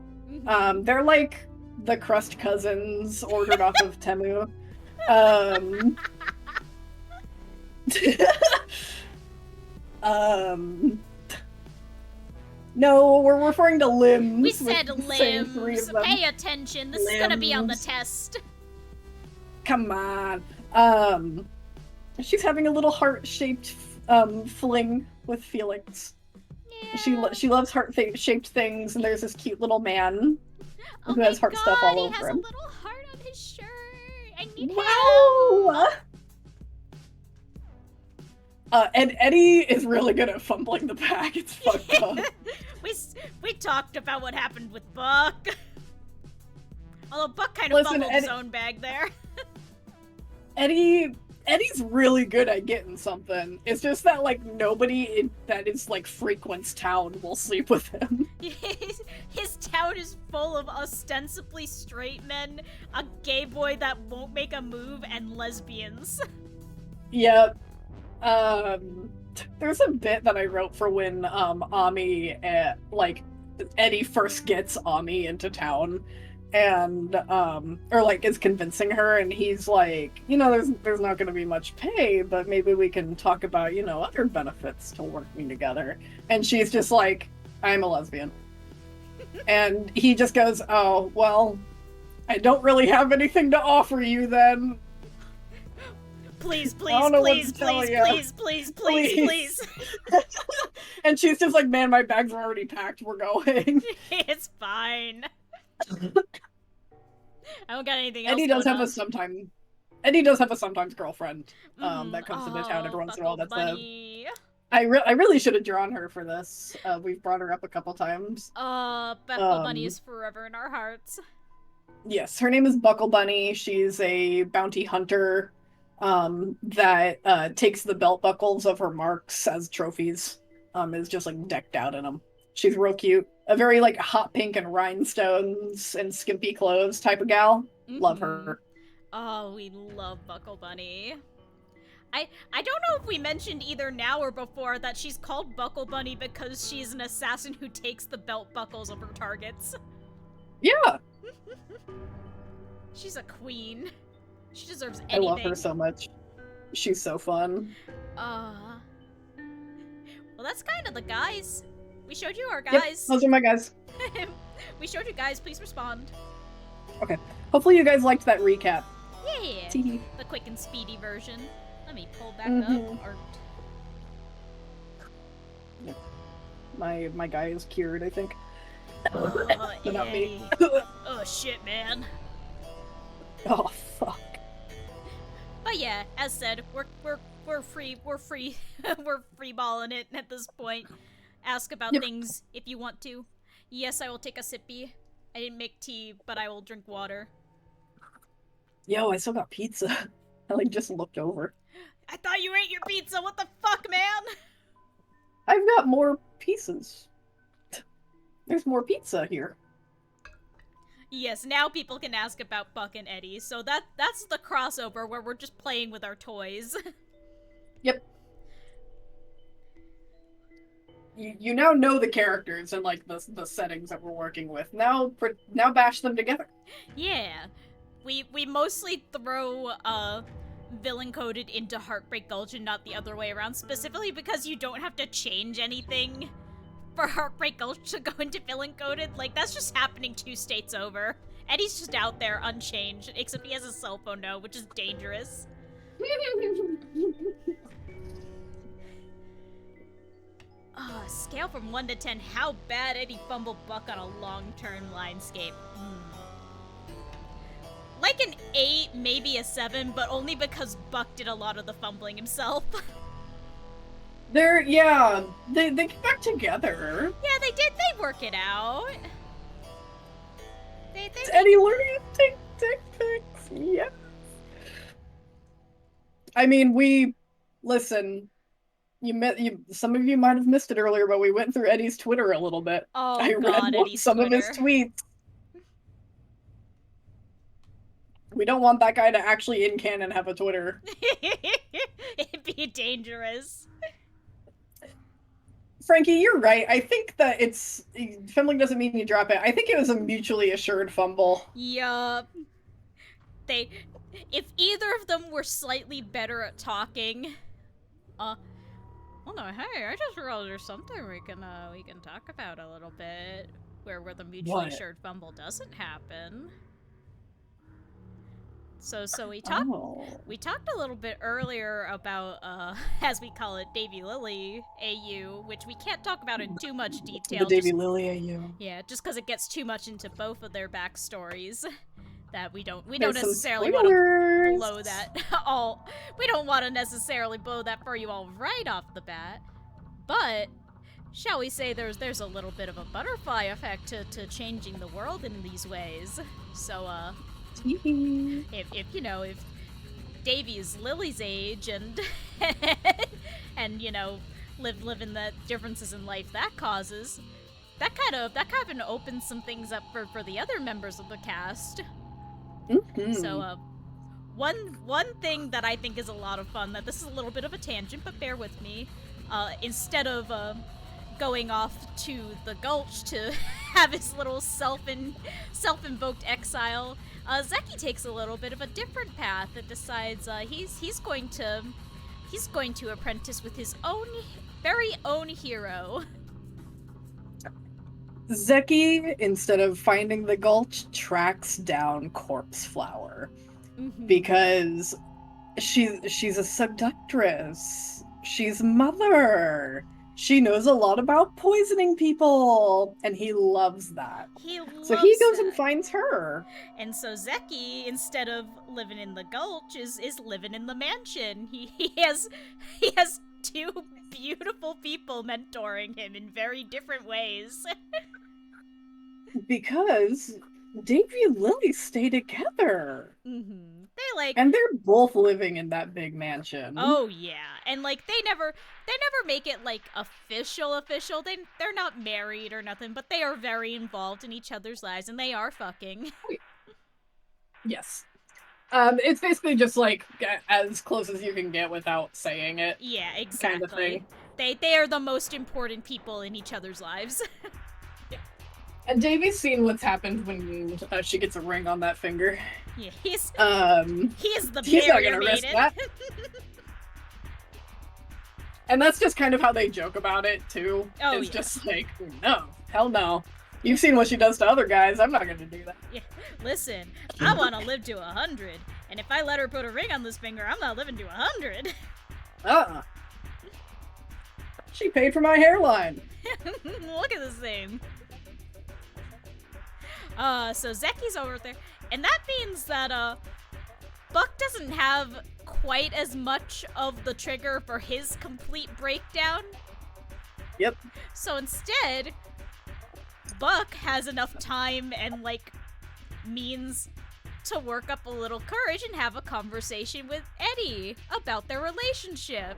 They're like the crust cousins ordered off of Temu. No, we're referring to limbs. We said limbs. Pay attention. This is gonna be on the test. Come on. She's having a little heart-shaped fling with Felix. Yeah. She loves heart-shaped things, and there's this cute little man who has heart stuff all over him. He has a little heart on his shirt. I need help. And Eddie is really good at fumbling the bag. It's fucked up. We talked about what happened with Buck. Although Buck kind of fumbled his own bag there. Eddie's really good at getting something. It's just that, like, nobody that is, like, frequents town will sleep with him. His town is full of ostensibly straight men, a gay boy that won't make a move, and lesbians. Yep. There's a bit that I wrote for when, Ami, Eddie first gets Ami into town. And or like is convincing her, and he's like, you know, there's not going to be much pay, but maybe we can talk about, you know, other benefits to working together. And she's just like, I'm a lesbian. And he just goes, oh well, I don't really have anything to offer you then. Please. And she's just like, man, my bags are already packed, we're going. It's fine. I don't got anything else. Eddie does have a sometimes girlfriend that comes into town every once in a while. That's I really should have drawn her for this. We've brought her up a couple times. Buckle Bunny is forever in our hearts. Yes, her name is Buckle Bunny. She's a bounty hunter that takes the belt buckles of her marks as trophies. Is just like decked out in them. She's real cute. A very like hot pink and rhinestones and skimpy clothes type of gal. Love her. Oh, we love Buckle Bunny. I don't know if we mentioned either now or before that she's called Buckle Bunny because she's an assassin who takes the belt buckles of her targets. Yeah. She's a queen. She deserves anything. I love her so much. She's so fun. Well, that's kind of the guys. We showed you our guys. Yep, those are my guys. We showed you guys. Please respond. Okay. Hopefully you guys liked that recap. Yeah. The quick and speedy version. Let me pull back up art. Yep. My guy is cured, I think. But not me. Oh shit, man. Oh fuck. But yeah, as said, we're free we're free balling it at this point. Ask about things if you want to. Yes, I will take a sippy. I didn't make tea, but I will drink water. Yo, I still got pizza. I like just looked over. I thought you ate your pizza. What the fuck, man? I've got more pieces. There's more pizza here. Yes, now people can ask about Buck and Eddie. So that's the crossover where we're just playing with our toys. Yep. You now know the characters and like the settings that we're working with. Now bash them together. Yeah. We mostly throw villain coded into Heartbreak Gulch and not the other way around, specifically because you don't have to change anything for Heartbreak Gulch to go into villain coded. Like, that's just happening 2 states over. Eddie's just out there unchanged, except he has a cell phone now, which is dangerous. Scale from 1 to 10, how bad Eddie fumbled Buck on a long-term linescape. Like an 8, maybe a 7, but only because Buck did a lot of the fumbling himself. They get back together. Yeah, they did. They work it out. They Is make Eddie learning to take dick pics? Yeah. I mean, listen. Some of you might have missed it earlier, but we went through Eddie's Twitter a little bit. Oh I read god, Eddie's some of his Twitter. tweets. We don't want that guy to actually in canon have a Twitter. It'd be dangerous. Frankie, you're right. I think that it's fumbling doesn't mean you drop it. I think it was a mutually assured fumble. Yup. They, if either of them were slightly better at talking, well no, hey, I just realized there's something we can talk about a little bit where the mutually What? assured fumble doesn't happen. So we talked a little bit earlier about as we call it, Davy Lily AU, which we can't talk about in too much detail. The Davy Lily AU. Yeah, just because it gets too much into both of their backstories. That we don't There's necessarily want to blow that all. We don't want to necessarily blow that for you all right off the bat, but shall we say there's a little bit of a butterfly effect to changing the world in these ways. So if Davy is Lily's age and and live in the differences in life that causes, that kind of opens some things up for the other members of the cast. Mm-hmm. So, one thing that I think is a lot of fun, that this is a little bit of a tangent, but bear with me, instead of going off to the Gulch to have his little self-invoked exile, Zeki takes a little bit of a different path and decides he's going to apprentice with his very own hero. Zeki, instead of finding the Gulch, tracks down Corpse Flower. Mm-hmm. Because she's a seductress. She's mother. She knows a lot about poisoning people, and he loves that. So he goes and finds her. And so Zeki, instead of living in the Gulch, is living in the mansion. He has two beautiful people mentoring him in very different ways. Because Davy and Lily stay together. Mm-hmm. And they're both living in that big mansion. Oh yeah, and they never make it official. They're not married or nothing, but they are very involved in each other's lives, and they are fucking. Yes. It's basically just as close as you can get without saying it. Yeah, exactly. Kind of thing. They are the most important people in each other's lives. Yeah. And Davy's seen what's happened when she gets a ring on that finger. Yeah, he's the he's not gonna maiden. risk that. And that's just kind of how they joke about it too. Oh, it's yeah. just no, hell no. You've seen what she does to other guys. I'm not gonna do that. Yeah, listen, I want to live to 100, and if I let her put a ring on this finger, I'm not living to 100. She paid for my hairline. Look at this thing. So Zeki's over there, and that means that Buck doesn't have quite as much of the trigger for his complete breakdown. Yep. So instead, Buck has enough time and means to work up a little courage and have a conversation with Eddie about their relationship.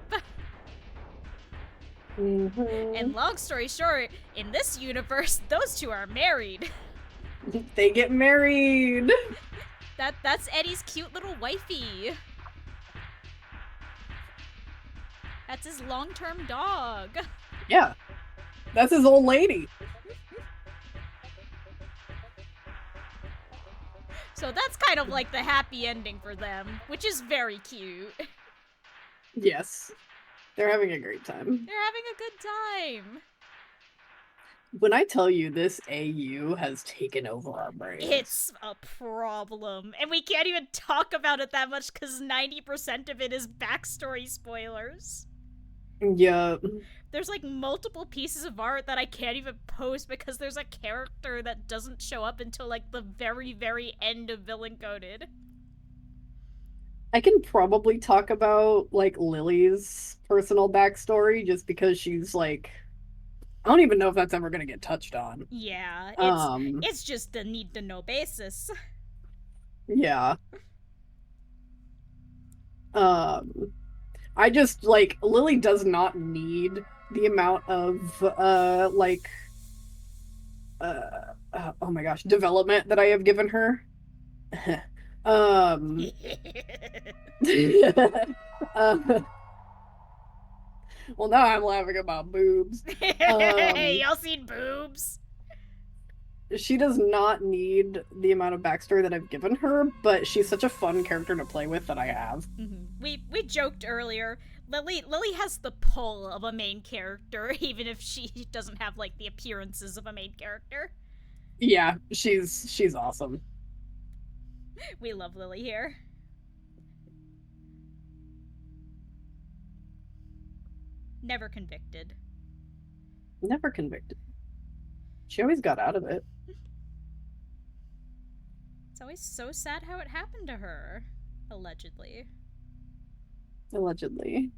Mm-hmm. And long story short, in this universe, those two are married. They get married. That's Eddie's cute little wifey. That's his long-term dog. Yeah. That's his old lady. So that's kind of the happy ending for them, which is very cute. Yes. They're having a great time. They're having a good time. When I tell you this AU has taken over our brains. It's a problem. And we can't even talk about it that much because 90% of it is backstory spoilers. Yeah. There's multiple pieces of art that I can't even post because there's a character that doesn't show up until the very, very end of Villain Coded. I can probably talk about Lily's personal backstory just because she's I don't even know if that's ever gonna get touched on. Yeah, Um, it's just a need to know basis. yeah. I just, like, Lily does not need the amount of, oh my gosh, development that I have given her. um, uh, well, now I'm laughing about boobs. Y'all seen boobs? She does not need the amount of backstory that I've given her, but she's such a fun character to play with that I have. Mm-hmm. We joked earlier. Lily has the pull of a main character, even if she doesn't have like the appearances of a main character. Yeah, she's awesome. We love Lily here. Never convicted. Never convicted. She always got out of it. It's always so sad how it happened to her. Allegedly. Allegedly.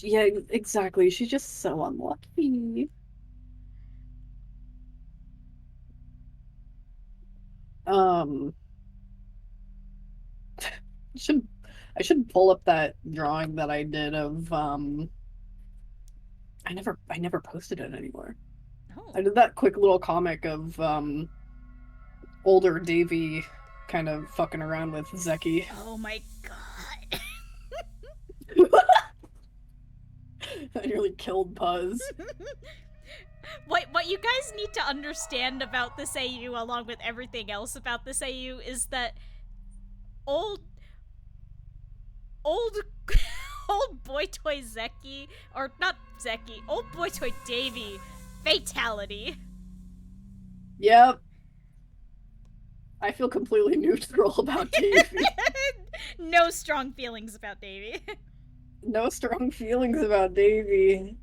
Yeah, exactly. She's just so unlucky. Um, should I should pull up that drawing that I did of I never posted it anymore. Oh. I did that quick little comic of older Davy kind of fucking around with Zeki. Oh my god. I nearly killed Puzz. What you guys need to understand about this AU, along with everything else about this AU, is that old old boy toy Zeki, or not Zeki, old boy toy Davy, fatality. Yep. I feel completely neutral about Davy. No strong feelings about Davy. No strong feelings about Davy.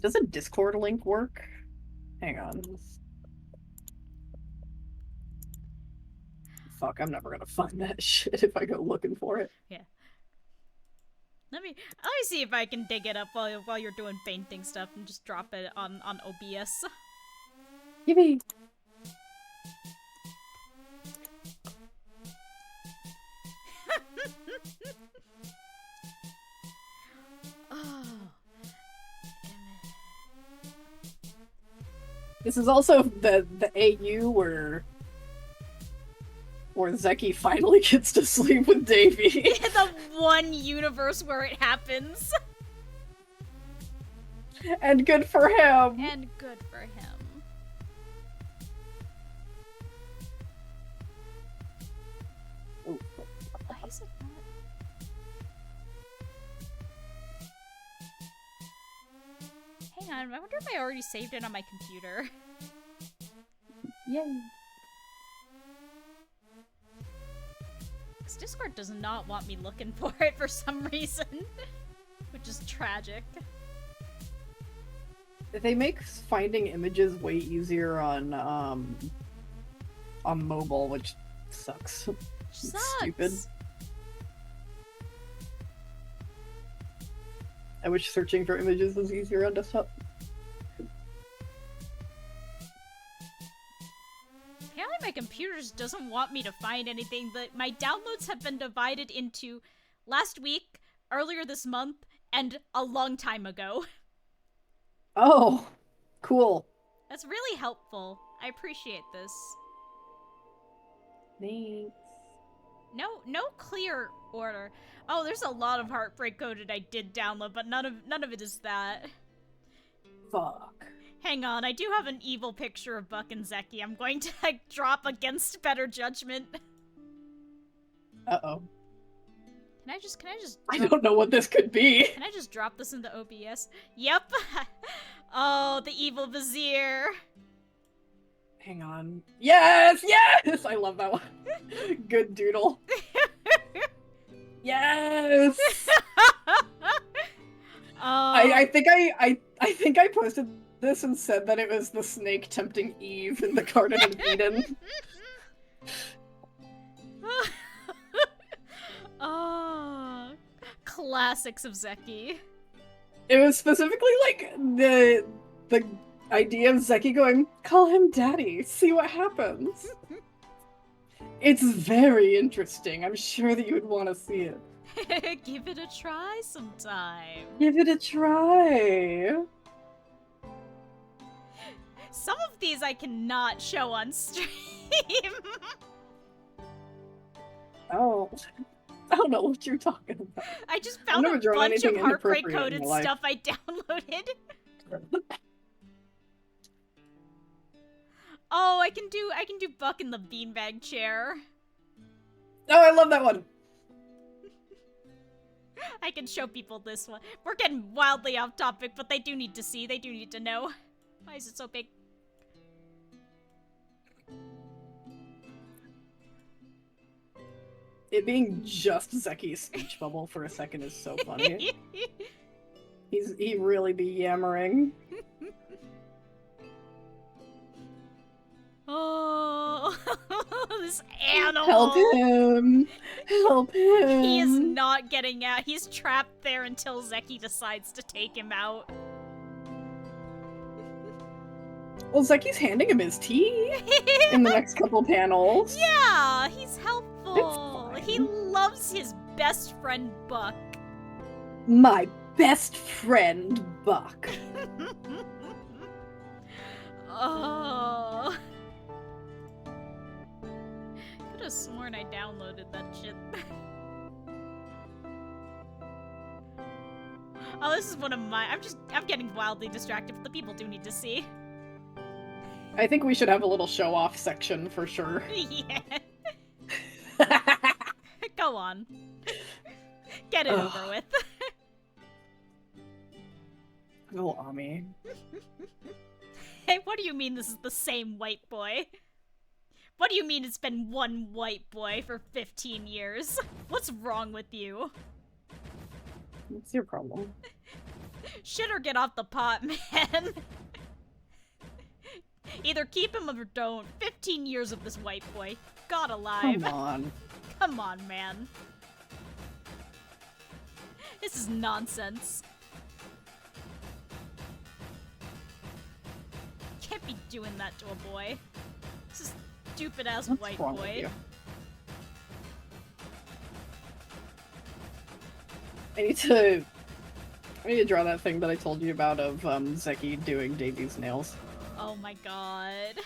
Does a Discord link work? Hang on. Fuck, I'm never gonna find that shit if I go looking for it. Yeah. Let me see if I can dig it up while you're doing painting stuff and just drop it on OBS. Yippee! Oh. This is also the AU where Zeki finally gets to sleep with Davy. The one universe where it happens. And good for him. And good for him. Oh. Why is it not? Hang on, I wonder if I already saved it on my computer. Yay. Because Discord does not want me looking for it for some reason. Which is tragic. They make finding images way easier on mobile, which sucks. Sucks. Stupid. I wish searching for images was easier on desktop. Apparently my computer just doesn't want me to find anything. My downloads have been divided into last week, earlier this month, and a long time ago. Oh, cool. That's really helpful. I appreciate this. Thanks. No clear order. Oh, there's a lot of Heartbreak Coded I did download, but none of it is that. Fuck. Hang on, I do have an evil picture of Buck and Zeki. I'm going to drop against better judgment. Uh-oh. Can I just I don't know what this could be. Can I just drop this into OBS? Yep. Oh, the evil vizier. Hang on. Yes! Yes! I love that one. Good doodle. Yes! I think I posted this and said that it was the snake tempting Eve in the Garden of Eden. Oh, Classics of Zeki. It was specifically like the idea of Zeki going, call him daddy, see what happens. It's very interesting. I'm sure that you would want to see it. Give it a try sometime. Give it a try. Some of these I cannot show on stream. Oh, I don't know what you're talking about. I just found a bunch of heartbreak coded stuff I downloaded. Oh, I can do Buck in the beanbag chair. Oh, I love that one. I can show people this one. We're getting wildly off topic, but they do need to see. They do need to know. Why is it so big? It being just Zeki's speech bubble for a second is so funny. He really be yammering. Oh, this animal. Help him! Help him! He is not getting out. He's trapped there until Zeki decides to take him out. Well, Zeki's handing him his tea in the next couple panels. Yeah, he's helpful. It's He loves his best friend, Buck. My best friend, Buck. Oh. Could have sworn I downloaded that shit. Oh, this is one of my. I'm getting wildly distracted, but the people do need to see. I think we should have a little show-off section for sure. Yeah. Go on. Get it over with. Oh, Ami. Hey, what do you mean this is the same white boy? What do you mean it's been one white boy for 15 years? What's wrong with you? What's your problem? Shit or get off the pot, man. Either keep him or don't. 15 years of this white boy. God alive. Come on. Come on, man. This is nonsense. Can't be doing that to a boy. This is stupid-ass white wrong boy. with you? I need to draw that thing that I told you about of Zeki doing Davy's nails. Oh my god.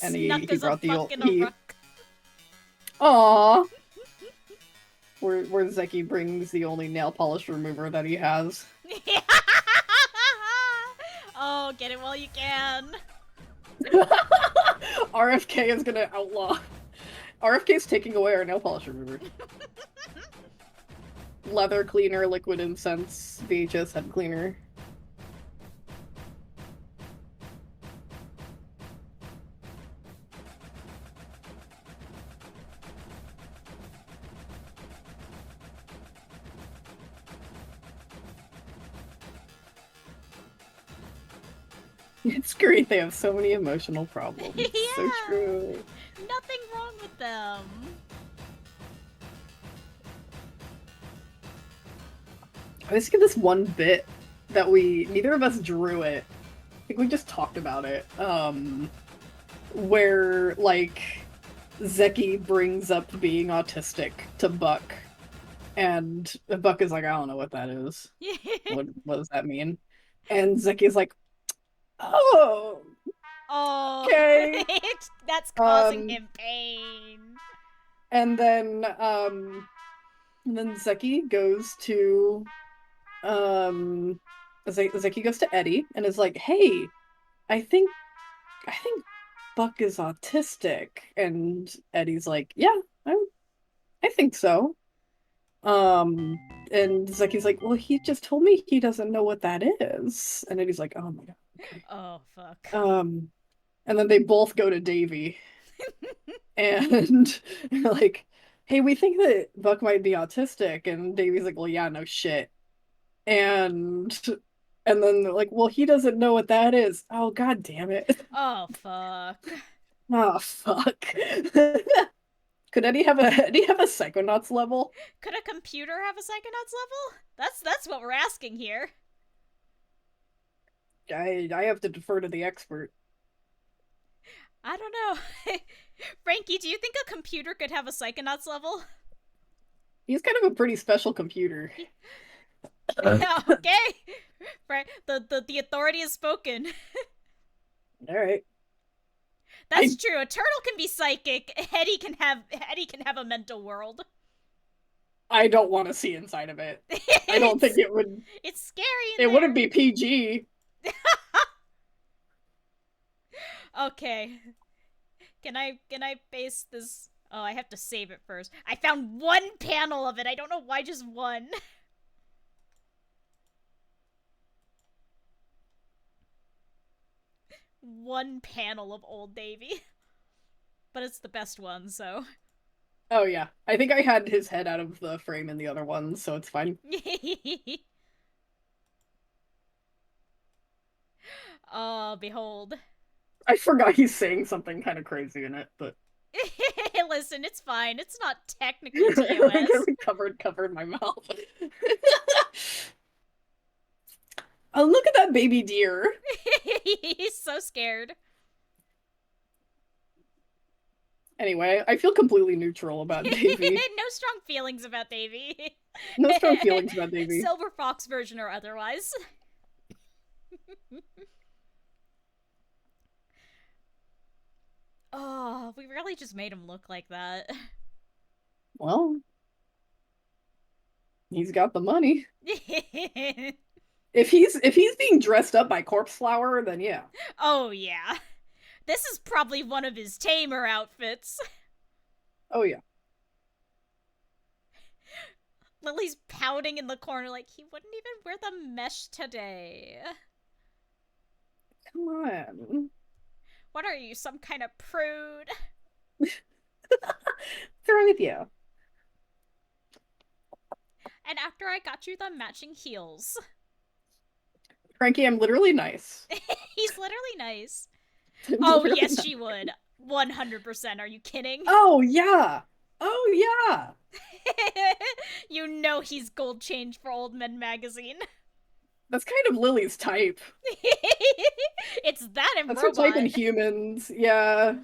And Snuck he as brought a the old fucking rook. Aww. Where Zeki brings the only nail polish remover that he has. Oh, get it while you can. RFK is gonna outlaw. RFK's taking away our nail polish remover. Leather cleaner, liquid incense, VHS head cleaner. It's great they have so many emotional problems. Yeah. So true. Nothing wrong with them. I just get this one bit that neither of us drew it. I think we just talked about it. Where, like, Zeki brings up being autistic to Buck. And Buck is like, I don't know what that is. What does that mean? And Zeki's like, oh, Oh, okay. That's causing him pain. And then Zeki goes to Zeki goes to Eddie and is like, hey, I think Buck is autistic. And Eddie's like, yeah, I think so. And Zeki's like, well, he just told me he doesn't know what that is. And Eddie's like, oh my god. Okay. Oh, fuck. And then they both go to Davy. And like, hey, we think that Buck might be autistic. And Davy's like, well, yeah, no shit. And then they're like, well, he doesn't know what that is. Oh, god damn it. Oh, fuck. Oh, fuck. Could Eddie have a Psychonauts level? Could a computer have a Psychonauts level? That's what we're asking here. I have to defer to the expert. I don't know. Frankie, do you think a computer could have a Psychonauts level? He's kind of a pretty special computer. Okay. Right. The authority has spoken. All right. That's true. A turtle can be psychic. Eddie can have a mental world. I don't want to see inside of it. I don't think it would. It's scary. It wouldn't be PG. Okay. Can I base this? Oh, I have to save it first. I found one panel of it. I don't know why just one. One panel of old Davy. But it's the best one, so. Oh yeah. I think I had his head out of the frame in the other one, so it's fine. Oh, behold. I forgot he's saying something kind of crazy in it, but listen, it's fine. It's not technically TUOYS. covered my mouth. Oh, look at that baby deer. He's so scared. Anyway, I feel completely neutral about Davy. No strong feelings about Davy. No strong feelings about Davy. Silver Fox version or otherwise. Oh, we really just made him look like that. Well, he's got the money. If he's being dressed up by Corpse Flower, then yeah. Oh yeah. This is probably one of his tamer outfits. Oh yeah. Lily's pouting in the corner like he wouldn't even wear the mesh today. Come on. What are you, some kind of prude? What's wrong with you? And after I got you the matching heels. Frankie, I'm literally nice. He's literally nice. Oh, yes, she would. 100%. Are you kidding? Oh, yeah. Oh, yeah. You know he's gold change for Old Men magazine. That's kind of Lily's type. It's that and That's robot. her type in humans, yeah.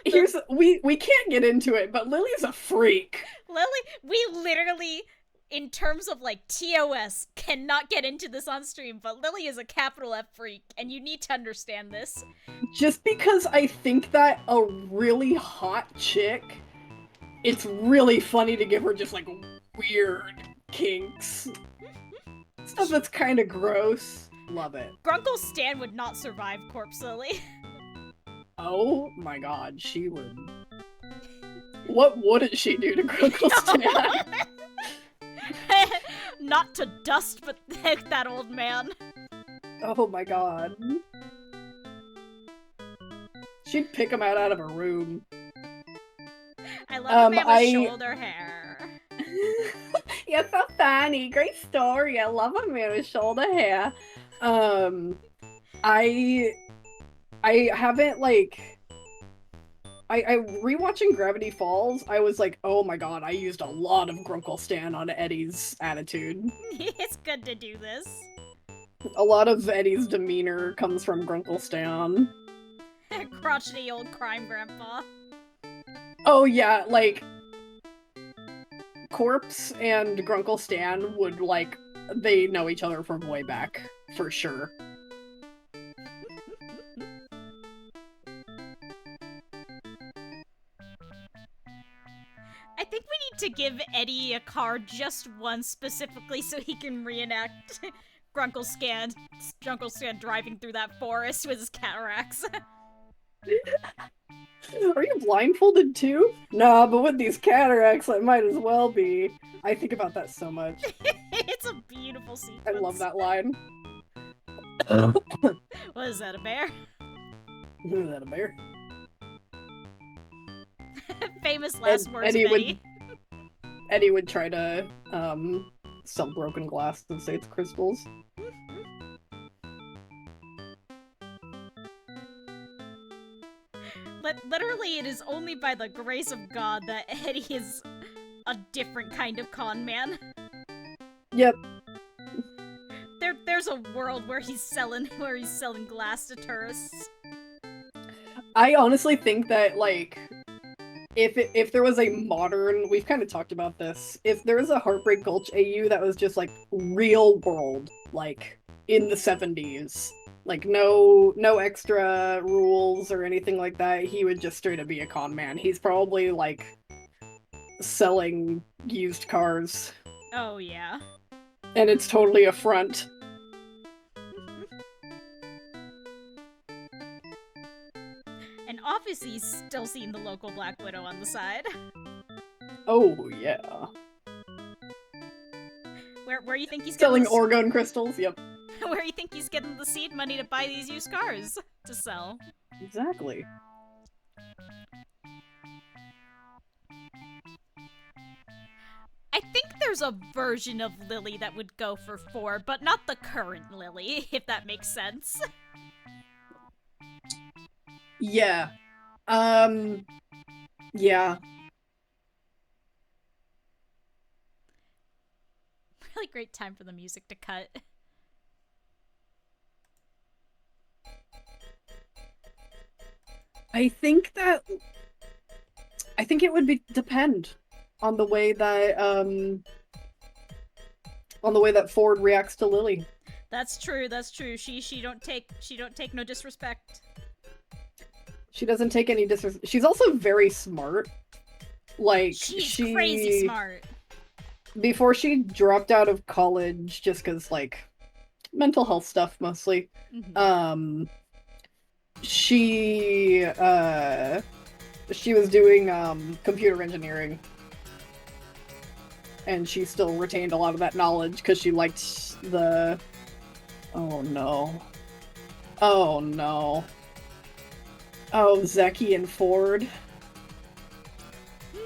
We can't get into it, but Lily's a freak. We literally, in terms of like TOS, cannot get into this on stream, but Lily is a capital F freak, and you need to understand this. Just because I think that a really hot chick, it's really funny to give her just like weird kinks. Stuff that's kind of gross. Love it. Grunkle Stan would not survive Corpse Lily. Oh my god, she would. What wouldn't she do to Grunkle Stan? Not to dust, but that old man. Oh my god. She'd pick him out of a room. I love a man with shoulder hair. You're so funny. Great story. I love a man with shoulder hair. I haven't like I rewatching Gravity Falls, I was like, oh my god, I used a lot of Grunkle Stan on Eddie's attitude. It's good to do this. A lot of Eddie's demeanor comes from Grunkle Stan. Crotchety old crime grandpa. Oh yeah, like Corpse and Grunkle Stan would like they know each other from way back, for sure. I think we need to give Eddie a car just once specifically so he can reenact Grunkle Stan driving through that forest with his cataracts. Are you blindfolded too? Nah, but with these cataracts, I might as well be. I think about that so much. It's a beautiful sequence. I love that line. What is that, a bear? Is that a bear? Famous last words of Eddie. Eddie would try to sell broken glass and say it's crystals. literally, it is only by the grace of God that Eddie is a different kind of con man. Yep. There's a world where he's selling glass to tourists. I honestly think that, like, if there was a modern, we've kind of talked about this, if there was a Heartbreak Gulch AU that was just, like, real world, like, in the 70s, like, no extra rules or anything like that, he would just straight up be a con man. He's probably, like, selling used cars. Oh, yeah. And it's totally a front. And obviously he's still seeing the local Black Widow on the side. Oh, yeah. Where you think he's selling getting orgone crystals? Yep. Where you think he's getting the seed money to buy these used cars to sell? Exactly. I think there's a version of Lily that would go for 4, but not the current Lily, if that makes sense. Yeah. Yeah. Really great time for the music to cut. I think it would depend on the way that Ford reacts to Lily. That's true. She don't take no disrespect. She doesn't take any disrespect. She's also very smart. Like, she's crazy smart. Before she dropped out of college, just because, like, mental health stuff mostly, she was doing computer engineering, and she still retained a lot of that knowledge because she liked the... Oh no. Oh no. Oh, Zeki and Ford.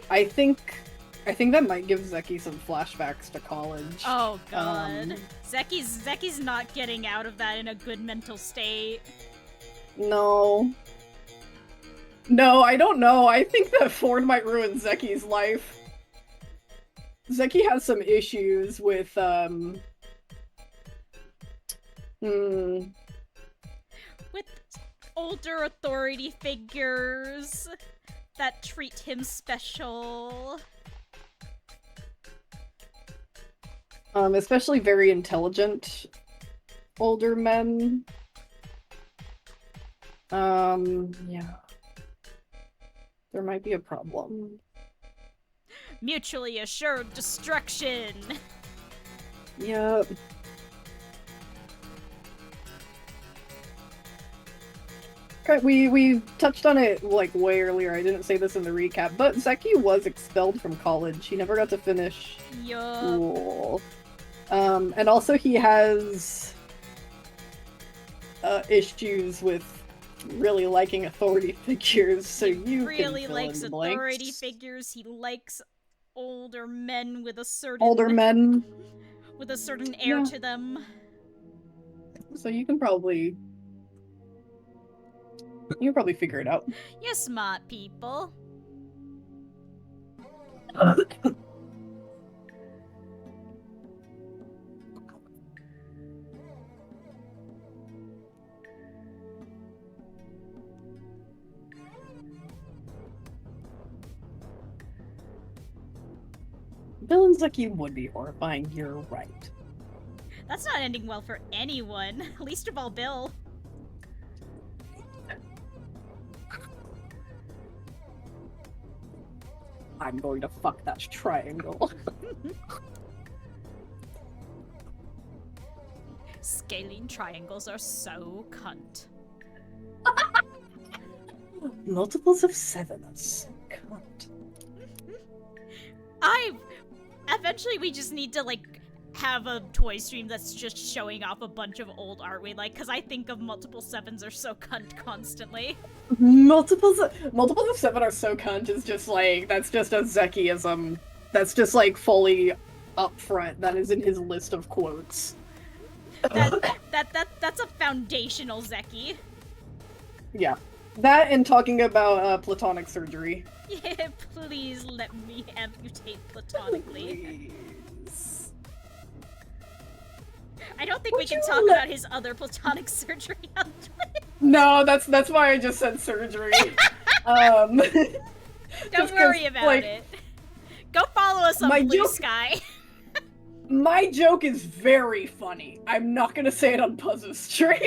I think that might give Zeki some flashbacks to college. Oh god. Zeki's not getting out of that in a good mental state. No. No, I don't know. I think that Ford might ruin Zeki's life. Zeki has some issues with, with older authority figures that treat him special. Especially very intelligent older men. Yeah. There might be a problem. Mutually assured destruction! Yep. Okay, we touched on it, like, way earlier. I didn't say this in the recap, but Zeki was expelled from college. He never got to finish school. And also he has issues with really liking authority figures, so you really can likes fill in the authority blanks. figures. He likes older men with a certain air to them. So you can probably figure it out. You're smart people. Villains like you would be horrifying, you're right. That's not ending well for anyone. Least of all Bill. I'm going to fuck that triangle. Scalene triangles are so cunt. Multiples of 7 are so cunt. Eventually we just need to, like, have a toy stream that's just showing off a bunch of old art we like, because I think of multiple 7s are so cunt constantly. Multiples of 7 are so cunt is just like, that's just a Zekiism. That's just like fully upfront. That is in his list of quotes. That's a foundational Zeki. Yeah. That and talking about platonic surgery. Yeah, please let me amputate platonically. Please. I don't think we can talk about his other platonic surgery on Twitch. No, that's why I just said surgery. Don't worry about it. Go follow us on Blue Sky. My joke is very funny. I'm not gonna say it on Puzz's stream.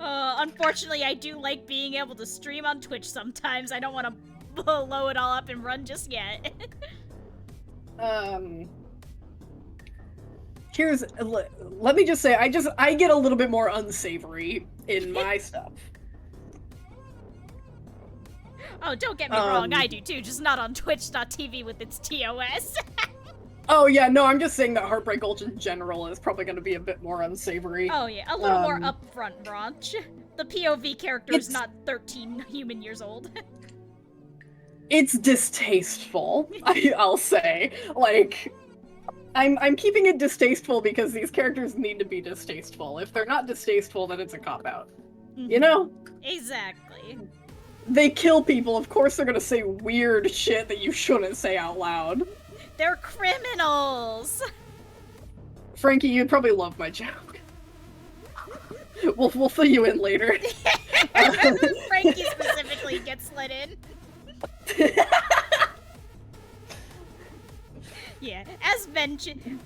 Unfortunately, I do like being able to stream on Twitch sometimes. I don't want to blow it all up and run just yet. Let me just say, I get a little bit more unsavory in my stuff. Oh, don't get me wrong, I do too, just not on Twitch.tv with its TOS. Oh yeah, no, I'm just saying that Heartbreak Gulch in general is probably going to be a bit more unsavory. Oh yeah, a little more upfront raunch. The POV character is not 13 human years old. It's distasteful, I'll say. Like, I'm keeping it distasteful because these characters need to be distasteful. If they're not distasteful, then it's a cop-out. You know? Exactly. They kill people, of course they're gonna say weird shit that you shouldn't say out loud. They're criminals! Frankie, you'd probably love my joke. We'll fill you in later. Frankie specifically gets let in. Yeah, as mentioned,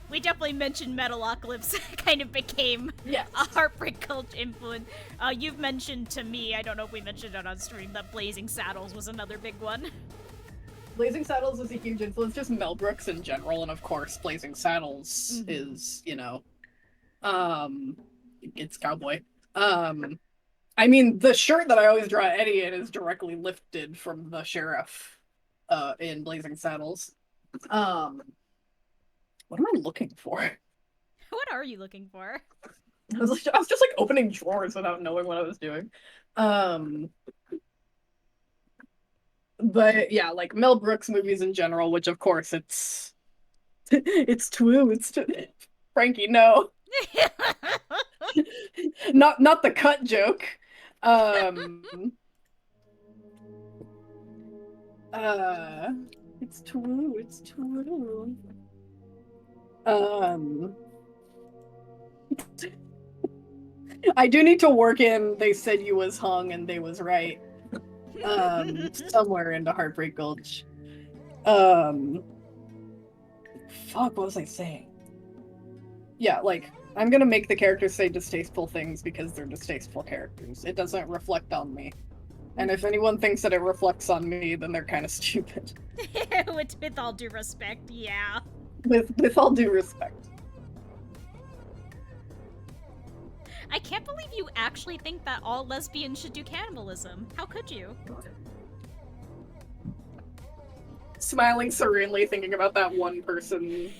we definitely mentioned Metalocalypse kind of became a Heartbreak Gulch influence. You've mentioned to me, I don't know if we mentioned it on stream, that Blazing Saddles was another big one. Blazing Saddles is a huge influence, just Mel Brooks in general, and of course Blazing Saddles is, you know, it's Cowboy. I mean, the shirt that I always draw Eddie in is directly lifted from the sheriff in Blazing Saddles. What am I looking for? What are you looking for? I was just like opening drawers without knowing what I was doing. But yeah, like Mel Brooks movies in general, which of course it's Frankie, no. Not the cut joke. It's true. I do need to work in They Said You Was Hung and They Was Right. Somewhere into Heartbreak Gulch. Fuck, what was I saying? Yeah, like, I'm gonna make the characters say distasteful things because they're distasteful characters. It doesn't reflect on me. And if anyone thinks that it reflects on me, then they're kind of stupid. With all due respect, yeah. With all due respect. I can't believe you actually think that all lesbians should do cannibalism. How could you? Smiling serenely, thinking about that one person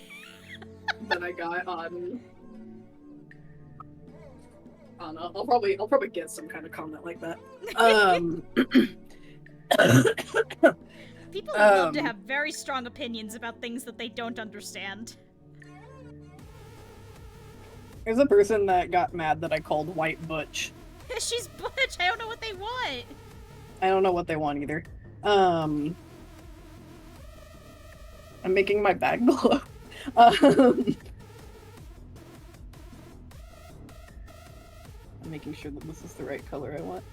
that I got on. I don't know. I'll probably get some kind of comment like that. People love to have very strong opinions about things that they don't understand. There's a person that got mad that I called White Butch. She's Butch. I don't know what they want. I don't know what they want either. I'm making my bag glow. I'm making sure that this is the right color I want.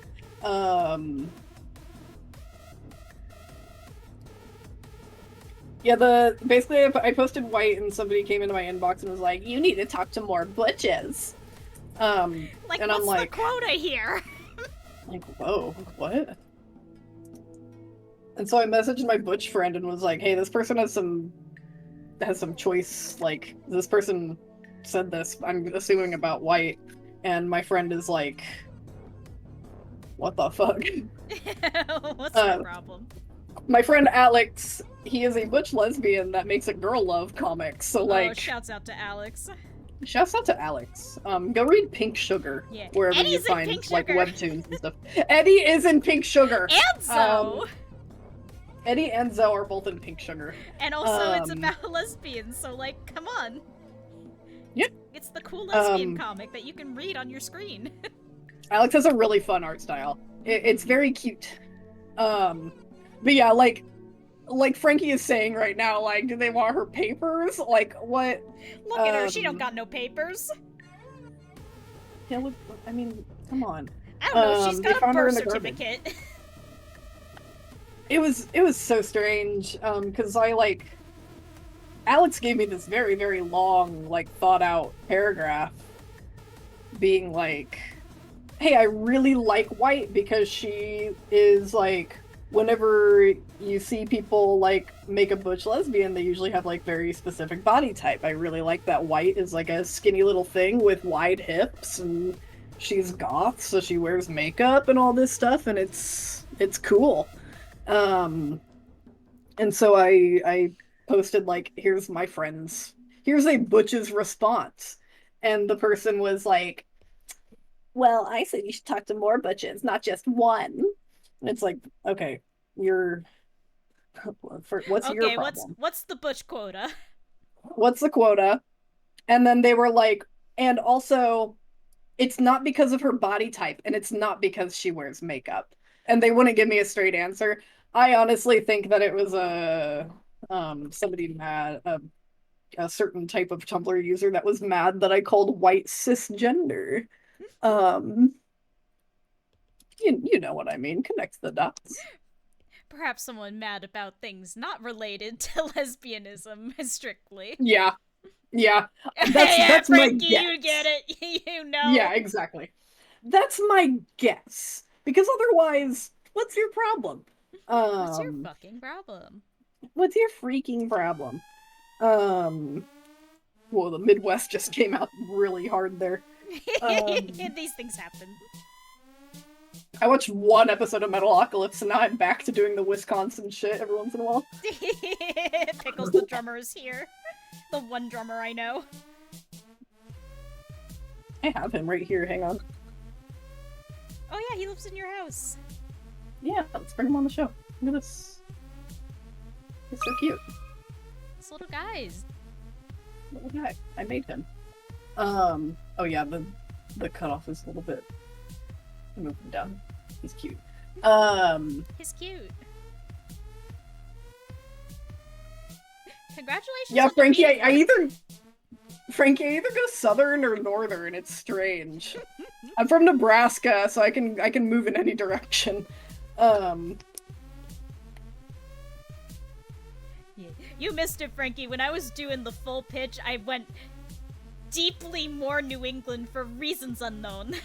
Yeah, basically I posted white and somebody came into my inbox and was like, "You need to talk to more butches." Like, and what's I'm like, the quota here? Like, whoa, what? And so I messaged my butch friend and was like, "Hey, this person has some choice. Like, this person said this. I'm assuming about white." And my friend is like, "What the fuck?" What's the problem? My friend Alex, he is a butch lesbian that makes a girl love comics. So like, shouts out to Alex. Shouts out to Alex. Go read Pink Sugar wherever Eddie's you find like Sugar. webtoons and stuff. Eddie is in Pink Sugar. And Zoe. Eddie and Zoe are both in Pink Sugar. And also, it's about lesbians. So like, come on. Yeah. It's the cool lesbian comic that you can read on your screen. Alex has a really fun art style. It's very cute. But yeah, like Frankie is saying right now, like, do they want her papers? Like, what? Look at her, she don't got no papers. Yeah, look, I mean, come on. I don't know, she's got a birth certificate. It was so strange, because Alex gave me this very, very long, like, thought-out paragraph being like, hey, I really like White because she is, like, whenever you see people, like, make a butch lesbian, they usually have, like, very specific body type. I really like that White is, like, a skinny little thing with wide hips, and she's goth, so she wears makeup and all this stuff, and it's cool. And so I posted, like, here's my friends. Here's a butch's response. And the person was like, well, I said you should talk to more butches, not just one. And it's like, okay, what's your problem? What's the butch quota? What's the quota? And then they were like, and also, it's not because of her body type, and it's not because she wears makeup. And they wouldn't give me a straight answer. I honestly think that it was somebody mad, a certain type of Tumblr user that was mad that I called White cisgender. You know what I mean. Connect the dots. Perhaps someone mad about things not related to lesbianism, strictly. Yeah. That's Frankie, my guess. you get it. You know. Yeah, exactly. That's my guess. Because otherwise, what's your problem? What's your fucking problem? What's your freaking problem? Whoa, the Midwest just came out really hard there. These things happen. I watched one episode of Metalocalypse, and now I'm back to doing the Wisconsin shit every once in a while. Pickles the drummer is here. The one drummer I know. I have him right here, hang on. Oh yeah, he lives in your house. Yeah, let's bring him on the show. Look at this. He's so cute. This little guy's. Little guy. I made him. Oh yeah, the cutoff is a little bit. Move him down. He's cute. He's cute. Congratulations. Yeah, Frankie, I either go southern or northern. It's strange. I'm from Nebraska, so I can move in any direction. Yeah. You missed it, Frankie. When I was doing the full pitch, I went deeply more New England for reasons unknown.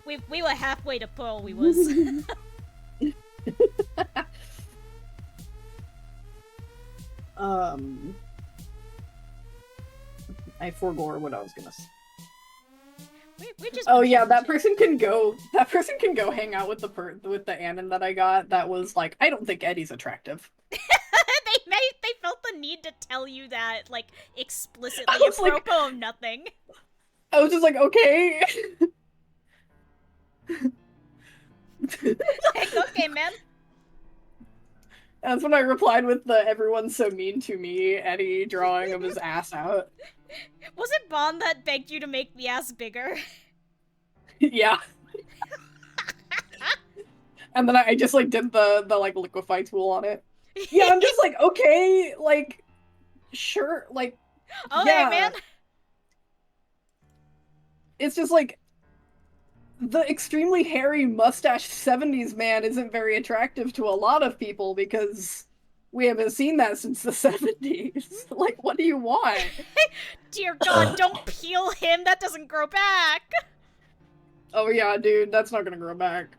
We were halfway to Pearl, we was. I forgot what I was gonna say. We just oh yeah, that person can go hang out with the Anon that I got. That was like, I don't think Eddie's attractive. they felt the need to tell you that, like, explicitly, apropos of nothing. I was just like, okay. Like, okay, man. That's when I replied with the "everyone's so mean to me" Eddie drawing of his ass out. Was it Bond that begged you to make the ass bigger? Yeah. And then I just like did the like liquefy tool on it. Yeah, I'm just like, okay, like, sure, like, okay, yeah. man. It's just like, the extremely hairy mustache 70s man isn't very attractive to a lot of people because we haven't seen that since the 70s. Like, what do you want? Dear God, don't peel him. That doesn't grow back. Oh yeah, dude, that's not gonna grow back.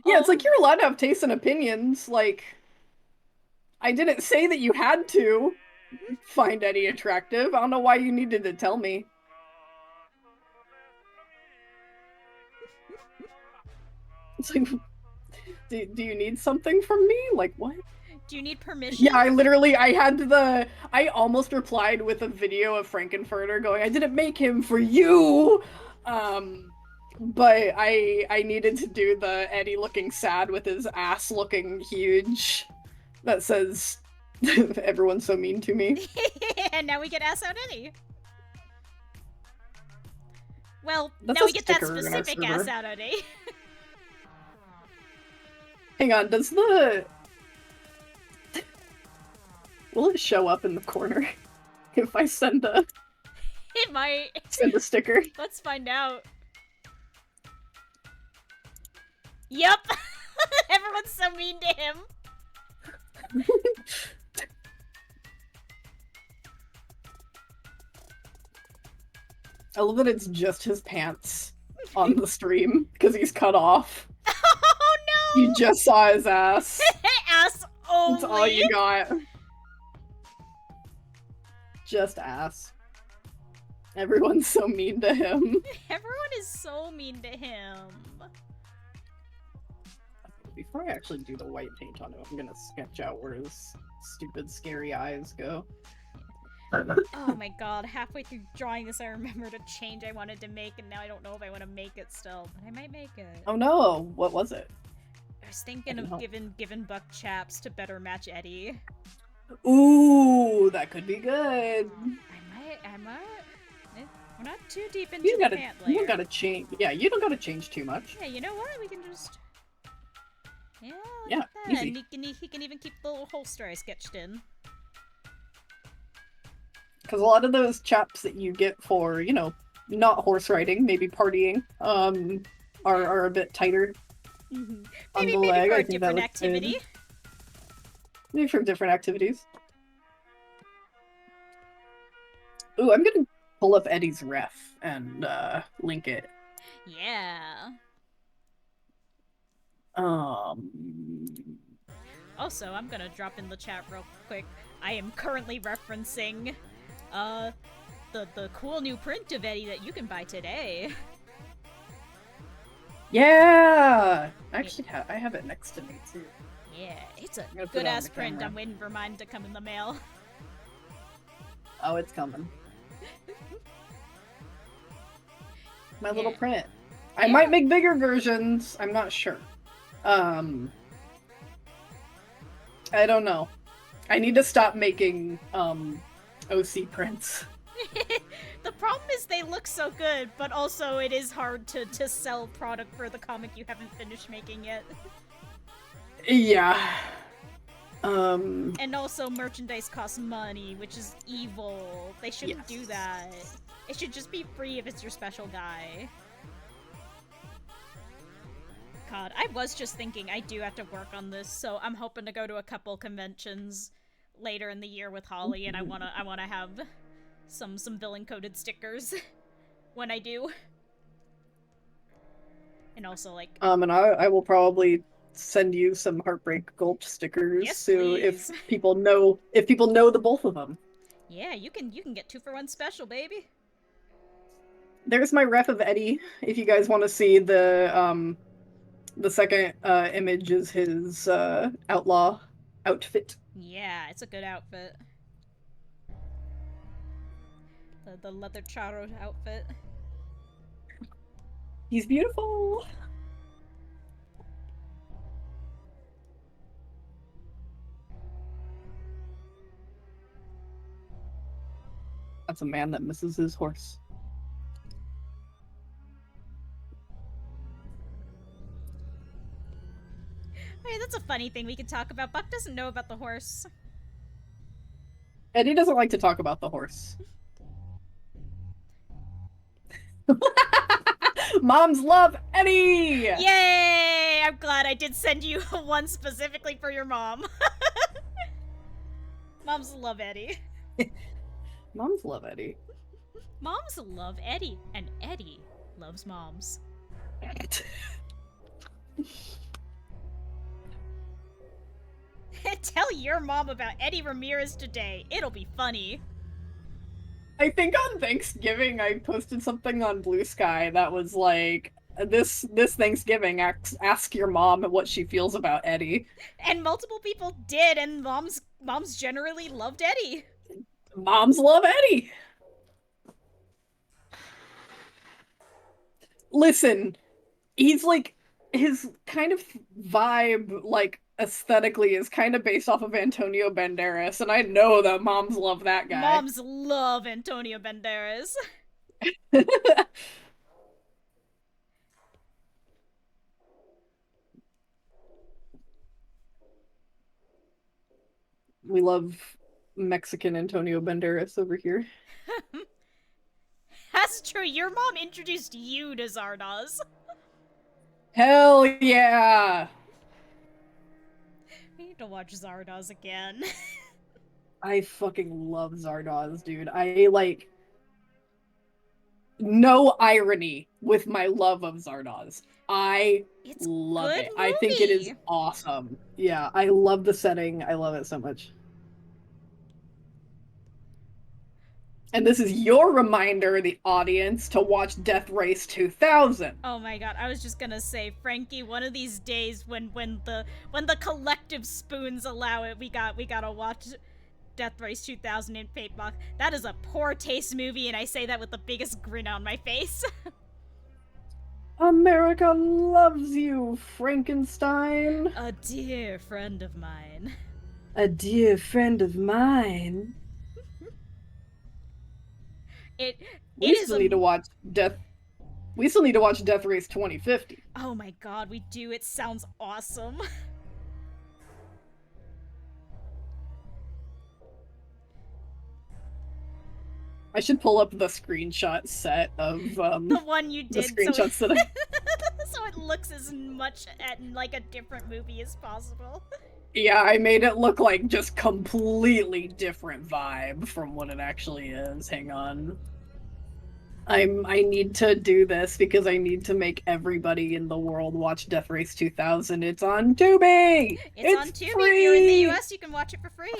Yeah, it's like, you're allowed to have tastes and opinions. Like, I didn't say that you had to find Eddie attractive. I don't know why you needed to tell me. It's like, do you need something from me? Like, what? Do you need permission? Yeah, I almost replied with a video of Frankenfurter going, I didn't make him for you! But I needed to do the Eddie looking sad with his ass looking huge that says, Everyone's so mean to me. And now we get ass out Eddie. Well, That's now a we get that sticker in our specific server. ass out Eddie. Hang on, does the... Will it show up in the corner if I send a It might. sticker? Let's find out. Yup! Everyone's so mean to him. I love that it's just his pants on the stream because he's cut off. Oh no! You just saw his ass. Ass only. That's all you got. Just ass. Everyone's so mean to him. Everyone is so mean to him. Before I actually do the white paint on him, I'm gonna sketch out where his stupid, scary eyes go. Oh my god, halfway through drawing this I remembered a change I wanted to make and now I don't know if I want to make it still, but I might make it. Oh no, what was it? I was thinking of giving Buck chaps to better match Eddie. Ooh, that could be good. I might. We're not too deep into You the pant layer. you don't gotta change. Yeah, you don't gotta change too much. Yeah, you know what? We can just... Yeah, look Yeah, at that. easy. And he can even keep the little holster I sketched in. Because a lot of those chaps that you get for, you know, not horse riding, maybe partying, are a bit tighter on Maybe the leg. for I a think that different looks activity. good. Maybe for different activities. Ooh, I'm gonna pull up Eddie's ref and link it. Yeah. Also, I'm gonna drop in the chat real quick. I am currently referencing the cool new print of Eddie that you can buy today. Yeah! Actually, I have it next to me, too. Yeah, it's a gonna put it good on ass the print. camera. I'm waiting for mine to come in the mail. Oh, it's coming. My little Yeah. print. I Yeah. might make bigger versions. I'm not sure. I don't know. I need to stop making OC prints. The problem is they look so good, but also it is hard to sell product for the comic you haven't finished making yet. Yeah. And also merchandise costs money, which is evil. They shouldn't do Yes. that. It should just be free if it's your special guy. God, I was just thinking I do have to work on this, so I'm hoping to go to a couple conventions later in the year with Holly, and I wanna have some villain coded stickers when I do. And also like And I will probably send you some Heartbreak Gulch stickers. Yes, so please. if people know the both of them. yeah, you can get 2-for-1 special, baby. There's my ref of Eddie. If you guys want to see the second image is his outlaw outfit. Yeah, it's a good outfit. The leather charo outfit. He's beautiful. That's a man that misses his horse. Hey, that's a funny thing we could talk about. Buck doesn't know about the horse. Eddie doesn't like to talk about the horse. Moms love Eddie! Yay! I'm glad I did send you one specifically for your mom. Moms love Eddie. Moms love Eddie. Moms love Eddie, and Eddie loves moms. Tell your mom about Eddie Ramirez today. It'll be funny. I think on Thanksgiving I posted something on Blue Sky that was like, this Thanksgiving, ask your mom what she feels about Eddie. And multiple people did, and moms generally loved Eddie. Moms love Eddie! Listen, he's like, his kind of vibe, like, aesthetically is kind of based off of Antonio Banderas, and I know that moms love that guy. Moms love Antonio Banderas. We love Mexican Antonio Banderas over here. That's true. Your mom introduced you to Zardoz. Hell yeah! We need to watch Zardoz again. I fucking love Zardoz, dude. I like no irony with my love of Zardoz. I love it. Movie. I think it is awesome. Yeah, I love the setting. I love it so much. And this is your reminder, the audience, to watch Death Race 2000. Oh my god, I was just gonna say, Frankie, one of these days when the collective spoons allow it, we gotta watch Death Race 2000 in Paintbox. That is a poor taste movie, and I say that with the biggest grin on my face. America loves you, Frankenstein. A dear friend of mine. A dear friend of mine. We still need to watch Death Race 2050. Oh my god, we do. It sounds awesome. I should pull up the screenshot set of the one you did. The screenshots so that so it looks as much at like a different movie as possible. Yeah, I made it look like just completely different vibe from what it actually is. Hang on. I need to do this because I need to make everybody in the world watch Death Race 2000. It's on Tubi! It's on Tubi. Free! If you're in the US, you can watch it for free.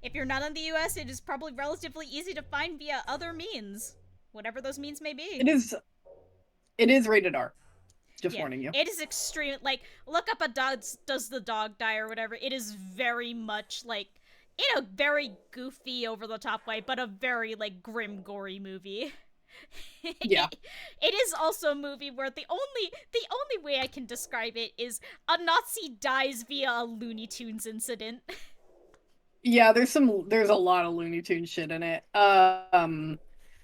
If you're not in the US, it is probably relatively easy to find via other means. Whatever those means may be. It is rated R. Just warning you. It is extreme. Like, look up a dog, does the dog die or whatever. It is very much like, in a very goofy, over-the-top way, but a very, like, grim, gory movie. Yeah. It is also a movie where the only way I can describe it is a Nazi dies via a Looney Tunes incident. Yeah, there's a lot of Looney Tunes shit in it. And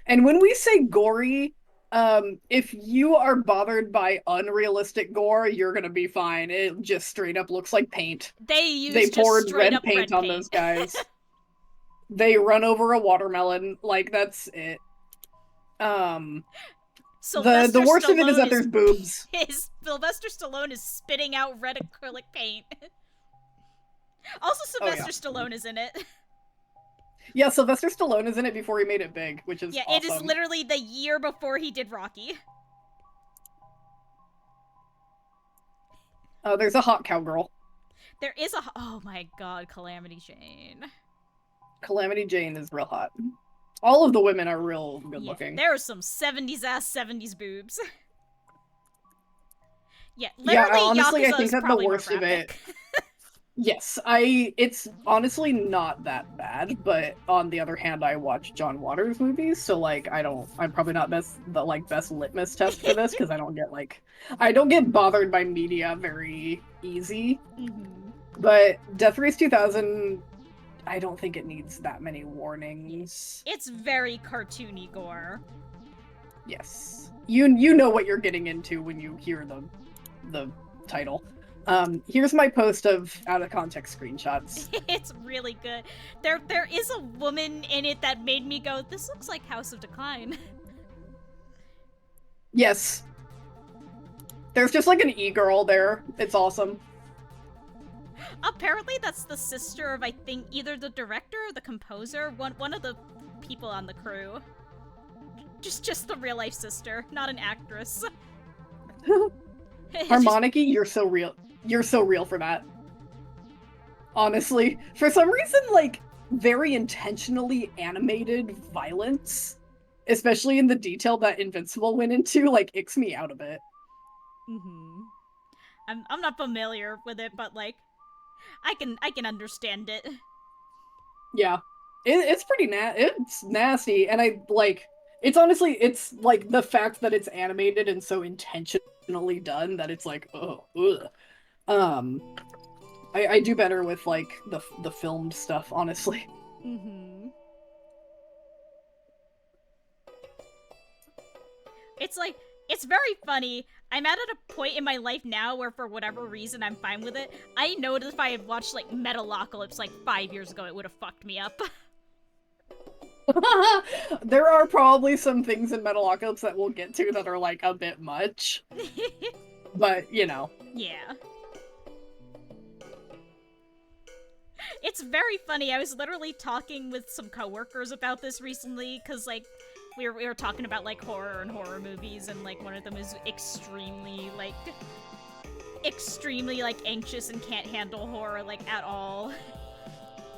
when we say gory, if you are bothered by unrealistic gore, you're gonna be fine. It just straight up looks like paint. They poured red paint on those guys. They run over a watermelon. Like, that's it. The worst of it is that there's boobs. Sylvester Stallone is spitting out red acrylic paint. Also, Sylvester Stallone is in it. Yeah, Sylvester Stallone is in it before he made it big, which is awesome. It is literally the year before he did Rocky. There's a hot cowgirl. There is a... Oh my god, Calamity Jane. Calamity Jane is real hot. All of the women are real good looking. There are some 70s-ass 70s boobs. Literally, honestly, Yakuza I think is that the worst of it... Yes, it's honestly not that bad, but on the other hand, I watch John Waters movies, so like I'm probably not best litmus test for this because I don't get bothered by media very easy. Mm-hmm. But Death Race 2000, I don't think it needs that many warnings. It's very cartoony gore. Yes, you know what you're getting into when you hear the title. Here's my post of out of context screenshots. It's really good. There is a woman in it that made me go, this looks like House of Decline. Yes. There's just like an e-girl there. It's awesome. Apparently that's the sister of, I think, either the director or the composer, one of the people on the crew. Just the real life sister, not an actress. Harmoniki, you're so real. You're so real for that. Honestly. For some reason, like, very intentionally animated violence, especially in the detail that Invincible went into, like, icks me out a bit. Mm-hmm. I'm not familiar with it, but, like, I can understand it. Yeah. It's pretty it's nasty, and it's honestly, it's, like, the fact that it's animated and so intentionally done that it's like, oh, ugh. I do better with like the filmed stuff, honestly. Mm-hmm. It's like, it's very funny. I'm at a point in my life now where for whatever reason I'm fine with it. I know that if I had watched like Metalocalypse like 5 years ago, it would have fucked me up. There are probably some things in Metalocalypse that we'll get to that are like a bit much. But, you know. Yeah. It's very funny. I was literally talking with some coworkers about this recently, because, like, we were talking about, like, horror and horror movies, and, like, one of them is extremely, like, anxious and can't handle horror, like, at all.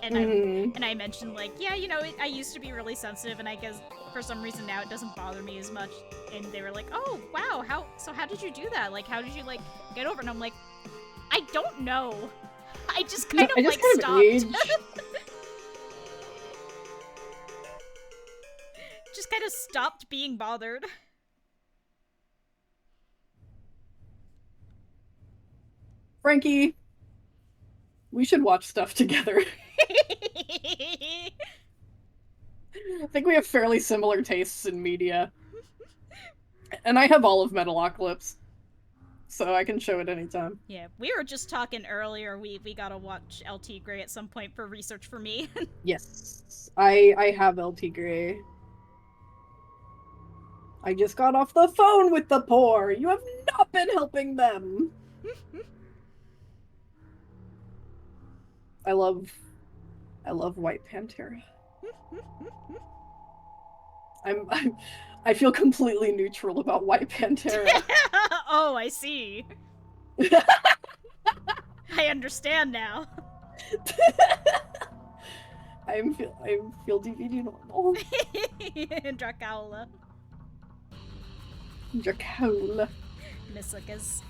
And I mentioned, like, yeah, you know, I used to be really sensitive, and I guess for some reason now it doesn't bother me as much. And they were like, oh, wow, how did you do that? Like, how did you, like, get over it? And I'm like, I don't know. I just kind of, like, stopped. Just kind of stopped being bothered. Frankie, we should watch stuff together. I think we have fairly similar tastes in media. And I have all of Metalocalypse, so I can show it anytime. Yeah, we were just talking earlier, we gotta watch LT Grey at some point for research for me. Yes, I have LT Grey. I just got off the phone with the poor. You have not been helping them. I love White Pantera. I feel completely neutral about White Pantera. Oh, I see. I understand now. I feel DVD normal. Dracaula. Dracaula. Misukas.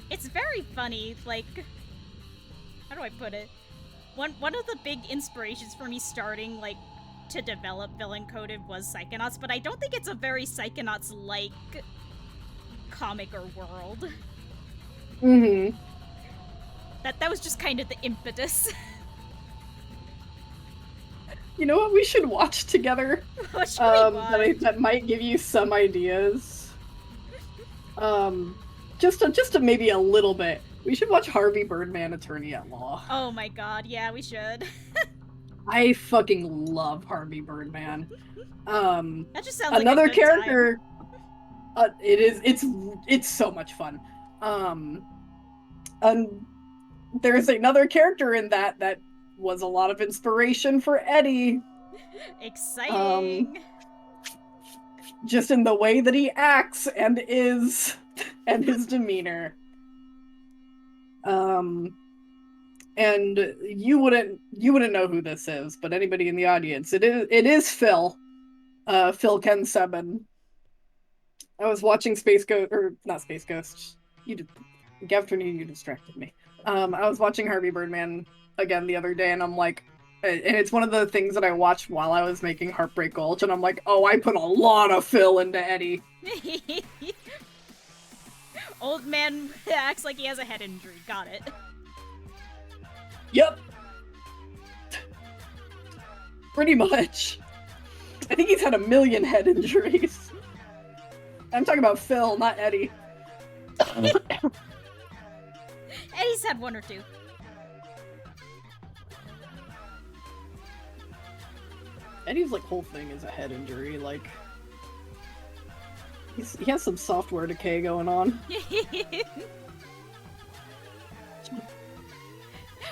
It's very funny, like, how do I put it? One of the big inspirations for me starting, like, to develop Villain Coded was Psychonauts, but I don't think it's a very Psychonauts-like comic or world. Mm-hmm. That was just kind of the impetus. You know what we should watch together? What should we watch? That might give you some ideas. Just to maybe a little bit. We should watch Harvey Birdman, Attorney at Law. Oh my god, yeah, we should. I fucking love Harvey Birdman. That just sounds another like a good character. It's so much fun. And there's another character in that was a lot of inspiration for Eddie. Exciting. Just in the way that he acts and is, and his demeanor. And you wouldn't know who this is, but anybody in the audience, it is Phil. Phil Ken Seven. I was watching Space Ghost, or not Space Ghost. Gavtrini, you distracted me. I was watching Harvey Birdman again the other day, and I'm like, and it's one of the things that I watched while I was making Heartbreak Gulch, and I'm like, oh, I put a lot of Phil into Eddie. Old man acts like he has a head injury. Got it. Yep. Pretty much. I think he's had 1 million head injuries. I'm talking about Phil, not Eddie. Eddie's had 1 or 2. Eddie's like whole thing is a head injury. Like he has some software decay going on.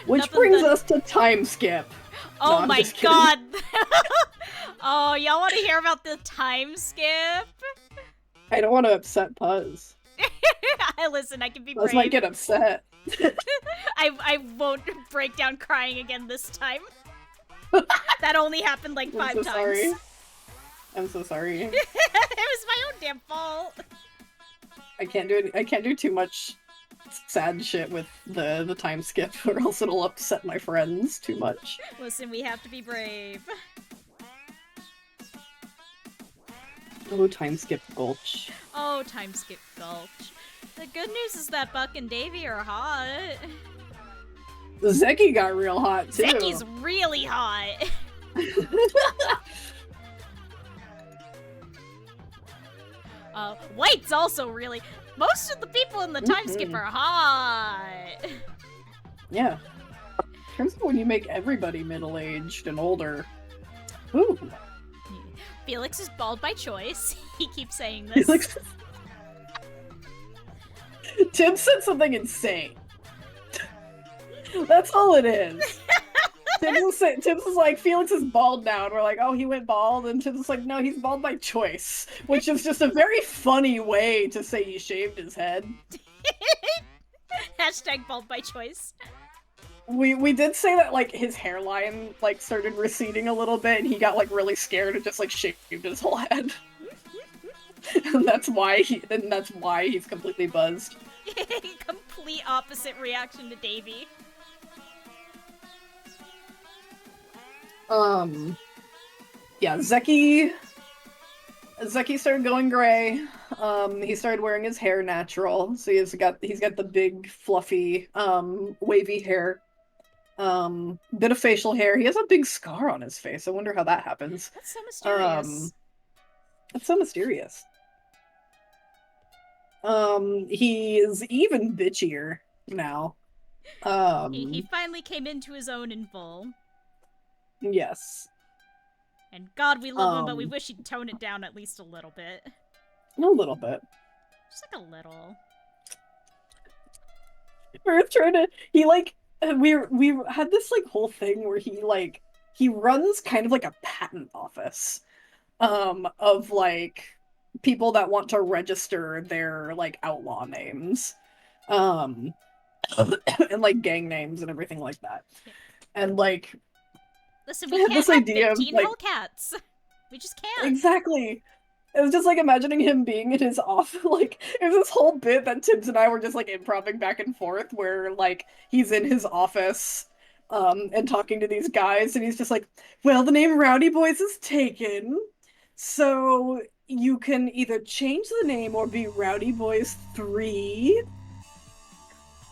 Which brings us to time skip. Oh my god. Oh, y'all want to hear about the time skip? I don't want to upset Puzz. Listen, I can be Puzz brave. might get upset. I won't break down crying again this time. That only happened like 5 times. Sorry. I'm so sorry. It was my own damn fault. I can't do too much sad shit with the time skip, or else it'll upset my friends too much. Listen, we have to be brave. Oh, time skip Gulch. Oh, time skip Gulch. The good news is that Buck and Davy are hot. Zeki got real hot too. Zeki's really hot. White's also really. Most of the people in the time skip are hot. Yeah. Turns out when you make everybody middle-aged and older. Ooh. Felix is bald by choice. He keeps saying this. Felix... Tim said something insane. That's all it is. Tim's is like, Felix is bald now, and we're like, oh, he went bald, and Tim's like, no, he's bald by choice, which is just a very funny way to say he shaved his head. Hashtag bald by choice. We did say that, like, his hairline, like, started receding a little bit, and he got, like, really scared and just, like, shaved his whole head. And that's why he's completely buzzed. Complete opposite reaction to Davy. Yeah, Zeki started going gray. He started wearing his hair natural, so he's got the big, fluffy, wavy hair. Bit of facial hair. He has a big scar on his face. I wonder how that happens. That's so mysterious. That's so mysterious. He is even bitchier now. He finally came into his own in full. Yes. And God, we love him, but we wish he'd tone it down at least a little bit. A little bit. Just like a little. We're trying to... We had this, like, whole thing where he runs kind of like a patent office. Of, like, people that want to register their, like, outlaw names. And, like, gang names and everything like that. And, like... Listen, we can't have 15 Hellcats. We just can't. Exactly. It was just, like, imagining him being in his office. Like, there's this whole bit that Tibbs and I were just, like, improvising back and forth where, like, he's in his office, and talking to these guys, and he's just like, well, the name Rowdy Boys is taken, so you can either change the name or be Rowdy Boys 3.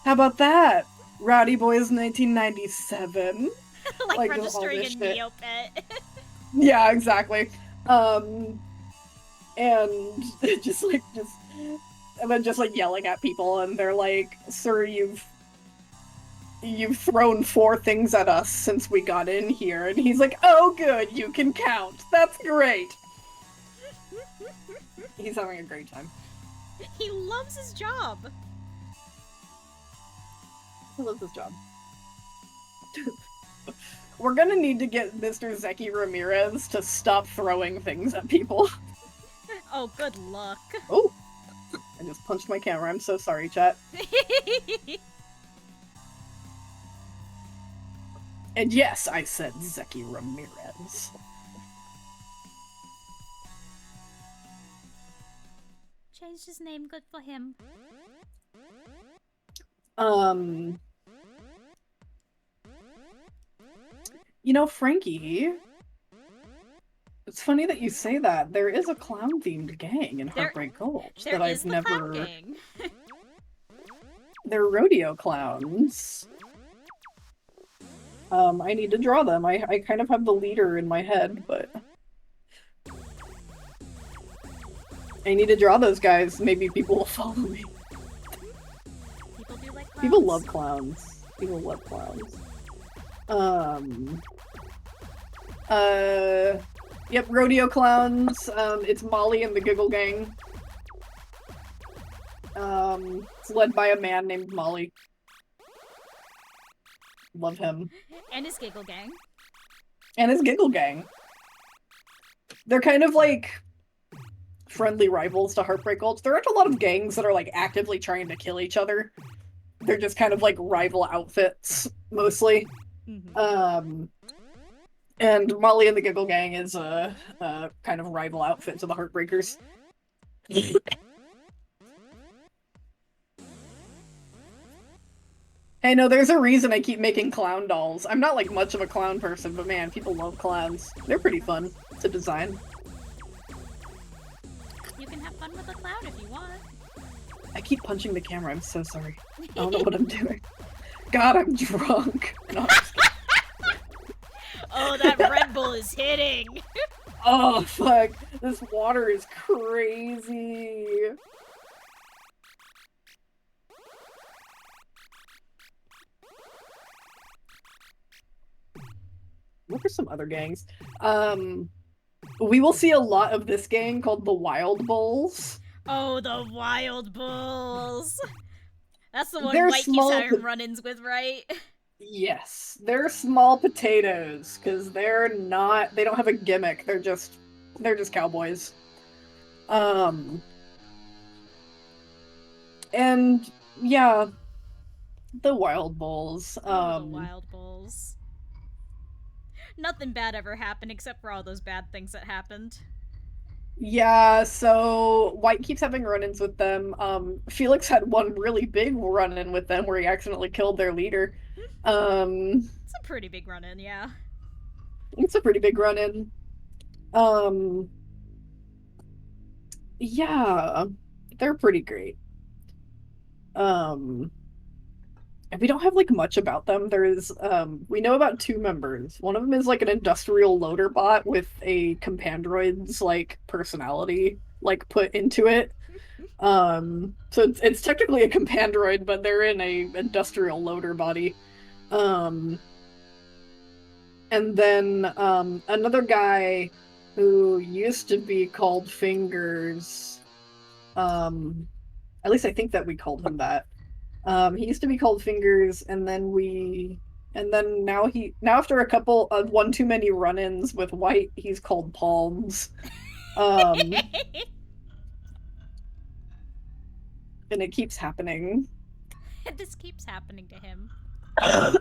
How about that? Rowdy Boys 1997. like registering a Neopet. Yeah, exactly. And and then just like yelling at people, and they're like, "Sir, you've thrown 4 things at us since we got in here." And he's like, "Oh, good, you can count. That's great." He's having a great time. He loves his job. He loves his job. We're gonna need to get Mr. Zeki Ramirez to stop throwing things at people. Oh, good luck. Oh! I just punched my camera. I'm so sorry, chat. And yes, I said Zeki Ramirez. Changed his name, good for him. You know, Frankie, it's funny that you say that. There is a clown-themed gang in Heartbreak Gulch that I've never... Clown gang. They're rodeo clowns. I need to draw them. I kind of have the leader in my head, but... I need to draw those guys. Maybe people will follow me. People do like clowns. People love clowns. People love clowns. Yep, rodeo clowns. It's Molly and the Giggle Gang. It's led by a man named Molly. Love him. And his Giggle Gang. And his Giggle Gang. They're kind of like friendly rivals to Heartbreak Gulch. There aren't a lot of gangs that are like actively trying to kill each other. They're just kind of like rival outfits, mostly. Mm-hmm. And Molly and the Giggle Gang is a kind of rival outfit to the Heartbreakers. Hey, no, there's a reason I keep making clown dolls. I'm not like much of a clown person, but man, people love clowns. They're pretty fun to design. have fun with a clown if you want. I keep punching the camera. I'm so sorry. I don't know what I'm doing. God, I'm drunk. No, I'm just kidding. Oh, that Red Bull is hitting. Oh, fuck. This water is crazy. What are some other gangs? We will see a lot of this gang called the Wild Bulls. Oh, the Wild Bulls. That's the one They're White keeps having run-ins with, right? Yes, they're small potatoes because they don't have a gimmick. They're just cowboys. And yeah, the Wild Bulls. Oh, the Wild Bulls. Nothing bad ever happened except for all those bad things that happened. Yeah, so White keeps having run-ins with them. Felix had one really big run-in with them where he accidentally killed their leader. It's a pretty big run-in, yeah. It's a pretty big run-in. Yeah, they're pretty great. And we don't have like much about them. There's we know about two members. One of them is like an industrial loader bot with a compandroid's like personality like put into it. So it's technically a compandroid, but they're in a industrial loader body. And then another guy who used to be called Fingers. At least I think that we called him that. He used to be called Fingers, and then now after a couple of one too many run-ins with White, he's called Palms. And it keeps happening. This keeps happening to him. I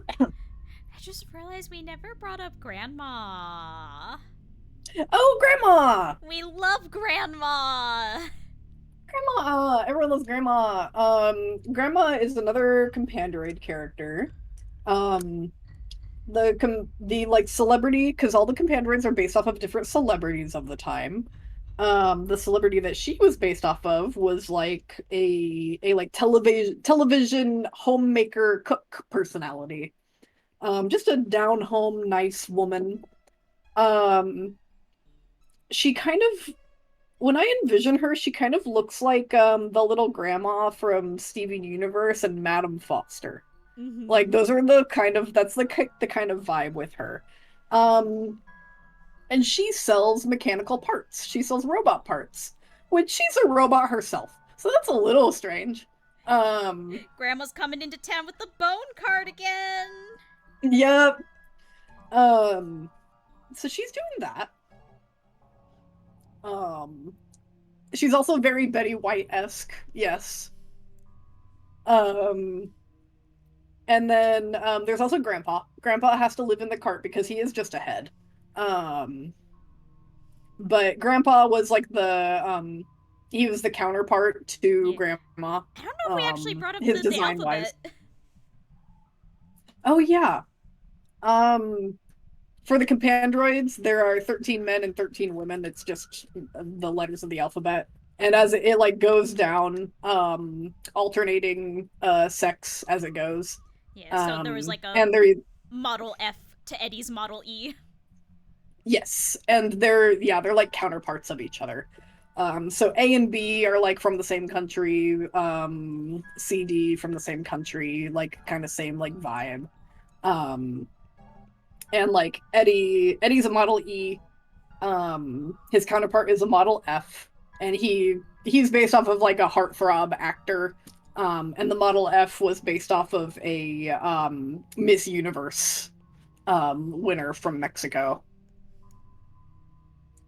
just realized we never brought up Grandma. Oh, Grandma! We love Grandma! Grandma! Everyone loves Grandma. Grandma is another compandroid character. The like celebrity, because all the compandroids are based off of different celebrities of the time. The celebrity that she was based off of was like a like television homemaker cook personality. Just a down home nice woman. She kind of, when I envision her, she kind of looks like the little grandma from Steven Universe and Madame Foster. Mm-hmm. Like those are that's the kind of vibe with her. And she sells mechanical parts. She sells robot parts, which she's a robot herself. So that's a little strange. Grandma's coming into town with the bone card again. Yep. So she's doing that. She's also very Betty White-esque, yes. And then there's also Grandpa. Grandpa has to live in the cart because he is just a head. But Grandpa was like he was the counterpart to Grandma. I don't know if we actually brought up his the design alphabet. wise. Oh yeah. For the compandroids, there are 13 men and 13 women. It's just the letters of the alphabet. And as it like goes down, alternating sex as it goes. Yeah, so there was like Model F to Eddie's Model E. Yes, and they're like counterparts of each other. So A and B are like from the same country, C, D from the same country, like kind of same like vibe. And like Eddie's a Model E. His counterpart is a Model F, and he's based off of like a heartthrob actor. And the Model F was based off of a Miss Universe winner from Mexico.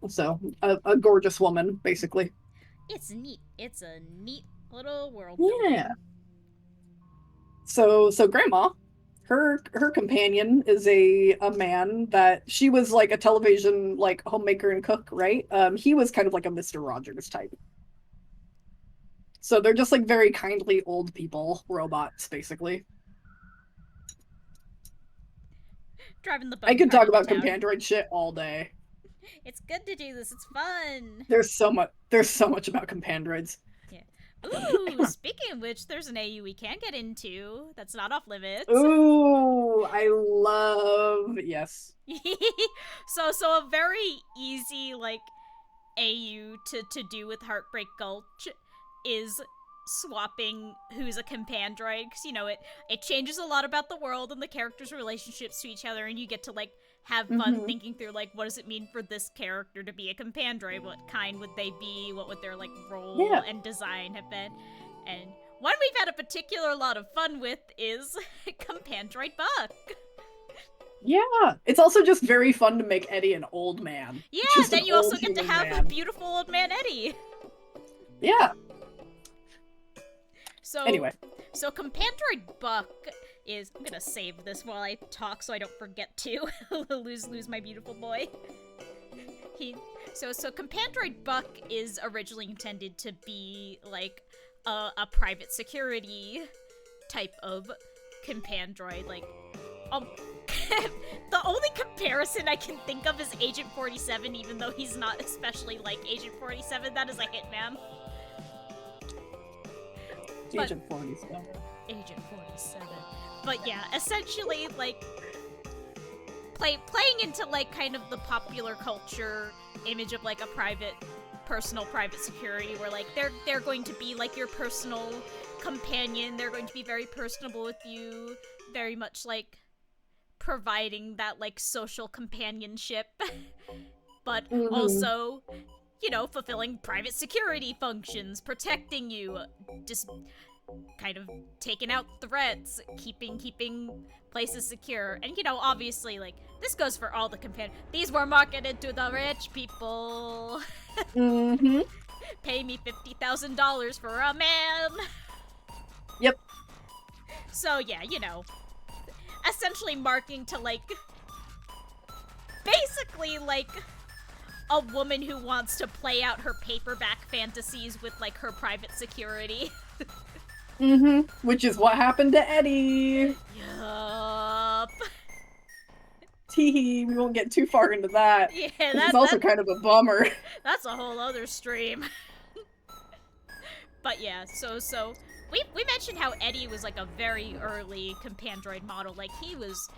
So a gorgeous woman, basically. It's neat. It's a neat little world. Yeah. So Grandma, her companion is a man that she was like a television like homemaker and cook, right? He was kind of like a Mr. Rogers type. So they're just like very kindly old people, robots, basically. Driving the I could talk about compandroid shit all day. It's good to do this. It's fun. There's so much about compandroids. Yeah. Ooh, speaking of which, there's an AU we can get into that's not off limits. Ooh, I love, yes. So a very easy, like, AU to do with Heartbreak Gulch is swapping who's a compandroid, because, you know, it changes a lot about the world and the characters' relationships to each other, and you get to, like, have fun thinking through, like, what does it mean for this character to be a compandroid? What kind would they be? What would their, like, role and design have been? And one we've had a particular lot of fun with is Compandroid Buck. Yeah, it's also just very fun to make Eddie an old man. Yeah, then you also get to have a beautiful old man Eddie. Yeah. So anyway, so Compandroid Buck is, I'm gonna save this while I talk so I don't forget to lose my beautiful boy. So Compandroid Buck is originally intended to be like a private security type of compandroid, like the only comparison I can think of is Agent 47, even though he's not especially like Agent 47. That is a hitman. Agent 47. Agent 47. But yeah, essentially, like, playing into, like, kind of the popular culture image of, like, a personal private security, where, like, they're going to be, like, your personal companion. They're going to be very personable with you, very much, like, providing that, like, social companionship, but also, you know, fulfilling private security functions, protecting you, just kind of taking out threats, keeping places secure. And, you know, obviously, like, this goes for all the these were marketed to the rich people. Pay me $50,000 for a man. Yep. So, yeah, you know, essentially marketing to, like, basically, like, a woman who wants to play out her paperback fantasies with, like, her private security. Which is what happened to Eddie. Yup. Teehee, we won't get too far into that. Yeah, that's also kind of a bummer. That's a whole other stream. But yeah, so we mentioned how Eddie was, like, a very early compandroid model. Like, he was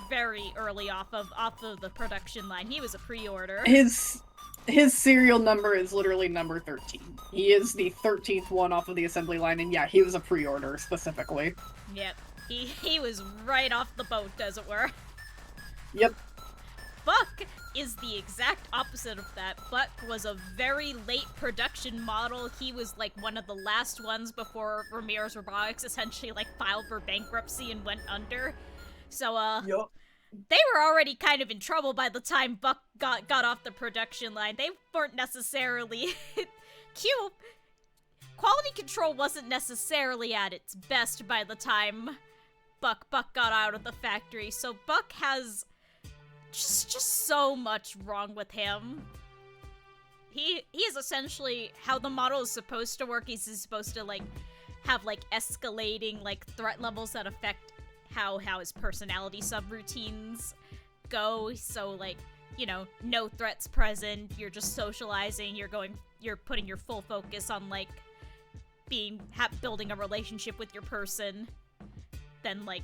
very early off of the production line. He was a pre-order. His serial number is literally number 13. He is the 13th one off of the assembly line, and yeah, he was a pre-order specifically. Yep. He was right off the boat, as it were. Yep. Buck is the exact opposite of that. Buck was a very late production model. He was, like, one of the last ones before Ramirez Robotics essentially, like, filed for bankruptcy and went under. So, Yep. They were already kind of in trouble by the time Buck got off the production line. They weren't necessarily... Quality control wasn't necessarily at its best by the time Buck got out of the factory, so Buck has just so much wrong with him. He is essentially how the model is supposed to work. He's supposed to, like, have, like, escalating, like, threat levels that affect how his personality subroutines go. So, like, you know, no threats present, you're just socializing, you're putting your full focus on, like, building a relationship with your person. Then, like,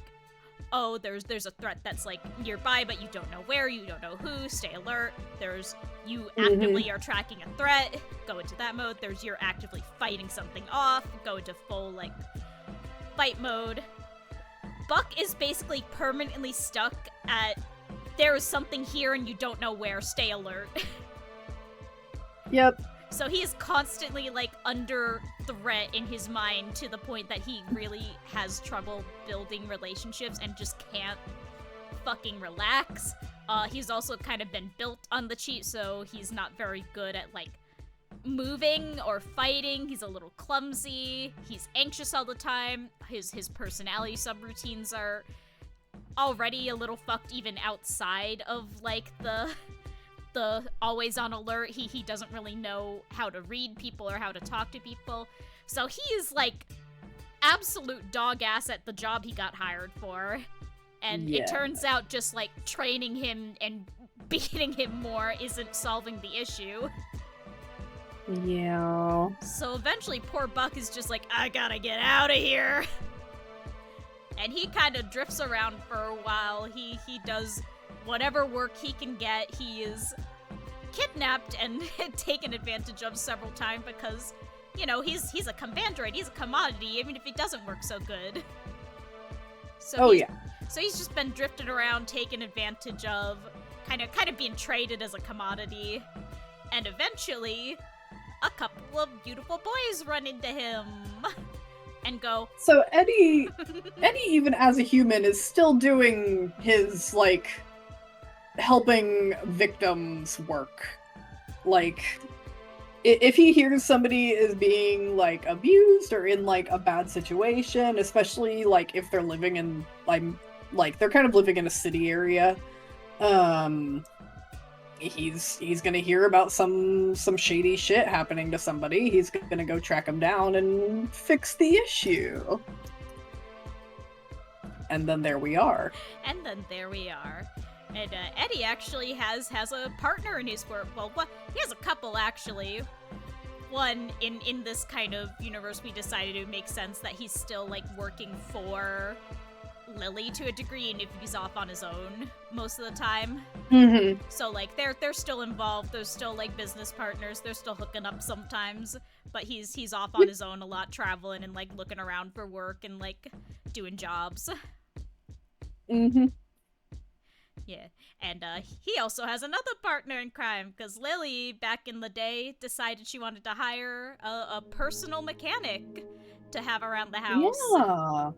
oh, there's a threat that's, like, nearby, but you don't know where, you don't know who, stay alert. There's, you actively are tracking a threat, go into that mode. There's, you're actively fighting something off, go into full, like, fight mode. Buck is basically permanently stuck at, there is something here and you don't know where, stay alert. Yep. So he is constantly, like, under threat in his mind to the point that he really has trouble building relationships and just can't fucking relax. He's also kind of been built on the cheap, so he's not very good at, like, moving or fighting. He's a little clumsy. He's anxious all the time. His personality subroutines are already a little fucked even outside of, like, the always on alert. He doesn't really know how to read people or how to talk to people. So he is, like, absolute dog ass at the job he got hired for. And it turns out just, like, training him and beating him more isn't solving the issue. Yeah. So eventually poor Buck is just like, I gotta get out of here. And he kind of drifts around for a while. He does whatever work he can get. He is kidnapped and taken advantage of several times because, you know, he's a commandroid. He's a commodity, even if he doesn't work so good. So So he's just been drifted around, taken advantage of, kind of being traded as a commodity. And eventually, a couple of beautiful boys run into him and go, So Eddie, even as a human, is still doing his, like, helping victims work. Like, if he hears somebody is being, like, abused or in, like, a bad situation, especially, like, if they're living in, like they're kind of living in a city area, he's gonna hear about some shady shit happening to somebody. He's gonna go track them down and fix the issue. And then there we are. And Eddie actually has a partner in his work. Well, he has a couple, actually. One, in this kind of universe, we decided it would make sense that he's still, like, working for Lily to a degree, and if he's off on his own most of the time. Mm-hmm. So, like, they're still involved. They're still, like, business partners. They're still hooking up sometimes. But he's off on his own a lot, traveling and, like, looking around for work and, like, doing jobs. Mm-hmm. Yeah, and he also has another partner in crime, because Lily, back in the day, decided she wanted to hire a personal mechanic to have around the house. Yeah.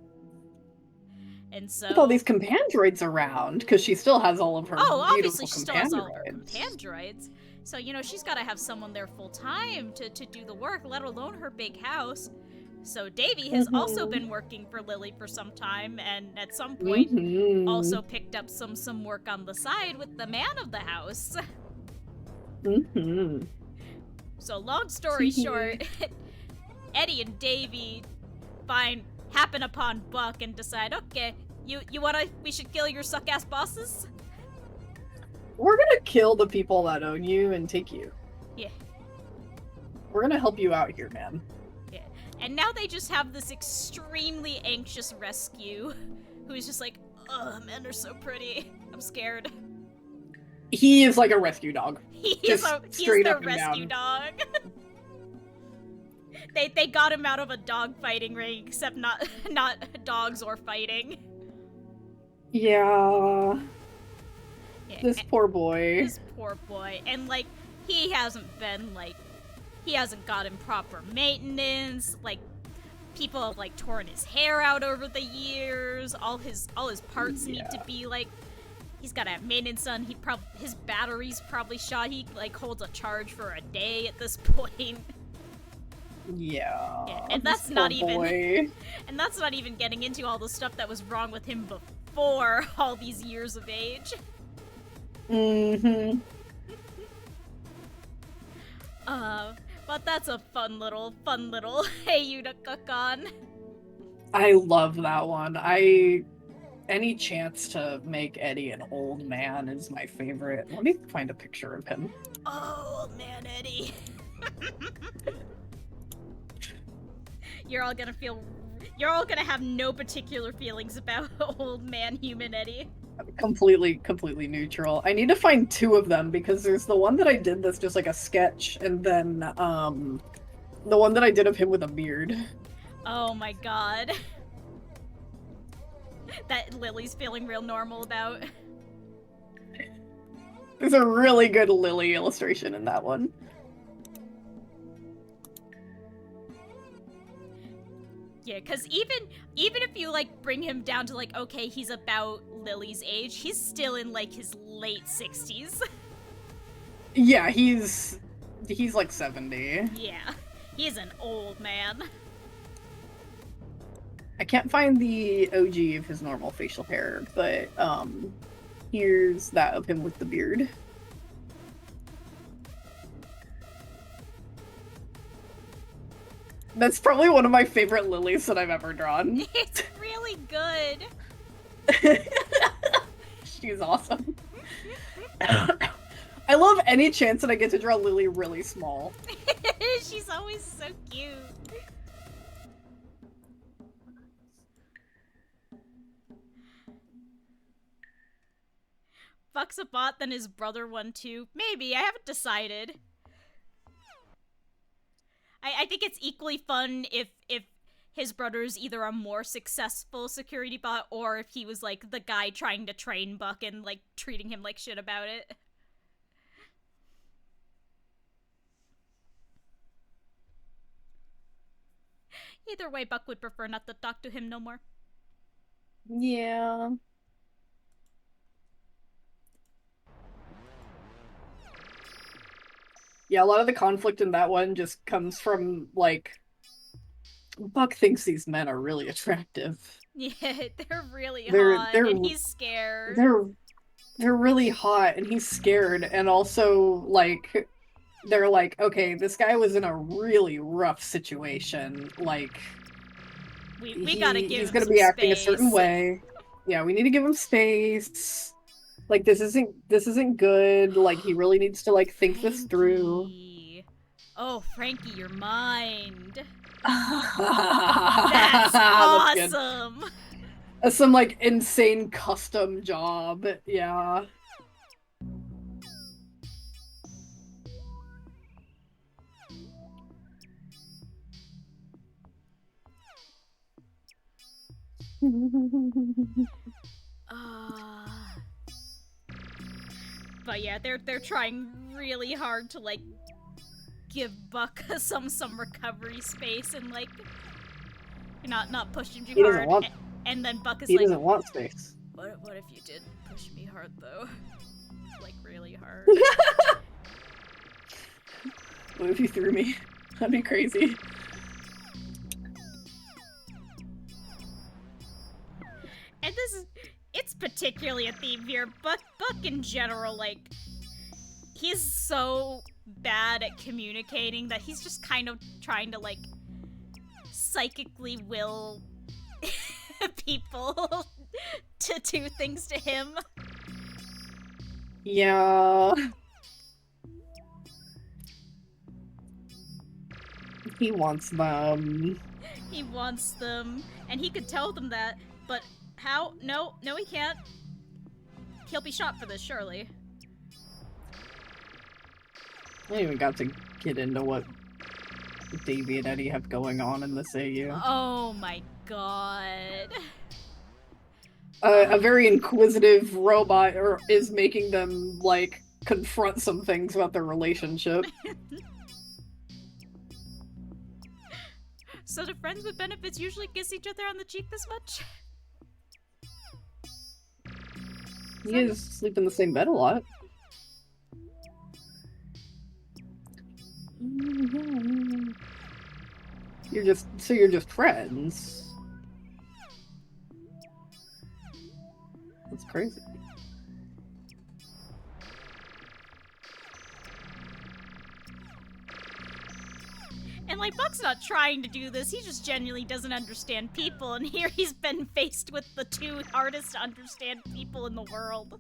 And so... With all these compandroids around, because she still has all of her obviously she beautiful still has all of her compandroids. compandroids. So, you know, she's got to have someone there full-time to do the work, let alone her big house. So Davy has also been working for Lily for some time, and at some point also picked up some work on the side with the man of the house. So long story short, Eddie and Davy happen upon Buck and decide, okay, we should kill your suck-ass bosses? We're gonna kill the people that own you and take you. Yeah. We're gonna help you out here, man. And now they just have this extremely anxious rescue who's just like, oh, men are so pretty. I'm scared. He is like a rescue dog. He's the rescue dog. They got him out of a dog fighting ring, except not dogs or fighting. Yeah. This poor boy. This poor boy. And, like, he hasn't gotten proper maintenance. Like, people have, like, torn his hair out over the years. All his parts need to be, like, he's gotta have maintenance on. His battery's probably shot. He, like, holds a charge for a day at this point. Yeah. And that's not even and that's not even getting into all the stuff that was wrong with him before all these years of age. But that's a fun little hey you to cook on. I love that one. Any chance to make Eddie an old man is my favorite. Let me find a picture of him. Oh, old man Eddie. You're all gonna have no particular feelings about old man human Eddie. Completely neutral. I need to find two of them because there's the one that I did that's just like a sketch, and then the one that I did of him with a beard. Oh my god. That Lily's feeling real normal about. There's a really good Lily illustration in that one. Yeah, because even if you, like, bring him down to, like, okay, he's about Lily's age, he's still in, like, his late 60s. Yeah, he's like 70. Yeah, he's an old man. I can't find the OG of his normal facial hair, but here's that of him with the beard. That's probably one of my favorite Lilies that I've ever drawn. It's really good. She's awesome. I love any chance that I get to draw Lily really small. She's always so cute. Buck's a bot, then his brother one too. Maybe, I haven't decided. I think it's equally fun if his brother's either a more successful security bot or if he was like the guy trying to train Buck and like treating him like shit about it. Either way, Buck would prefer not to talk to him no more. Yeah. Yeah, a lot of the conflict in that one just comes from, like, Buck thinks these men are really attractive. Yeah, they're really hot, and he's scared. They're really hot, and he's scared, and also, like, they're like, okay, this guy was in a really rough situation, like... We gotta give him he's gonna some be acting space. a certain way. Yeah, we need to give him space. Like, this isn't good. Like, he really needs to, like, think this through. Oh, Frankie, you're mind. That's awesome! Some, like, insane custom job. Yeah. But yeah, they're trying really hard to like give Buck some recovery space and like not push him too hard. And then Buck is like, he doesn't want space. What if you did push me hard though? Like really hard. What if you threw me? That'd be crazy. And it's particularly a theme here. Buck in general, like, he's so bad at communicating that he's just kind of trying to, like, psychically will people to do things to him. Yeah. He wants them. He wants them, and he could tell them that, but how? No, he can't. He'll be shot for this, surely. I even got to get into what Davey and Eddie have going on in this AU. Oh my god. A very inquisitive robot is making them, like, confront some things about their relationship. So do friends with benefits usually kiss each other on the cheek this much? You guys sleep in the same bed a lot. You're just friends. That's crazy. And, like, Buck's not trying to do this, he just genuinely doesn't understand people, and here he's been faced with the two hardest to understand people in the world.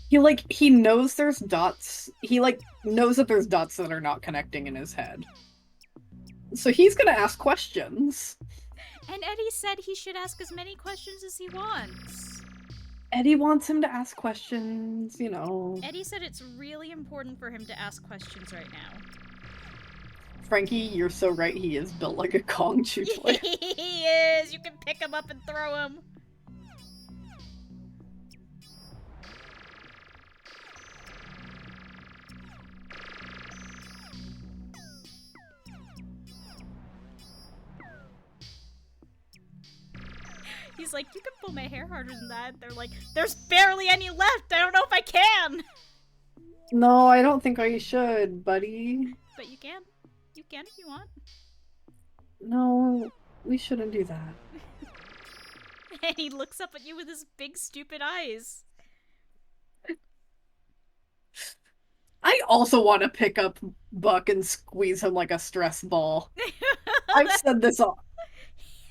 He knows there's dots. He, like, knows that there's dots that are not connecting in his head. So he's gonna ask questions. And Eddie said he should ask as many questions as he wants. Eddie wants him to ask questions, you know. Eddie said it's really important for him to ask questions right now. Frankie, you're so right, he is built like a Kong chew toy. He is! You can pick him up and throw him. He's like, you can pull my hair harder than that. They're like, there's barely any left! I don't know if I can! No, I don't think I should, buddy. But you can. You can if you want. No, we shouldn't do that. And he looks up at you with his big stupid eyes. I also want to pick up Buck and squeeze him like a stress ball. I've said this all.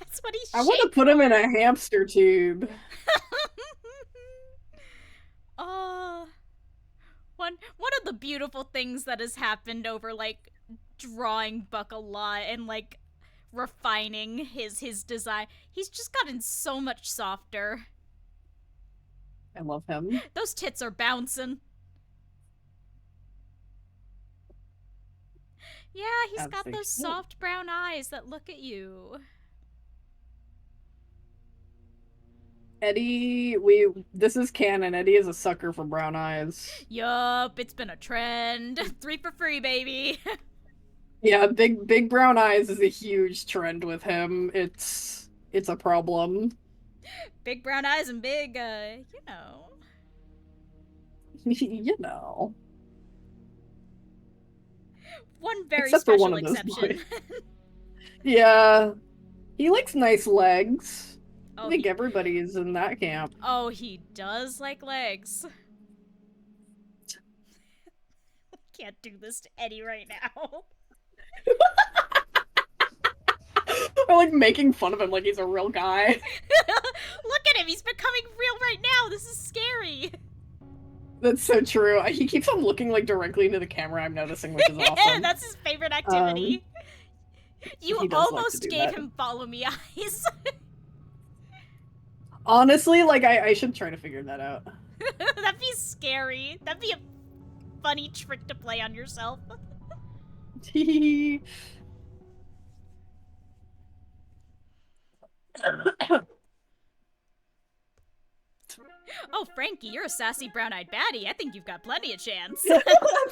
That's what he's I want to put him in a hamster tube. Oh, beautiful things that has happened over, like, drawing Buck a lot and, like, refining his design. He's just gotten so much softer. I love him. Those tits are bouncing. Yeah, he's got those soft brown eyes that look at you. Eddie, this is canon. Eddie is a sucker for brown eyes. Yup, it's been a trend. 3 for free, baby. Yeah, big brown eyes is a huge trend with him. It's a problem. Big brown eyes and big, you know. You know. One very Except special for one of those exception. Yeah. He likes nice legs. Oh, I think everybody is in that camp. Oh, he does like legs. I can't do this to Eddie right now. We're like making fun of him like he's a real guy. Look at him, he's becoming real right now. This is scary. That's so true. He keeps on looking like directly into the camera, I'm noticing, which is awesome. That's his favorite activity. You almost like gave him follow me eyes. Honestly, like, I should try to figure that out. That'd be scary. That'd be a funny trick to play on yourself. Oh, Frankie, you're a sassy brown-eyed baddie. I think you've got plenty of chance.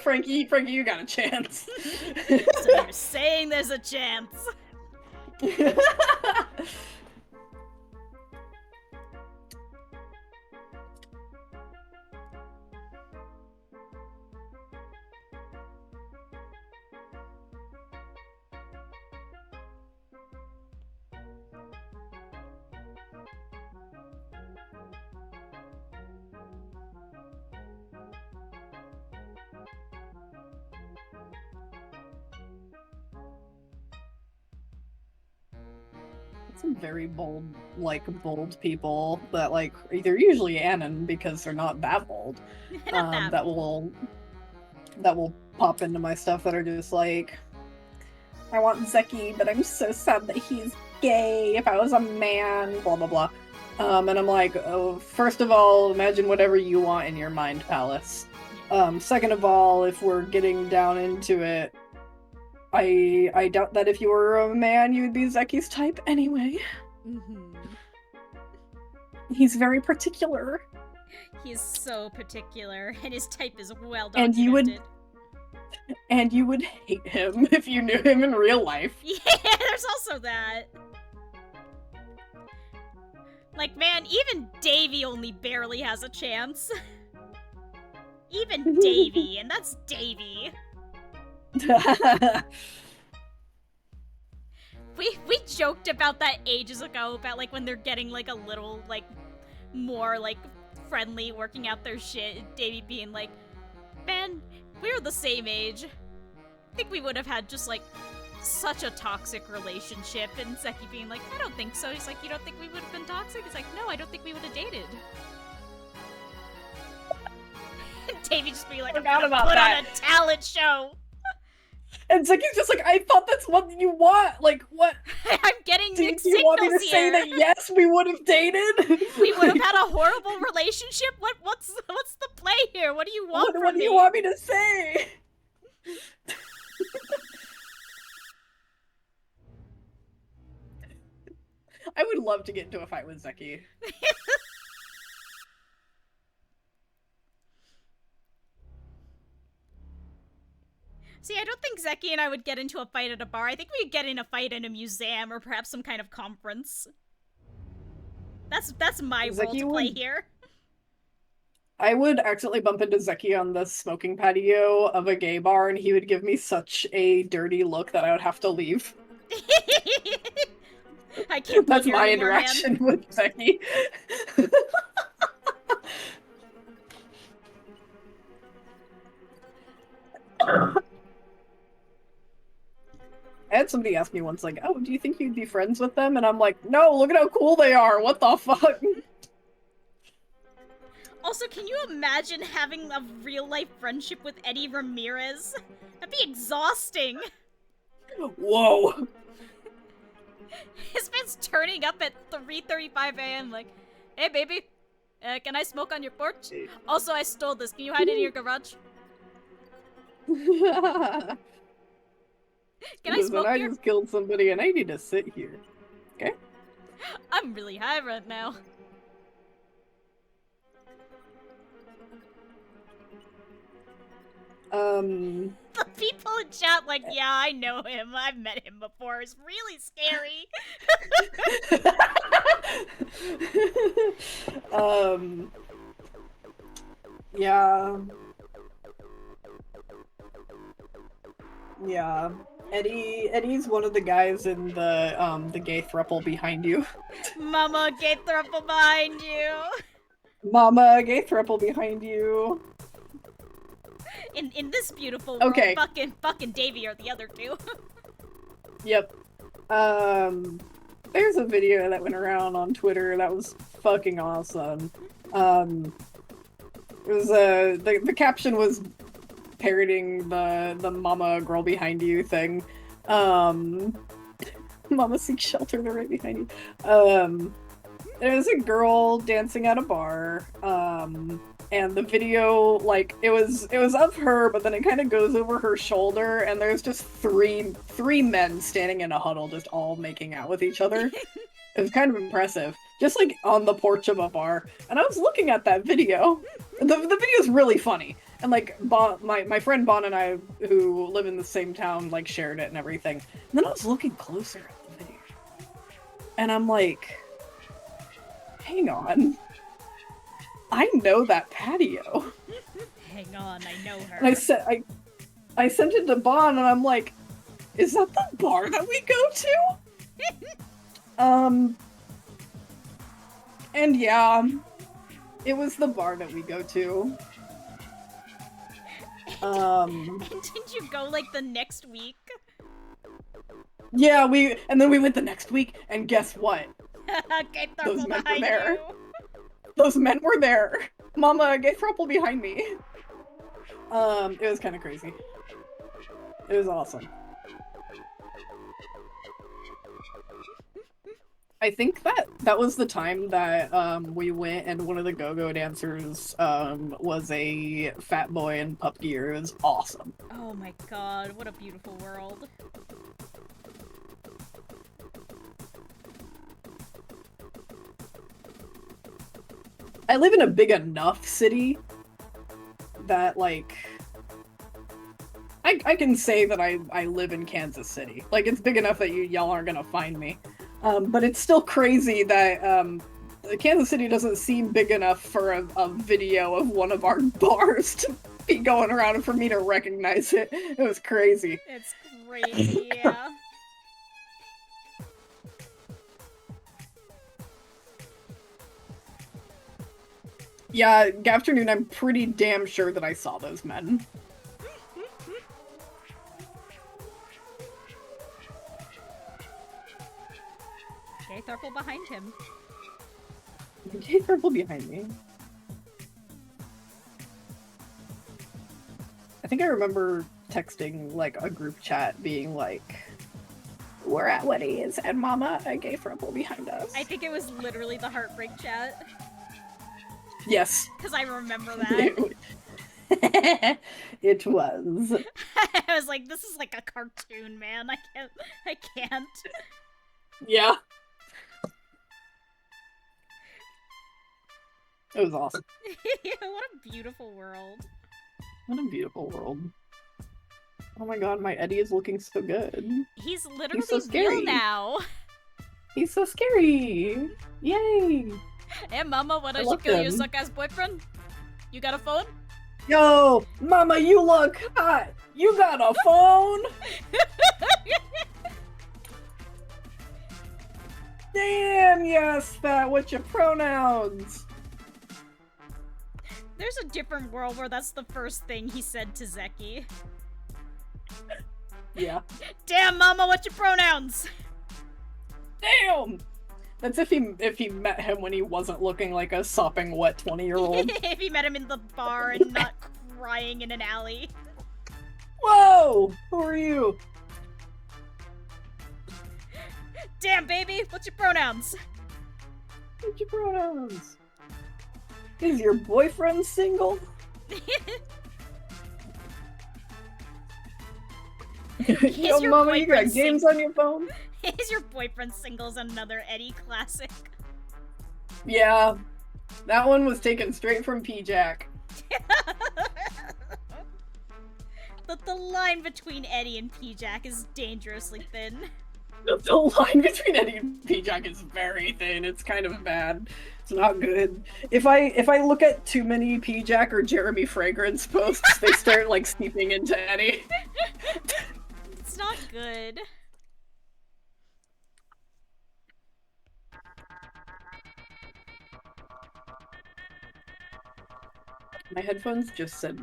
Frankie, you got a chance. So you're saying there's a chance. Some very bold people that, like, they're usually Anon because they're not that bold. That will pop into my stuff that are just like, I want Zeki, but I'm so sad that he's gay. If I was a man, blah blah blah. And I'm like, oh, first of all, imagine whatever you want in your mind palace. Second of all, if we're getting down into it, I doubt that if you were a man, you'd be Zeki's type anyway. Mm-hmm. He's very particular. He's so particular, and his type is well documented. And you would hate him if you knew him in real life. Yeah, there's also that. Like, man, even Davy only barely has a chance. Even Davy, and that's Davy. We joked about that ages ago, about, like, when they're getting, like, a little, like, more, like, friendly, working out their shit, Davy being like, man, we were the same age. I think we would have had just, like, such a toxic relationship, and Zeki being like, I don't think so. He's like, you don't think we would have been toxic? He's like, no, I don't think we would have dated. And Davy just being like, I'm gonna put on a talent show. And Zeki's just like, I thought that's what you want. Like, what? I'm getting mixed signals here. Do you want me to say that yes, we would have dated? We would have had a horrible relationship? What's the play here? What do you want from me? What do you want me to say? I would love to get into a fight with Zeki. See, I don't think Zeki and I would get into a fight at a bar. I think we'd get in a fight in a museum or perhaps some kind of conference. That's my role to play here. I would accidentally bump into Zeki on the smoking patio of a gay bar, and he would give me such a dirty look that I would have to leave. I can't. That's my interaction with Zeki. I had somebody ask me once, like, oh, do you think you'd be friends with them? And I'm like, no, look at how cool they are. What the fuck? Also, can you imagine having a real-life friendship with Eddie Ramirez? That'd be exhausting. Whoa. His man's turning up at 3:35 a.m. like, hey, baby, can I smoke on your porch? Also, I stole this. Can you hide it in your garage? Can I smoke I here? just killed somebody and I need to sit here. Okay? I'm really high right now. The people in chat like, yeah, I know him. I've met him before. It's really scary. Yeah. Yeah. Eddie's one of the guys in the gay throuple behind you. Mama, gay throuple behind you. Mama, gay throuple behind you. In this beautiful world, okay. Buck and Davey are the other two. Yep. There's a video that went around on Twitter that was fucking awesome. It was the caption was parroting the mama girl behind you thing. Mama seeks shelter, they're right behind you. There was a girl dancing at a bar, and the video, like, it was of her, but then it kind of goes over her shoulder, and there's just three men standing in a huddle, just all making out with each other. It was kind of impressive. Just, like, on the porch of a bar. And I was looking at that video. The video's really funny. And, like, my friend Bon and I, who live in the same town, like, shared it and everything. And then I was looking closer at the video. And I'm like, hang on. I know that patio. Hang on, I know her. And I sent it to Bon, and I'm like, is that the bar that we go to? And yeah, it was the bar that we go to. And didn't you go, like, the next week? Yeah, and then we went the next week, and guess what? Gay Those throuple men were behind there. you. Those men were there. Mama, gay throuple behind me. It was kind of crazy. It was awesome. I think that was the time that we went and one of the go-go dancers was a fat boy in pup gear. It was awesome. Oh my god, what a beautiful world. I live in a big enough city that, like, I can say that I live in Kansas City. Like, it's big enough that y'all aren't gonna find me. But it's still crazy that Kansas City doesn't seem big enough for a video of one of our bars to be going around and for me to recognize it. It was crazy. It's crazy, yeah. Yeah, afternoon, I'm pretty damn sure that I saw those men. Gay throuple behind him. Gay throuple behind me. I think I remember texting, like, a group chat being like, we're at Woody's and Mama, a gay throuple behind us. I think it was literally the heartbreak chat. Yes. Because I remember that. It was. I was like, this is like a cartoon, man. I can't. Yeah. It was awesome. What a beautiful world. What a beautiful world. Oh my god, my Eddie is looking so good. He's literally so scary real now. He's so scary. Yay. Hey, Mama, why don't you kill your suck-ass boyfriend? You got a phone? Yo, Mama, you look hot. You got a phone? Damn, yes, fat. What's your pronouns? There's a different world where that's the first thing he said to Zeki. Yeah. Damn, Mama, what's your pronouns? Damn! That's if he met him when he wasn't looking like a sopping wet 20-year-old. If he met him in the bar and not crying in an alley. Whoa! Who are you? Damn, baby! What's your pronouns? What's your pronouns? Is your boyfriend single? Yo, your mama, you got boyfriend games on your phone? Is your boyfriend singles another Eddie classic? Yeah. That one was taken straight from P-Jack. The line between Eddie and P-Jack is dangerously thin. The line between Eddie and P-Jack is very thin. It's kind of bad. It's not good. If I look at too many P-Jack or Jeremy Fragrance posts, they start like seeping into Eddie. It's not good. My headphones just said,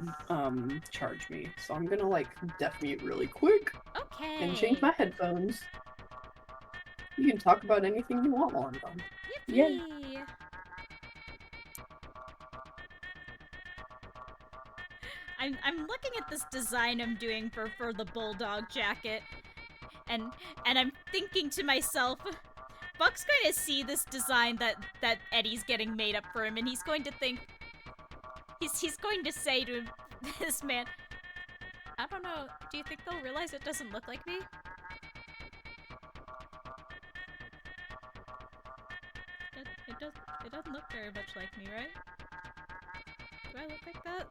charge me. So I'm gonna, like, deaf mute really quick. Okay. And change my headphones. You can talk about anything you want while I'm gone. Yippee! Yeah. I'm looking at this design I'm doing for the bulldog jacket, and I'm thinking to myself, Buck's going to see this design that Eddie's getting made up for him, and he's going to think, he's going to say to this man, I don't know, do you think they'll realize it doesn't look like me? It doesn't look very much like me, right? Do I look like that?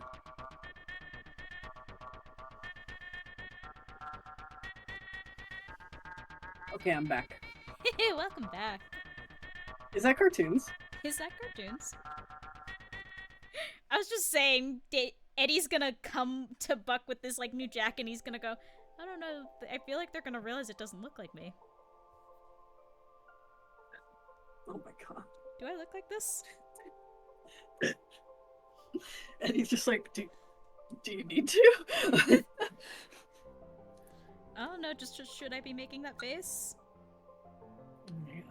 Okay, I'm back. Welcome back. Is that cartoons? Is that cartoons? I was just saying, Eddie's gonna come to Buck with this, like, new jacket, and he's gonna go, I don't know, I feel like they're gonna realize it doesn't look like me. Oh my god. Do I look like this? Eddie's just like, do you need to? I don't know, just should I be making that face? Man.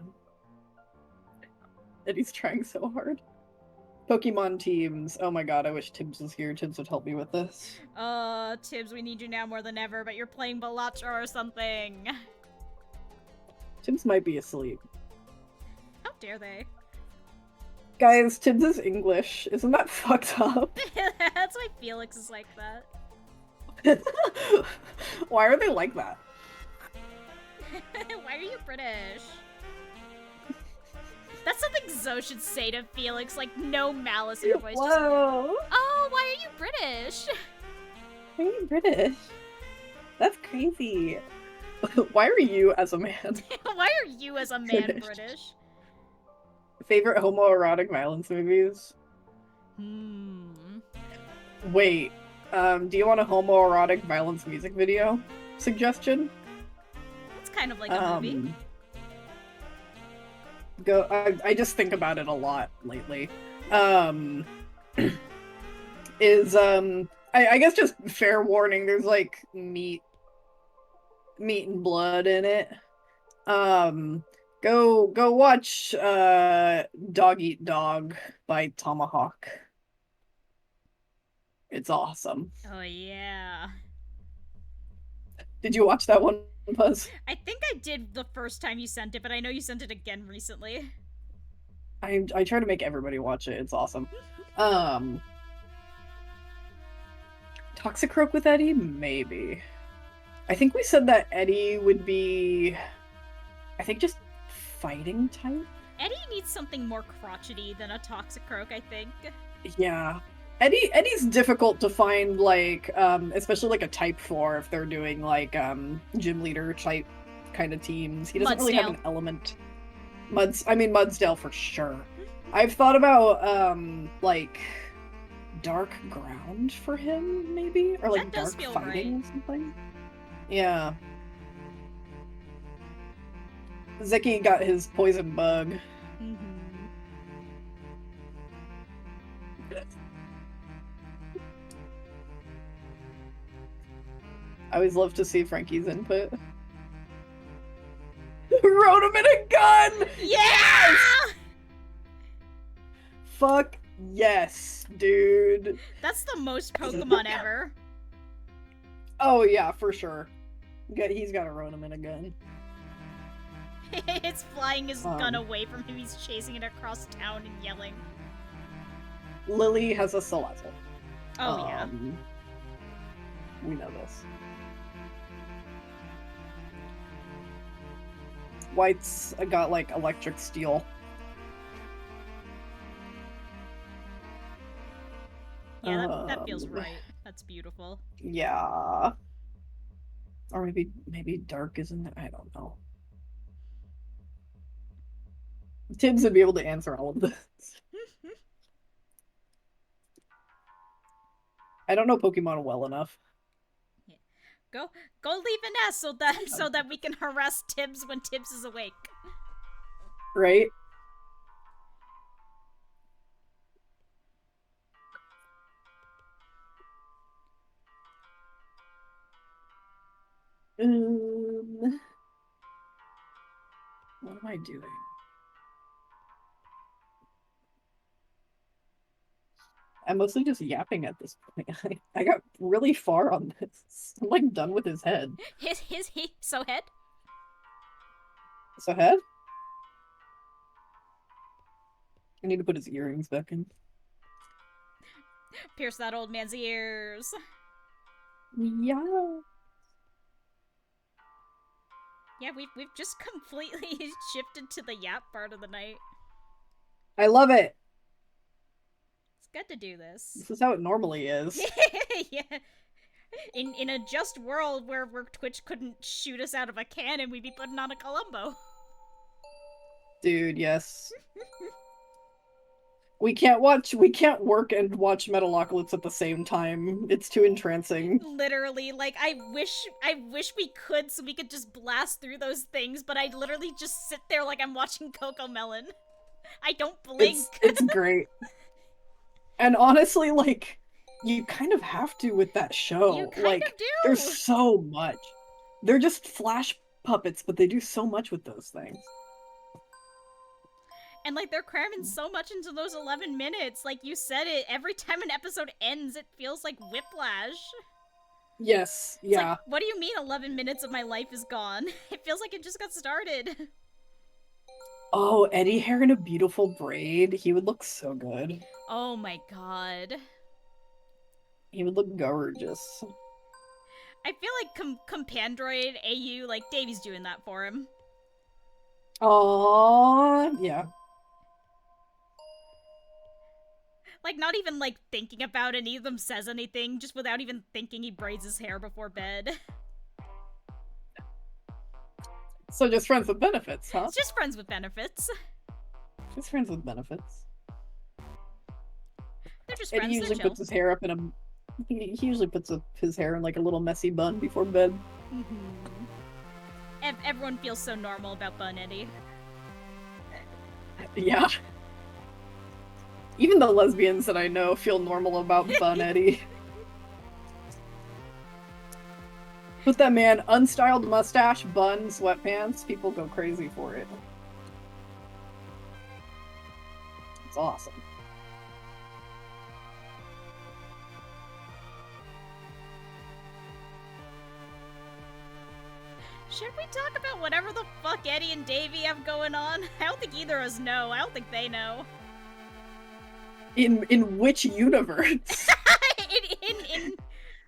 Eddie's trying so hard. Pokemon teams. Oh my god, I wish Tibbs was here. Tibbs would help me with this. Tibbs, we need you now more than ever, but you're playing Balacha or something. Tibbs might be asleep. How dare they? Guys, Tibbs is English. Isn't that fucked up? That's why Felix is like that. Why are they like that? Why are you British? That's something Zoe should say to Felix, like, no malice in her voice. Whoa! Just, oh, why are you British? Why are you British? That's crazy. Why are you as a man? Why are you as a man British? Favorite homoerotic violence movies? Wait, do you want a homoerotic violence music video suggestion? It's kind of like a movie. I just think about it a lot lately. I guess just fair warning, there's like meat and blood in it. Go watch Dog Eat Dog by Tomahawk. It's awesome. Oh yeah. Did you watch that one, Puzz? I think I did the first time you sent it, but I know you sent it again recently. I try to make everybody watch it. It's awesome. Toxicroak with Eddie? Maybe. I think we said that Eddie would be, I think, just fighting type? Eddie needs something more crotchety than a Toxicroak, I think. Yeah. Eddie's difficult to find, like, especially like a type 4 if they're doing like gym leader type kind of teams. He doesn't really have an element. Mudsdale for sure. I've thought about like dark ground for him, maybe? Or like dark fighting or something. Yeah. Zeki got his poison bug. I always love to see Frankie's input. wrote him in a gun! Yeah! Fuck yes, dude. That's the most Pokemon ever. Oh yeah, for sure. He's got a Rotom in a gun. It's flying his gun away from him. He's chasing it across town and yelling. Lily has a Salazzle. Oh, yeah. We know this. White's got, like, electric steel. Yeah, that feels right. That's beautiful. Yeah. Or maybe dark isn't there? I don't know. Tibbs would be able to answer all of this. I don't know Pokemon well enough. Yeah. Go leave an S so that we can harass Tibbs when Tibbs is awake. Right? What am I doing? I'm mostly just yapping at this point. I got really far on this. I'm like done with his head. So head? So head? I need to put his earrings back in. Pierce that old man's ears. Yeah. Yeah, we've just completely shifted to the yap part of the night. I love it. It's good to do this. This is how it normally is. Yeah. In a just world where Twitch couldn't shoot us out of a cannon, we'd be putting on a Columbo. Dude, yes. We can't work and watch Metalocalypse at the same time. It's too entrancing. Literally, like, I wish we could so we could just blast through those things, but I literally just sit there like I'm watching Coco Melon. I don't blink. It's great. And honestly, like, you kind of have to with that show. You kind like, of do. There's so much. They're just flash puppets, but they do so much with those things. And, like, they're cramming so much into those 11 minutes. Like you said it, every time an episode ends, it feels like whiplash. Yes, It's yeah. like, what do you mean 11 minutes of my life is gone? It feels like it just got started. Oh, Eddie hair in a beautiful braid. He would look so good. Oh my god. He would look gorgeous. I feel like Compandroid AU, like, Davy's doing that for him. Aww, yeah. Like, not even, like, thinking about it, neither of them says anything, just without even thinking he braids his hair before bed. So just friends with benefits, huh? It's just friends with benefits. Just friends with benefits. They're just And friends, he usually they're chill. puts his hair up in a... He usually puts his hair in, like, a little messy bun before bed. Everyone feels so normal about Bun Eddie. Yeah. Even the lesbians that I know feel normal about Bun Eddie. Put that man, unstyled mustache, bun, sweatpants, people go crazy for it. It's awesome. Should we talk about whatever the fuck Eddie and Davey have going on? I don't think either of us know. I don't think they know. In which universe? in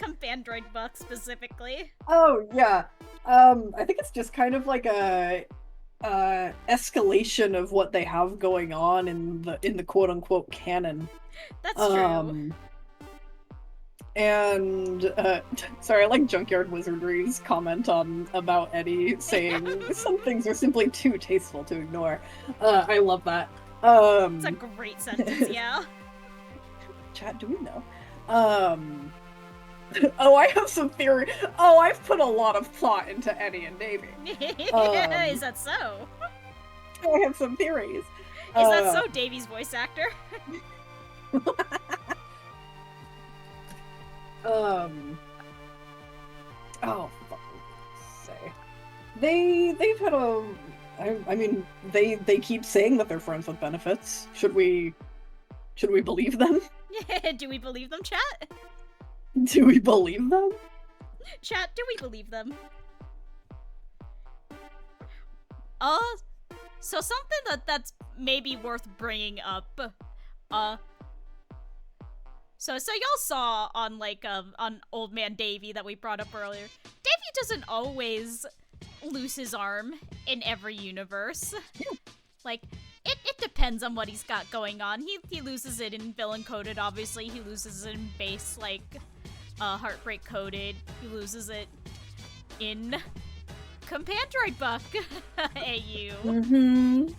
Compandroid Buck specifically. Oh yeah. I think it's just kind of like a escalation of what they have going on in the quote unquote canon. That's true. And sorry, I like Junkyard Wizardry's comment about Eddie saying some things are simply too tasteful to ignore. I love that. It's a great sentence, yeah. Chat, do we know? Oh, I have some theory. Oh, I've put a lot of thought into Eddie and Davey. Is that so? I have some theories. Is that so, Davey's voice actor? Oh, for fuck's sake. They've had I mean, they keep saying that they're friends with benefits. Should we believe them? Do we believe them, chat? Do we believe them? Chat, do we believe them? So something that's maybe worth bringing up. So y'all saw on on Old Man Davy that we brought up earlier. Davy doesn't always lose his arm in every universe. Like, it depends on what he's got going on. He loses it in Villain Coded, obviously. He loses it in base, Heartbreak Coded. He loses it in Compandroid Buck AU. Mm-hmm.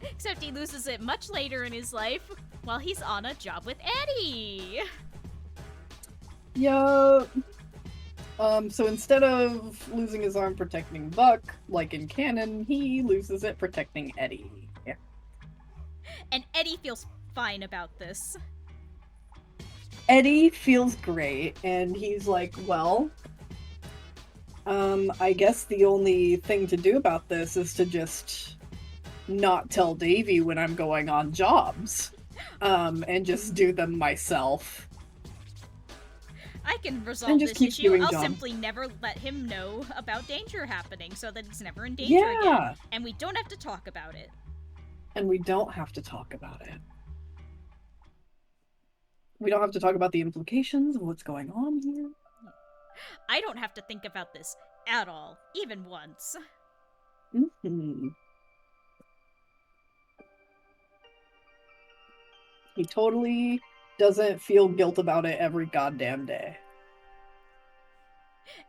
Except he loses it much later in his life while he's on a job with Eddie. Yup. So instead of losing his arm protecting Buck, like in canon, he loses it protecting Eddie. Yeah. And Eddie feels fine about this. Eddie feels great, and he's like, well, I guess the only thing to do about this is to just not tell Davy when I'm going on jobs, and just do them myself. I can resolve this keep issue. I'll jobs. simply never let him know about danger happening so that it's never in danger again. And we don't have to talk about it. And we don't have to talk about it. We don't have to talk about the implications of what's going on here. I don't have to think about this at all, even once. Mm-hmm. He totally doesn't feel guilt about it every goddamn day.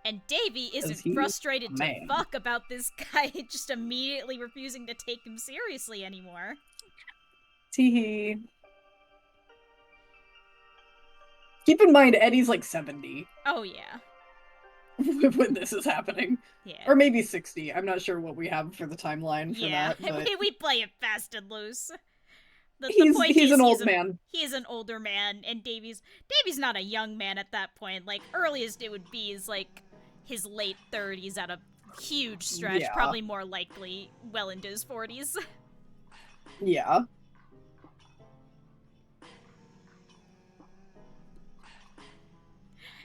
And Davy isn't frustrated to fuck about this guy just immediately refusing to take him seriously anymore. Teehee. Keep in mind, Eddie's like 70. Oh, yeah. When this is happening. Yeah. Or maybe 60. I'm not sure what we have for the timeline for that. But... we play it fast and loose. He's an old man. He is an older man, and Davy's not a young man at that point. Like, earliest it would be is, like, his late 30s at a huge stretch. Yeah. Probably more likely well into his 40s. Yeah.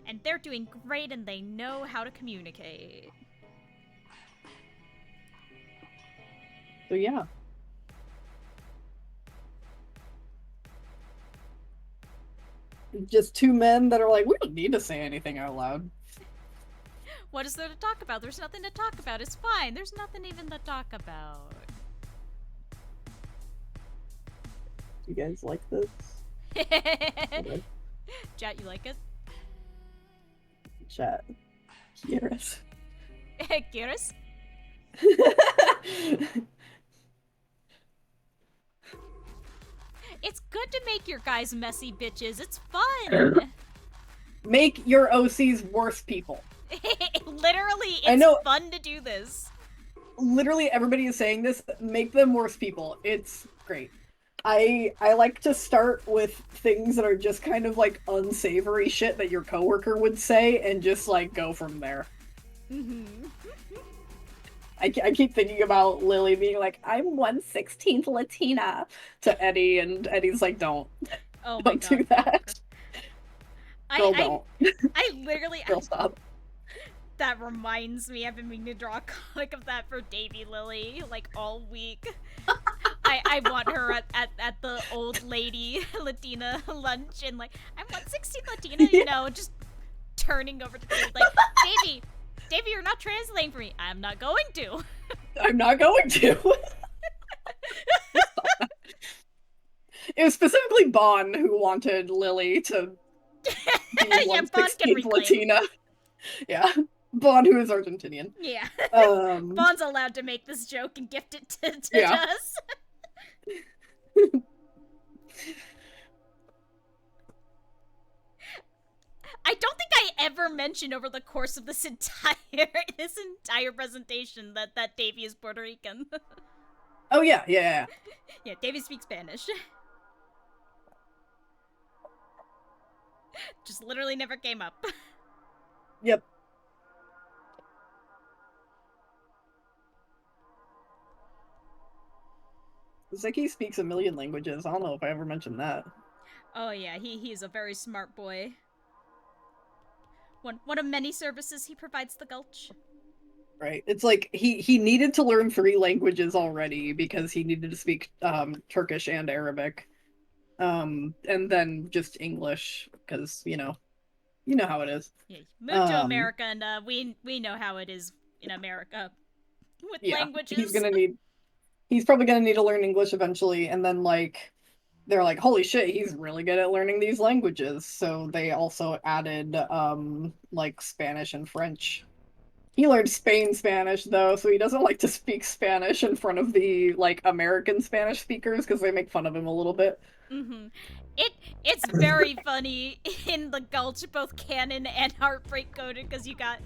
And they're doing great, and they know how to communicate. So, yeah. Just two men that are like, we don't need to say anything out loud. What is there to talk about? There's nothing to talk about. It's fine. There's nothing even to talk about. You guys like this? Chat, you like it? Chat. Kyrus. Kyrus? It's good to make your guys messy bitches. It's fun. Make your OCs worse people. Literally, it's fun to do this. Literally, everybody is saying this. Make them worse people. It's great. I like to start with things that are just kind of like unsavory shit that your coworker would say and just like go from there. Mm-hmm. I keep thinking about Lily being like, I'm 1/16 Latina to Eddie, and Eddie's like, don't do that. Girl, don't. I literally... Girl, stop. That reminds me, I've been meaning to draw a comic of that for Davy Lily, like, all week. I want her at the old lady Latina lunch, and like, I'm 1/16 Latina, you know, just turning over to Davy, like, Davy, you're not translating for me. I'm not going to. I'm not going to. It was specifically Bon who wanted Lily to be 1/16 Latina. Yeah. Bon, who is Argentinian. Yeah. Bon's allowed to make this joke and gift it to us. I don't think I ever mentioned over the course of this entire presentation that Davy is Puerto Rican. Oh yeah. Yeah, Davy speaks Spanish. Just literally never came up. Yep. Zeki speaks a million languages. I don't know if I ever mentioned that. Oh yeah, he's a very smart boy. One of many services he provides the Gulch. Right. It's like he needed to learn 3 languages already because he needed to speak Turkish and Arabic. And then just English because, you know how it is. Yeah, moved to America, and we know how it is in America with languages. He's probably gonna need to learn English eventually, and then like they're like, holy shit, he's really good at learning these languages. So they also added like Spanish and French. He learned Spanish though, so he doesn't like to speak Spanish in front of the like American Spanish speakers because they make fun of him a little bit. Mm-hmm. It's very funny in the Gulch, both canon and Heartbreak coded, because you got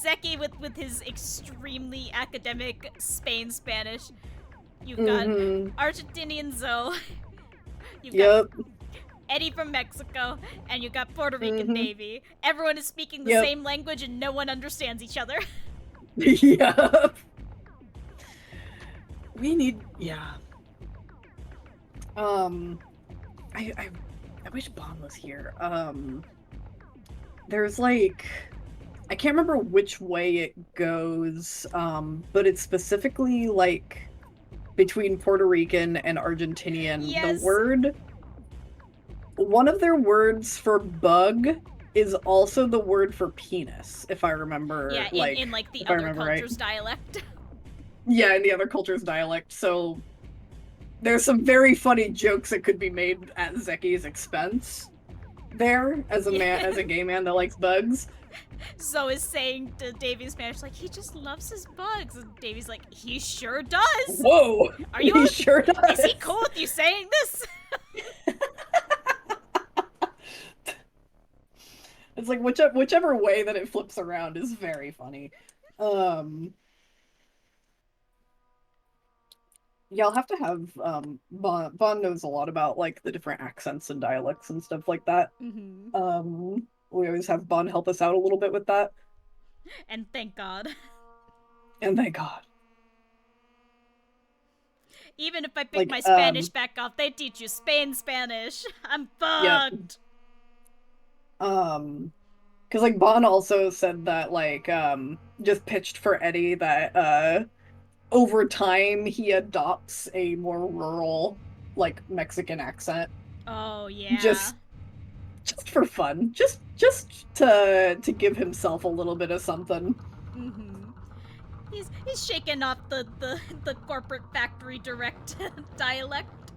Zeki with his extremely academic Spanish. You've got Argentinian Zoe. You've got Eddie from Mexico, and you got Puerto Rican Davey. Everyone is speaking the same language, and no one understands each other. Yeah. I wish Bon was here. There's like, I can't remember which way it goes, but it's specifically like between Puerto Rican and Argentinian. Yes. One of their words for bug is also the word for penis, if I remember. Yeah, in like the other culture's dialect. Yeah, in the other culture's dialect. So there's some very funny jokes that could be made at Zeki's expense there as a gay man that likes bugs. Zoe is saying to Davey in Spanish, like, he just loves his bugs. And Davey's like, he sure does. Whoa! He sure does. Is he cool with you saying this? It's like whichever way that it flips around is very funny. Yeah, I'll have to have Bon knows a lot about like the different accents and dialects and stuff like that. We always have Bon help us out a little bit with that. And thank God. And thank God. Even if I pick my Spanish back up, they teach you Spanish. I'm fucked. Because like Bon also said that like just pitched for Eddie that over time he adopts a more rural like Mexican accent. Oh yeah. Just for fun. Just to give himself a little bit of something. He's shaking off the corporate factory direct dialect.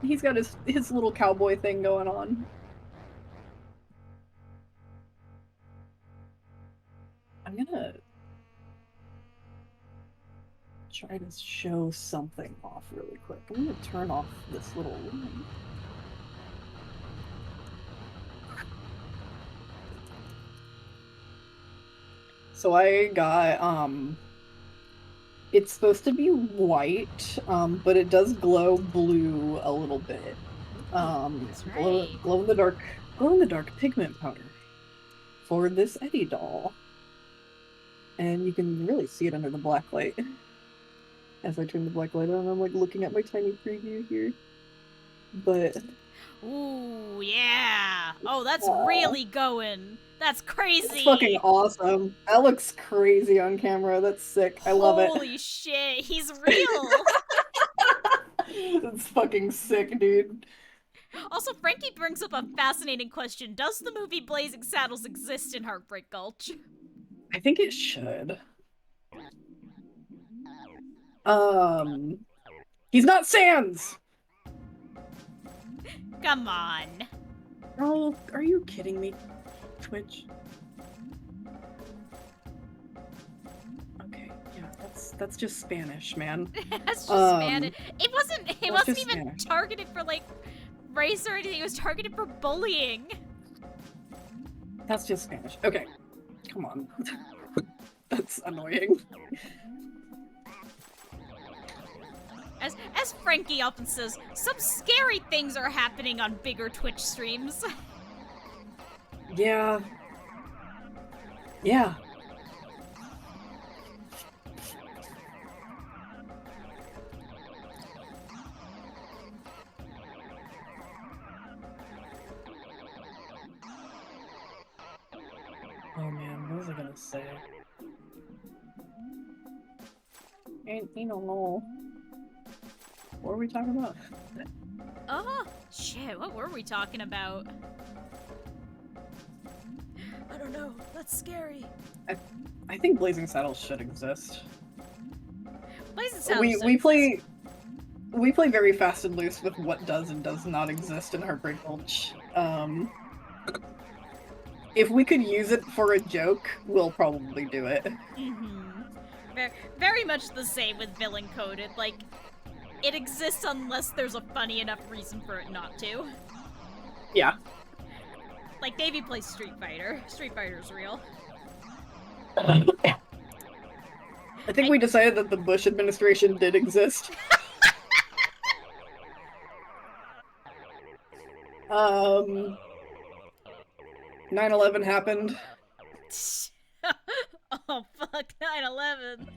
He's got his little cowboy thing going on. I'm gonna try to show something off really quick. I'm gonna turn off this little room. So I got, it's supposed to be white, but it does glow blue a little bit. That's right. Glow in the dark pigment powder for this Eddie doll. And you can really see it under the black light. As I turn the black light on, I'm like looking at my tiny preview here. But ooh, yeah. Oh, that's really going. That's crazy. That's fucking awesome. That looks crazy on camera. That's sick. I love it. Holy shit, he's real. That's fucking sick, dude. Also, Frankie brings up a fascinating question. Does the movie Blazing Saddles exist in Heartbreak Gulch? I think it should. He's not Sans! Come on. Oh, are you kidding me, Twitch? Okay, yeah, that's just Spanish, man. That's just Spanish. It wasn't even Spanish. Targeted for like race or anything. It was targeted for bullying. That's just Spanish. Okay. Come on. That's annoying. As Frankie often says, some scary things are happening on bigger Twitch streams. Yeah. Yeah. Oh man, what was I gonna say? I don't know. What were we talking about? Oh, shit, what were we talking about? I don't know. That's scary. I think Blazing Saddles should exist. Blazing Saddles We play very fast and loose with what does and does not exist in Heartbreak Gulch. If we could use it for a joke, we'll probably do it. Very much the same with Villain Coded. Like, it exists unless there's a funny enough reason for it not to. Yeah. Like, Davey plays Street Fighter. Street Fighter's real. I think we decided that the Bush administration did exist. 9/11 happened. Oh, fuck, 9/11.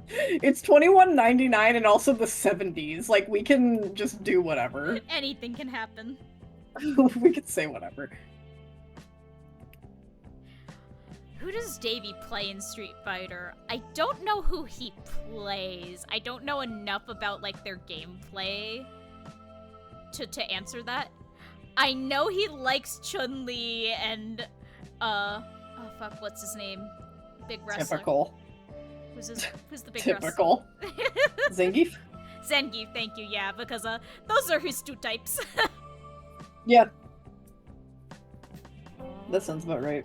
It's 2199 and also the 70s. Like, we can just do whatever. Anything can happen. We could say whatever. Who does Davey play in Street Fighter? I don't know who he plays. I don't know enough about, like, their gameplay to answer that. I know he likes Chun-Li and, oh fuck, what's his name? Big wrestler. Typical. Who's the big Typical. Zangief? Zangief, thank you, yeah, because, those are his two types. Yeah. That sounds about right.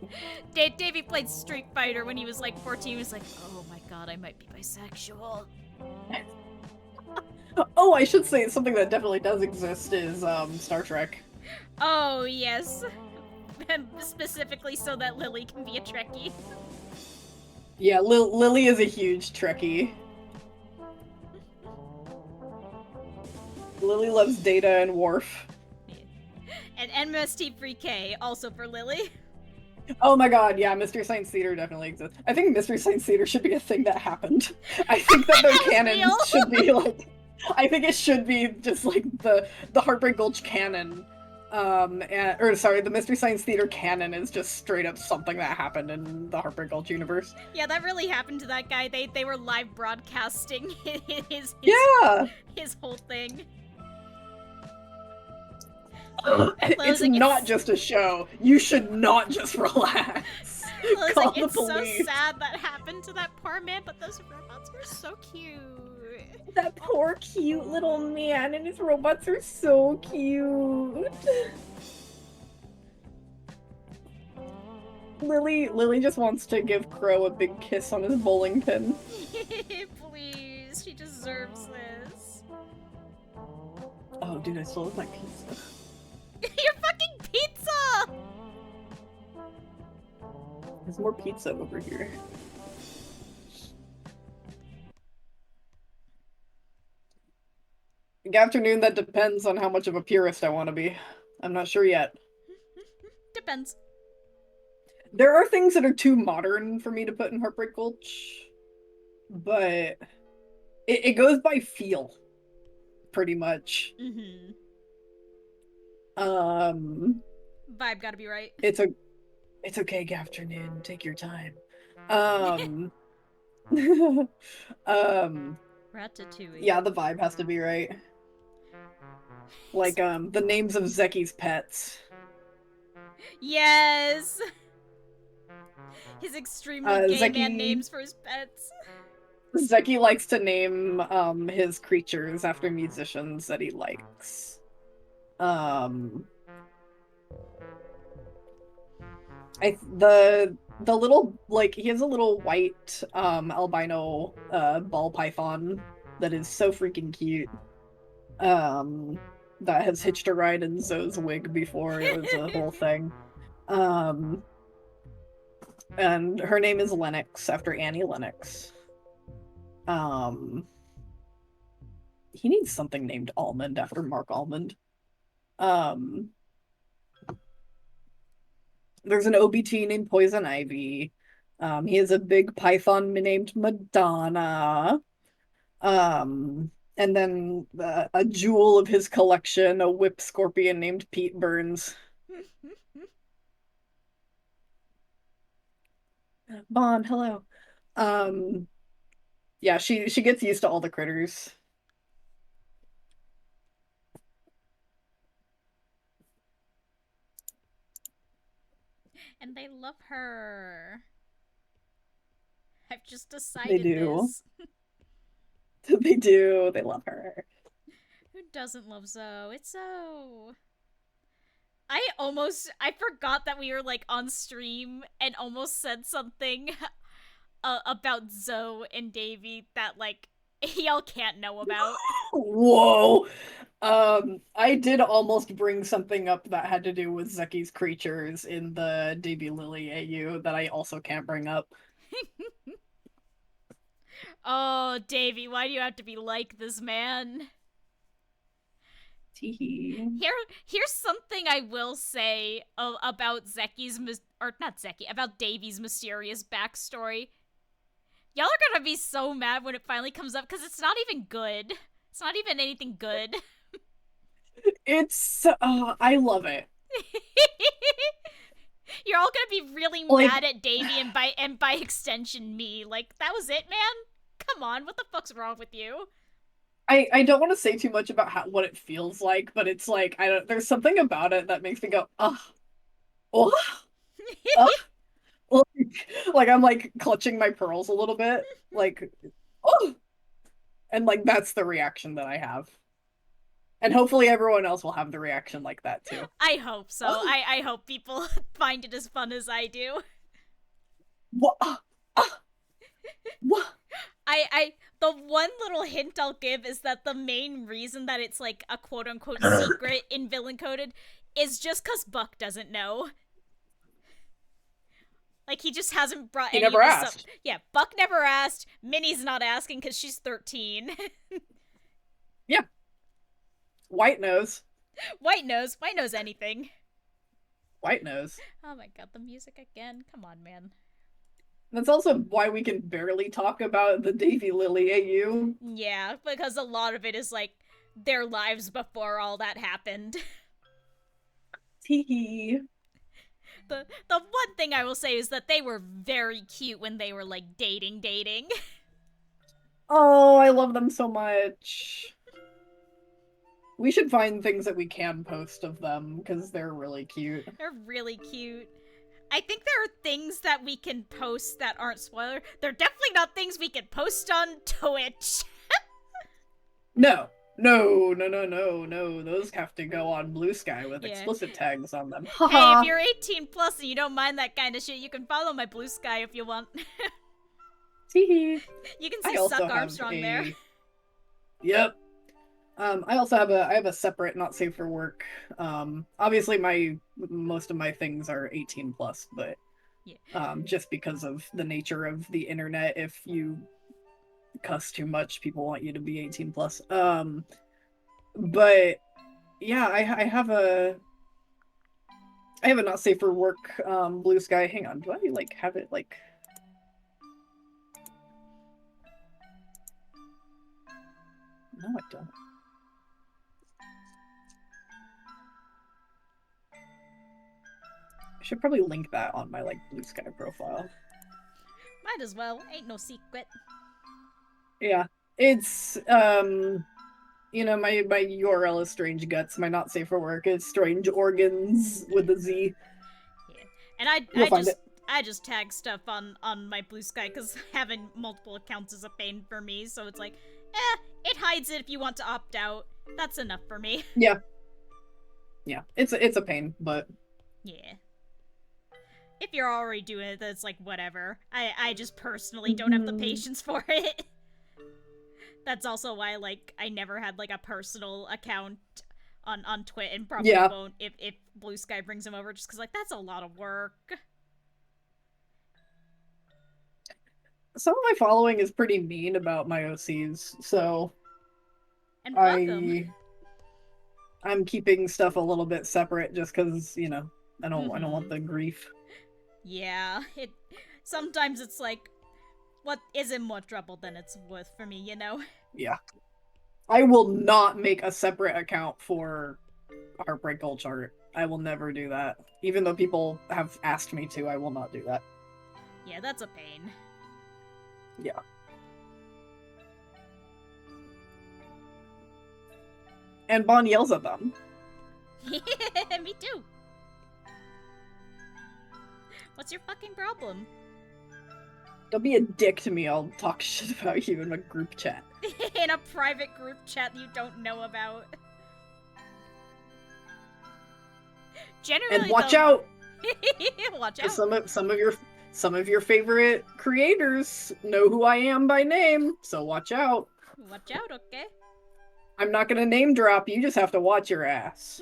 Davey played Street Fighter when he was like 14. He was like, oh my god, I might be bisexual. Oh, I should say something that definitely does exist is Star Trek. Oh, yes. And specifically so that Lily can be a Trekkie. Yeah, Lily is a huge Trekkie. Lily loves Data and Worf. And MST3K, also for Lily. Oh my god, yeah, Mystery Science Theater definitely exists. I think Mystery Science Theater should be a thing that happened. I think that their canon should be like... I think it should be just like the Heartbreak Gulch canon. The Mystery Science Theater canon is just straight up something that happened in the Heartbreak Gulch universe. Yeah, that really happened to that guy. They were live broadcasting his whole thing. It's not just a show. You should not just relax. Call the it's police. So sad that happened to that poor man, but those robots were so cute. That poor cute little man and his robots are so cute. Lily just wants to give Crow a big kiss on his bowling pin. Please, she deserves this. Oh, dude, I still have my pizza. Your fucking pizza! There's more pizza over here. Good afternoon, that depends on how much of a purist I want to be. I'm not sure yet. Depends. There are things that are too modern for me to put in Heartbreak Gulch, but it goes by feel, pretty much. Mm-hmm. Vibe gotta be right. It's okay, good afternoon. Take your time. Ratatouille. Yeah, the vibe has to be right. Like, the names of Zeki's pets. Yes! His extremely gay man names for his pets. Zeki likes to name, his creatures after musicians that he likes. The little, like, he has a little white, albino, ball python that is so freaking cute. That has hitched a ride in Zoe's wig before. It was a whole thing. And her name is Lennox, after Annie Lennox. He needs something named Almond, after Mark Almond. There's an OBT named Poison Ivy. He has a big python named Madonna. And then a jewel of his collection, a whip scorpion named Pete Burns. Bond, hello. Um, yeah, she gets used to all the critters. And they love her. I've just They decided do. this. They do. They love her. Who doesn't love Zoe? It's Zoe. I forgot that we were like on stream and almost said something about Zoe and Davy that like y'all can't know about. Whoa. I did almost bring something up that had to do with Zeki's creatures in the Davy Lily AU that I also can't bring up. Oh, Davy, why do you have to be like this, man? Teehee. Here's something I will say about Zeki's or not Zeki, about Davy's mysterious backstory. Y'all are gonna be so mad when it finally comes up because it's not even good. It's not even anything good. It's I love it. You're all gonna be really Like mad at Davy and by extension me. Like that was it, man. Come on, what the fuck's wrong with you? I don't want to say too much about what it feels like, but it's like I don't there's something about it that makes me go, oh, ugh. Like I'm like clutching my pearls a little bit. Like, oh, and like that's the reaction that I have. And hopefully everyone else will have the reaction like that too. I hope so. Oh, I hope people find it as fun as I do. what? What? I the one little hint I'll give is that the main reason that it's like a quote unquote secret in villain coded is just cause Buck doesn't know. Like he just hasn't brought He any of never this up. asked. Yeah, Buck never asked. Minnie's not asking because she's 13. Yeah. White nose. White knows anything. White nose. Oh my god, the music again. Come on, man. That's also why we can barely talk about the Davy Lily AU. Yeah, because a lot of it is like their lives before all that happened. Teehee. The one thing I will say is that they were very cute when they were like dating. Oh, I love them so much. We should find things that we can post of them because they're really cute. They're really cute. I think there are things that we can post that aren't spoiler. They're definitely not things we can post on Twitch. No. Those have to go on Blue Sky with explicit tags on them. Hey, if you're 18 plus and you don't mind that kind of shit, you can follow my Blue Sky if you want. Teehee. You can see Suck Armstrong there. Yep. I also have a separate not safe for work. Obviously most of my things are 18 plus, but yeah. Just because of the nature of the internet, if you cuss too much, people want you to be 18 plus. But yeah, I have a not safe for work Blue Sky. Hang on, do I like have it like No, I don't. I should probably link that on my like Blue Sky profile. Might as well. Ain't no secret. Yeah. It's you know, my URL is Strange Guts. My not safe for work is Strange Organs with a Z. Yeah. And I just tag stuff on my Blue Sky because having multiple accounts is a pain for me. So it's like, it hides it if you want to opt out. That's enough for me. Yeah. Yeah, it's a pain, but yeah. If you're already doing it, that's like whatever. I just personally don't have the patience for it. That's also why like I never had like a personal account on Twitch and probably won't if Blue Sky brings him over just because like that's a lot of work. Some of my following is pretty mean about my OCs, so and welcome. I'm keeping stuff a little bit separate just because, you know, I don't want the grief. Yeah, sometimes it's like what isn't more trouble than it's worth for me, you know? Yeah. I will not make a separate account for Heartbreak Gold Chart. I will never do that. Even though people have asked me to, I will not do that. Yeah, that's a pain. Yeah. And Bon yells at them. Me too. What's your fucking problem? Don't be a dick to me, I'll talk shit about you in a group chat. In a private group chat you don't know about. Generally, And watch out! Watch out. Some of your favorite creators know who I am by name, so watch out. Watch out, okay? I'm not gonna name drop, you just have to watch your ass.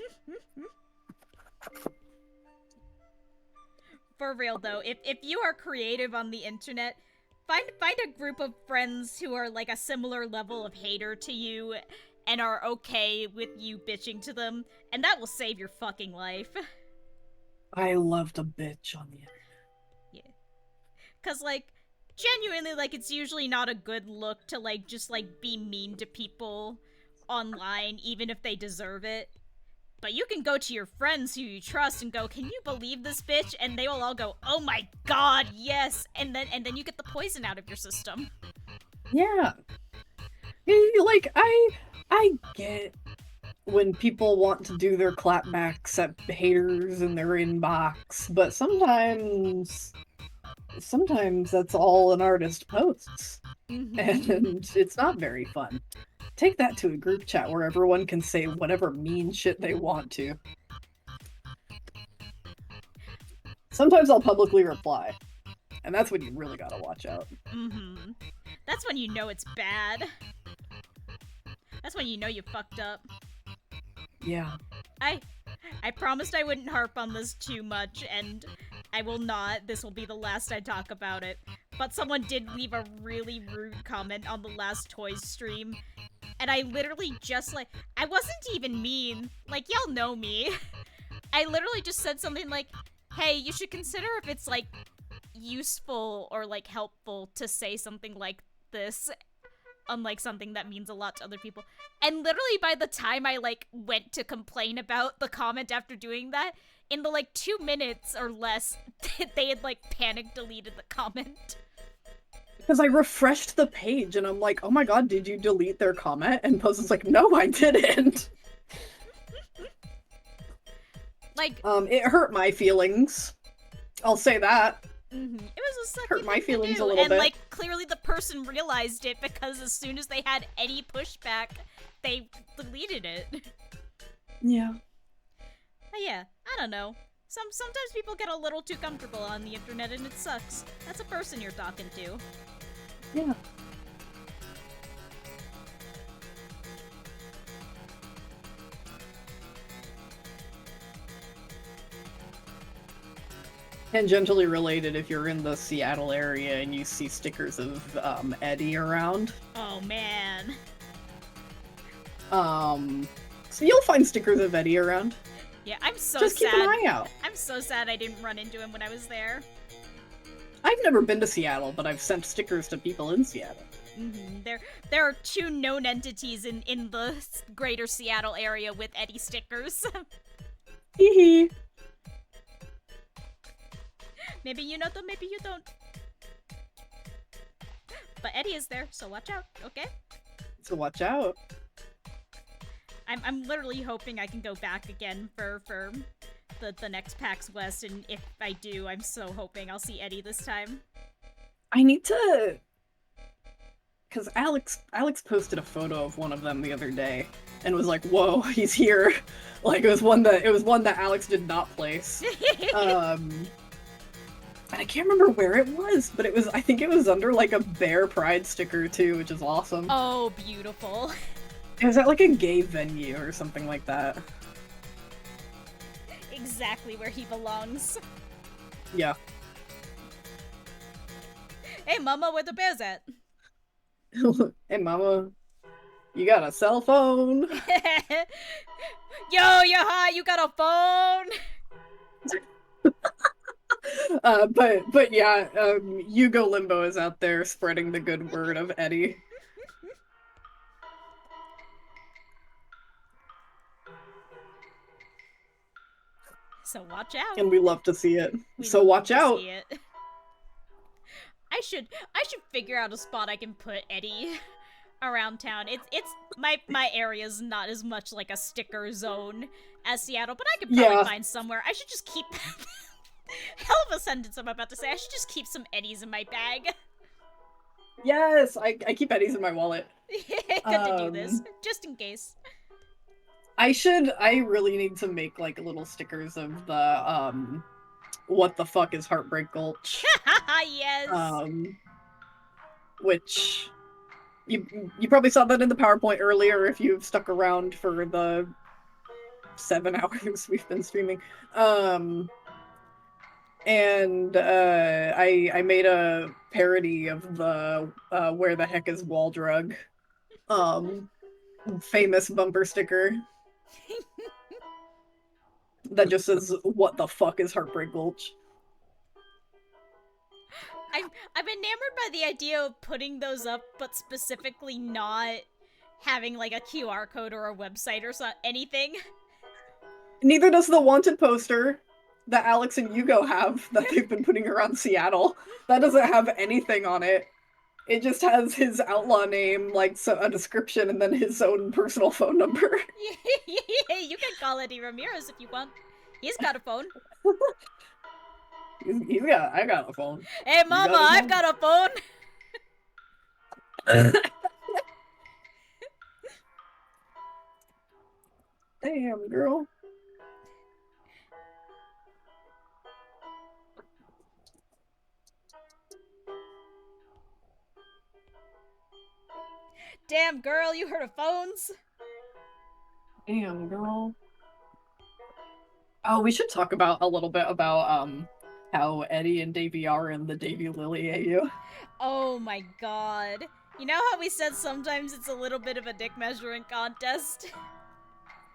For real though, if you are creative on the internet, find a group of friends who are like a similar level of hater to you and are okay with you bitching to them, and that will save your fucking life. I love to bitch on the internet. Yeah. Cause like, genuinely, like, it's usually not a good look to like just like be mean to people online, even if they deserve it. But you can go to your friends who you trust and go, "Can you believe this bitch?" And they will all go, "Oh my god, yes!" And then you get the poison out of your system. Yeah. Like, I get when people want to do their clapbacks at haters in their inbox, but sometimes that's all an artist posts. And it's not very fun. Take that to a group chat where everyone can say whatever mean shit they want to. Sometimes I'll publicly reply. And that's when you really gotta watch out. That's when you know it's bad. That's when you know you fucked up. Yeah. I promised I wouldn't harp on this too much, and I will not. This will be the last I talk about it. But someone did leave a really rude comment on the last TUOYS stream, and I literally just, like, I wasn't even mean. Like, y'all know me. I literally just said something like, "Hey, you should consider if it's, like, useful or, like, helpful to say something like this, unlike something that means a lot to other people." And literally by the time I, like, went to complain about the comment after doing that, in the, like, 2 minutes or less, they had, like, panic deleted the comment. Because I refreshed the page and I'm like, "Oh my god, did you delete their comment?" And Puzz is like, "No, I didn't." Like, it hurt my feelings. I'll say that. it was a Hurt my thing to feelings do, a little and bit. like clearly the person realized it because as soon as they had any pushback, they deleted it. Yeah. But yeah, I don't know. Sometimes people get a little too comfortable on the internet and it sucks. That's a person you're talking to. Yeah. Tangentially related, if you're in the Seattle area and you see stickers of Eddie around. Oh man. So you'll find stickers of Eddie around. Yeah, I'm so Just sad. keep an eye out. I'm so sad I didn't run into him when I was there. I've never been to Seattle, but I've sent stickers to people in Seattle. There are 2 known entities in the greater Seattle area with Eddie stickers. Hee. Maybe you know them, maybe you don't. But Eddie is there, so watch out, okay? So watch out. I'm literally hoping I can go back again for the next PAX West, and if I do, I'm so hoping I'll see Eddie this time. I need to... Because Alex posted a photo of one of them the other day, and was like, "Whoa, he's here!" Like, it was one that Alex did not place. I can't remember where it was, but I think it was under like a Bear Pride sticker too, which is awesome. Oh, beautiful. It was at like a gay venue or something like that. Exactly where he belongs. Yeah. Hey mama, where the bear's at? Hey mama, you got a cell phone? Yo, you're hot, you got a phone? But yeah, Hugo Limbo is out there spreading the good word of Eddie. So watch out. And we love to see it. So watch out. I should figure out a spot I can put Eddie around town. It's my area's not as much like a sticker zone as Seattle, but I could probably find somewhere. I should just keep hell of a sentence I'm about to say. I should just keep some Eddies in my bag. Yes, I keep Eddies in my wallet. Good to do this, just in case. I really need to make like little stickers of the what the fuck is Heartbreak Gulch? Yes. Which you probably saw that in the PowerPoint earlier if you've stuck around for the 7 hours we've been streaming. And I made a parody of the Where the Heck is Waldrug famous bumper sticker that just says, what the fuck is Heartbreak Gulch? I'm enamored by the idea of putting those up, but specifically not having like a QR code or a website or anything. Neither does the wanted poster that Alex and Hugo have that they've been putting around Seattle. That doesn't have anything on it. It just has his outlaw name, like a description, and then his own personal phone number. You can call Eddie Ramirez if you want. He's got a phone. I got a phone. Hey, Mama, I've got a phone. Damn, girl. Damn, girl, you heard of phones? Damn, girl. Oh, we should talk about a little bit about how Eddie and Davey are in the Davey Lily AU. Oh my god. You know how we said sometimes it's a little bit of a dick measuring contest?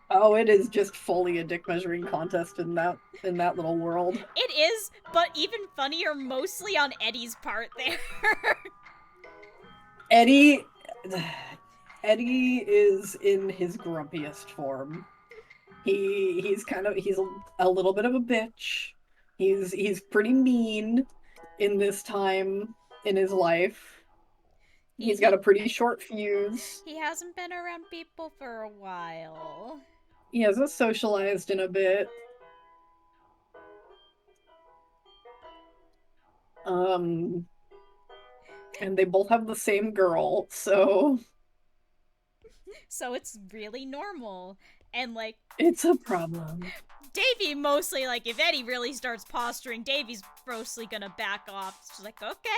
Oh, it is just fully a dick measuring contest in that little world. It is, but even funnier mostly on Eddie's part there. Eddie is in his grumpiest form. He's a little bit of a bitch. He's pretty mean in this time in his life. He's got a pretty short fuse. He hasn't been around people for a while. He hasn't socialized in a bit. And they both have the same girl, so... So it's really normal. And, like... It's a problem. Davey mostly, like, if Eddie really starts posturing, Davey's mostly gonna back off. She's like, okay,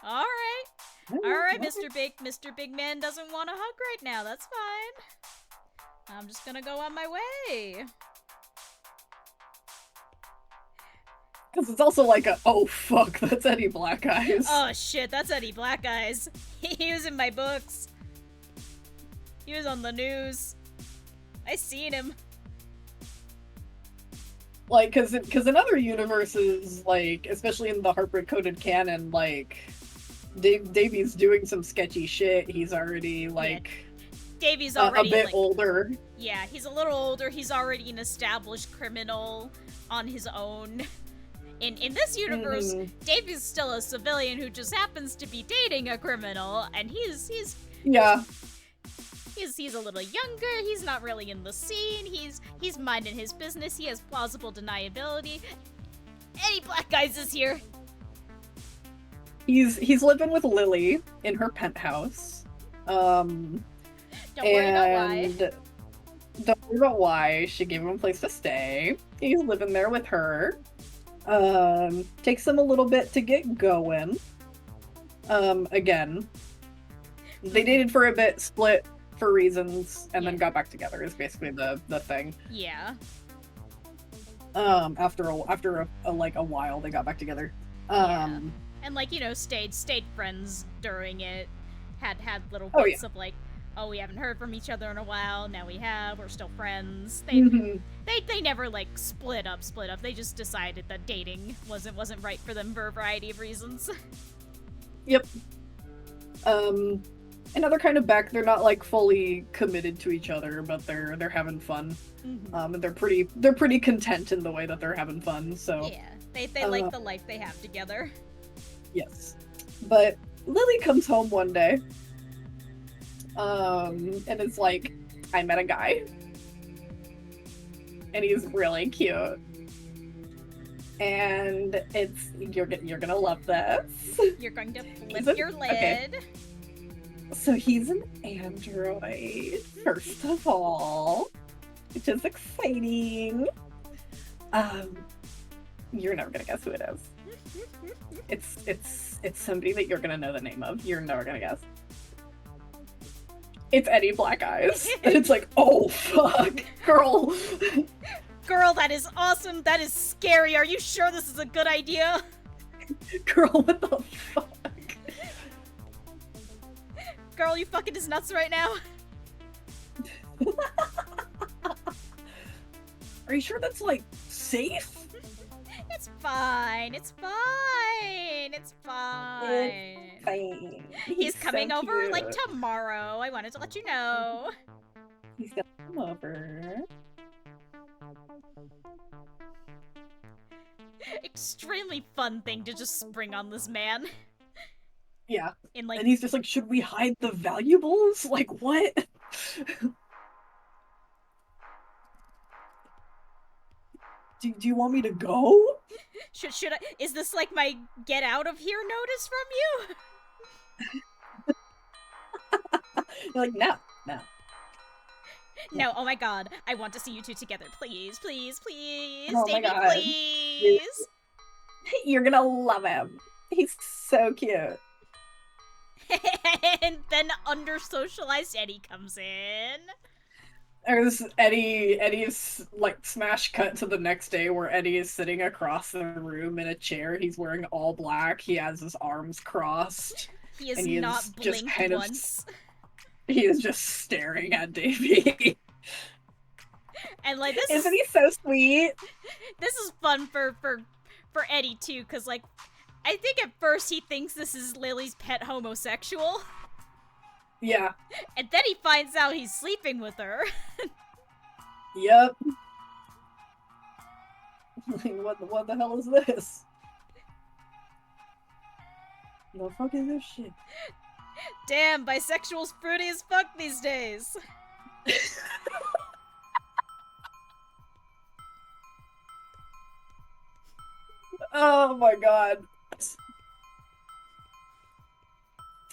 alright. Alright, Mr. Big Man doesn't want a hug right now, that's fine. I'm just gonna go on my way. Because it's also like oh fuck, that's Eddie Black Eyes. Oh shit, that's Eddie Black Eyes. He was in my books. He was on the news. I seen him. Like, cause in other universes, like, especially in the Heartbreak Coded canon, like, Davey's doing some sketchy shit. He's already, like... Yeah. Davey's already, a bit like, older. Yeah, he's a little older. He's already an established criminal on his own. In this universe, Davey's still a civilian who just happens to be dating a criminal, and he's yeah. He's a little younger, he's not really in the scene, he's minding his business, he has plausible deniability. Eddie Black Eyes is here. He's living with Lily in her penthouse. Don't worry about why. Don't worry about why. She gave him a place to stay. He's living there with her. Takes him a little bit to get going. Again. They dated for a bit, split for reasons, and then got back together is basically the thing. Yeah. After a while they got back together. Yeah. And like, you know, stayed friends during it. Had little bits of like, oh, we haven't heard from each other in a while, now we're still friends. They never like split up. They just decided that dating wasn't right for them for a variety of reasons. Yep. And they're kind of back. They're not like fully committed to each other, but they're having fun. And they're pretty content in the way that they're having fun. So yeah, they like the life they have together. Yes. But Lily comes home one day, and it's like, I met a guy, and he's really cute, and you're gonna love this. You're going to flip your lid. Okay. So he's an android, first of all, which is exciting. You're never gonna guess who it is. It's somebody that you're gonna know the name of. You're never gonna guess. It's Eddie Black Eyes. And it's like, oh fuck, girl. Girl, that is awesome. That is scary. Are you sure this is a good idea? Girl, what the fuck? Girl, you fucking is nuts right now. Are you sure that's like safe? It's fine. It's fine. It's fine. It's fine. He's coming so over cute. like tomorrow. I wanted to let you know. He's gonna come over. Extremely fun thing to just spring on this man. Yeah. In like, And he's just like, should we hide the valuables? Like, what? Do you want me to go? should I? Is this like my get out of here notice from you? You're like, no. No, oh my god. I want to see you two together. Please, please, please. Oh Davey, my God. please. You're gonna love him. He's so cute. And then under-socialized Eddie comes in. There's Eddie's like smash cut to the next day where Eddie is sitting across the room in a chair. He's wearing all black. He has his arms crossed. He is and he not is just blinked kind of, once. he is just staring at Davey. And like this Isn't he so sweet? This is fun for Eddie too, cause like I think at first he thinks this is Lily's pet homosexual. Yeah. And then he finds out he's sleeping with her. Yep. What the hell is this? The fuck is this shit? Damn, bisexual's fruity as fuck these days. Oh my god.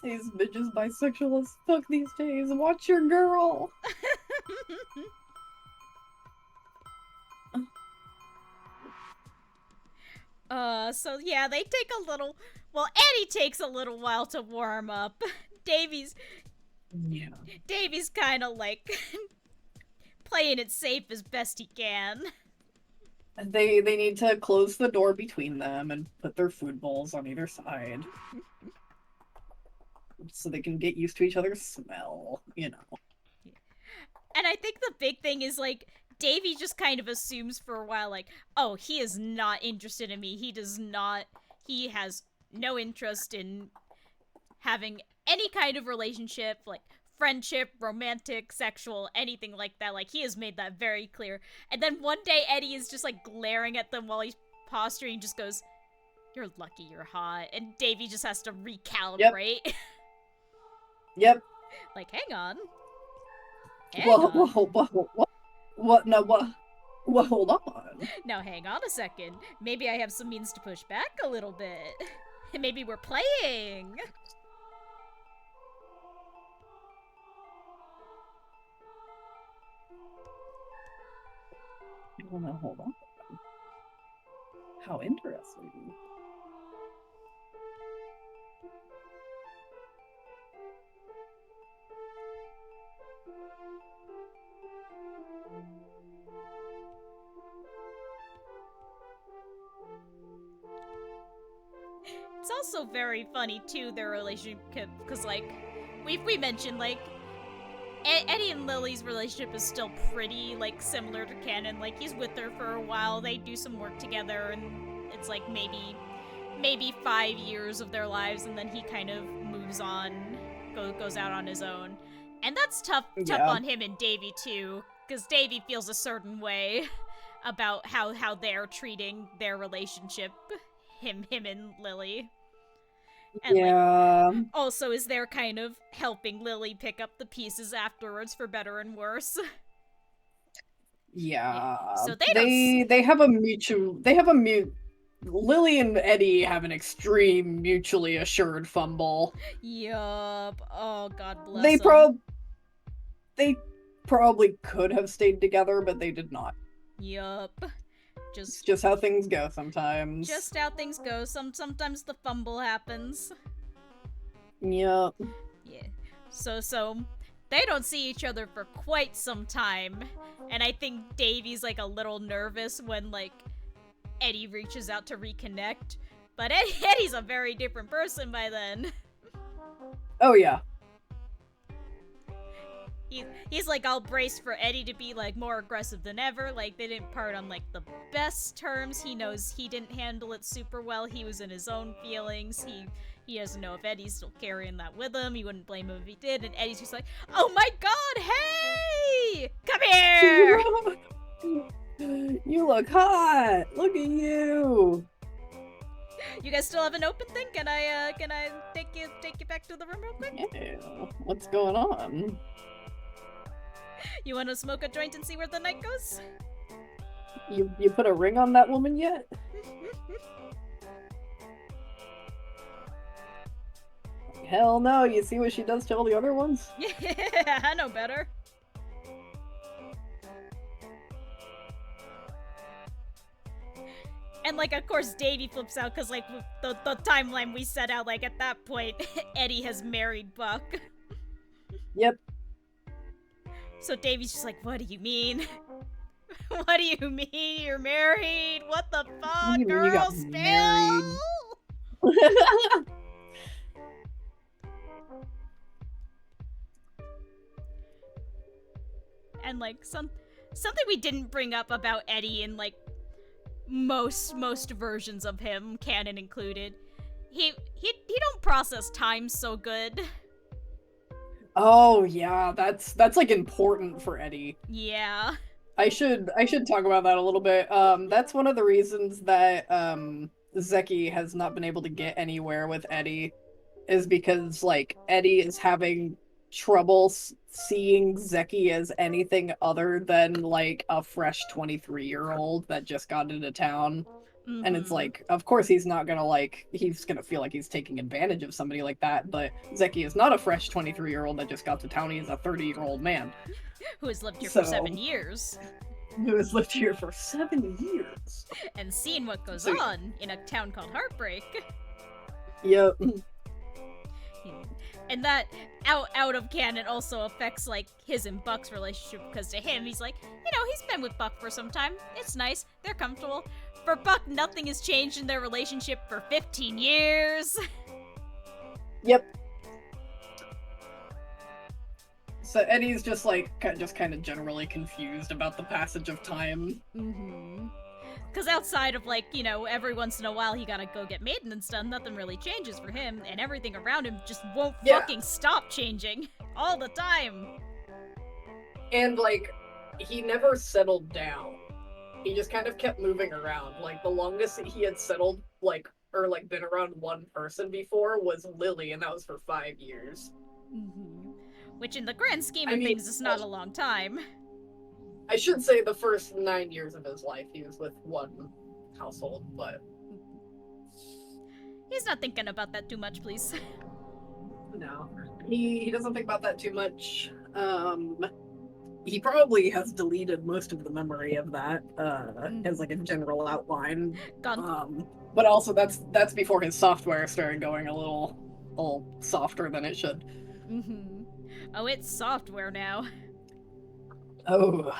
These bitches bisexual as fuck these days. Watch your girl. So yeah, they take a little, well, Eddie takes a little while to warm up. Davy's kind of like playing it safe as best he can. They need to close the door between them and put their food bowls on either side. So they can get used to each other's smell, you know. And I think the big thing is, like, Davy just kind of assumes for a while, like, oh, he is not interested in me. He has no interest in having any kind of relationship, like, friendship, romantic, sexual, anything like that. Like, he has made that very clear. And then one day, Eddie is just, like, glaring at them while he's posturing, just goes, "You're lucky you're hot." And Davy just has to recalibrate. Yep. Yep. Like, hang on. What, hold on. Now, hang on a second. Maybe I have some means to push back a little bit. Maybe we're playing. Well, now, hold on. How interesting. It's also very funny, too, their relationship, because, like, we mentioned, like, Eddie and Lily's relationship is still pretty, like, similar to canon. Like, he's with her for a while, they do some work together, and it's, like, maybe 5 years of their lives, and then he kind of moves on, goes out on his own. And that's tough on him and Davy, too, because Davy feels a certain way about how they're treating their relationship, him and Lily. And like Yeah. also is there kind of helping Lily pick up the pieces afterwards for better and worse. Yeah. Yeah. So they don't They have a mutual. Lily and Eddie have an extreme mutually assured fumble. Yup. Oh, God bless They them. they probably could have stayed together, but they did not. Yup. It's just how things go sometimes. Just how things go. Sometimes the fumble happens. Yeah. Yeah. So they don't see each other for quite some time. And I think Davy's like a little nervous when like Eddie reaches out to reconnect. But Eddie's a very different person by then. Oh yeah. He's like all braced for Eddie to be like more aggressive than ever. Like they didn't part on like the best terms. He knows he didn't handle it super well. He was in his own feelings. He doesn't know if Eddie's still carrying that with him. He wouldn't blame him if he did. And Eddie's just like, oh my god, hey! Come here! You look hot! Look at you! You guys still have an open thing? Can I take you back to the room real quick? Yeah. What's going on? You wanna smoke a joint and see where the night goes? You put a ring on that woman yet? Hell no, you see what she does to all the other ones? Yeah, I know better. And, like, of course, Davy flips out because, like, the timeline we set out, like, at that point, Eddie has married Buck. Yep. So Davy's just like, what do you mean? What do you mean you're married? What the fuck, girl? You got Still? married. And, like, something we didn't bring up about Eddie in, like, most versions of him, canon included, he don't process time so good. Oh yeah, that's like important for Eddie. Yeah. I should talk about that a little bit. That's one of the reasons that Zeki has not been able to get anywhere with Eddie, is because like Eddie is having trouble seeing Zeki as anything other than like a fresh 23-year-old that just got into town. Mm-hmm. And it's like, of course he's not gonna like, he's gonna feel like he's taking advantage of somebody like that, but Zeki is not a fresh 23-year-old that just got to town, he's a 30-year-old man. Who has lived here for 7 years. Who has lived here for 7 years. And seen what goes on in a town called Heartbreak. Yep. And that out of canon also affects like his and Buck's relationship, because to him he's like, you know, he's been with Buck for some time. It's nice. They're comfortable. For Buck, nothing has changed in their relationship for 15 years. Yep. So Eddie's just like kind of generally confused about the passage of time. Mm-hmm. Because outside of, like, you know, every once in a while he gotta go get maintenance done, nothing really changes for him, and everything around him just won't fucking stop changing all the time. And, like, he never settled down. He just kind of kept moving around. Like, the longest he had settled, like, or, like, been around one person before was Lily, and that was for 5 years. Mm-hmm. Which, in the grand scheme of things, is not a long time. I should say the first 9 years of his life he was with one household, but... He's not thinking about that too much, please. No. He doesn't think about that too much. He probably has deleted most of the memory of that, as like a general outline. But also that's before his software started going a little softer than it should. Mm-hmm. Oh, it's software now. Oh.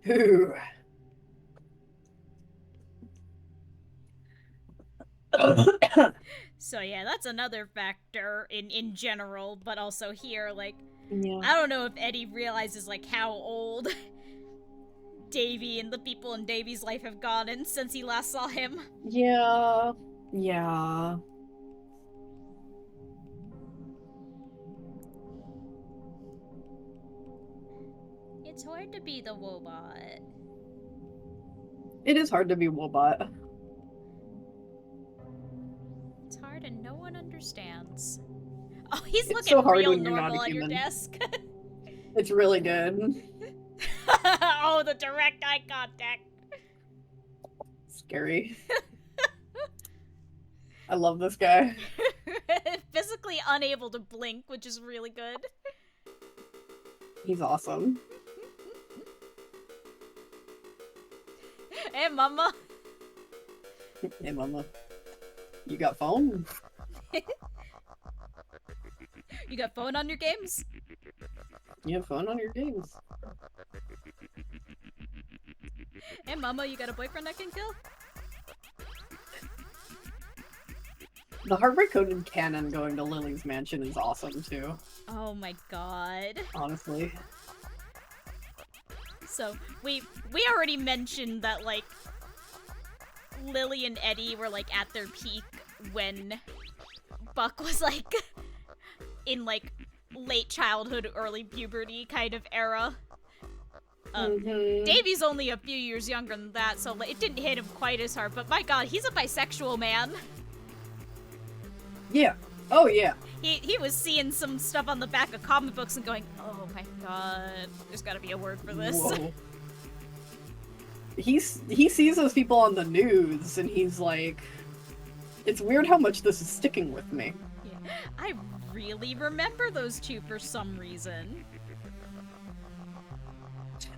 Ooh. So yeah, that's another factor in general, but also here, like, yeah. I don't know if Eddie realizes, like, how old Davy and the people in Davy's life have gotten since he last saw him. Yeah. Yeah. It's hard to be the Wobot. It is hard to be Wobot. It's hard hard and no one understands. Oh, he's It's looking so hard real when you're not normal a on your human. desk. It's really good. Oh, the direct eye contact. Scary. I love this guy. Physically unable to blink, which is really good. He's awesome. Hey, mama. Hey, mama. You got phone? You got phone on your games? You have phone on your games? Hey, mama, you got a boyfriend I can kill? The Heartbreak Coded canon going to Lily's mansion is awesome too. Oh my god. Honestly. So, we already mentioned that, like, Lily and Eddie were, like, at their peak when Buck was, like, in, like, late childhood, early puberty kind of era. Davy's only a few years younger than that, so it didn't hit him quite as hard, but my god, he's a bisexual man. Yeah. Oh yeah. He was seeing some stuff on the back of comic books and going, oh my god, there's gotta be a word for this. Whoa. He sees those people on the news and he's like, it's weird how much this is sticking with me. Yeah. I really remember those two for some reason.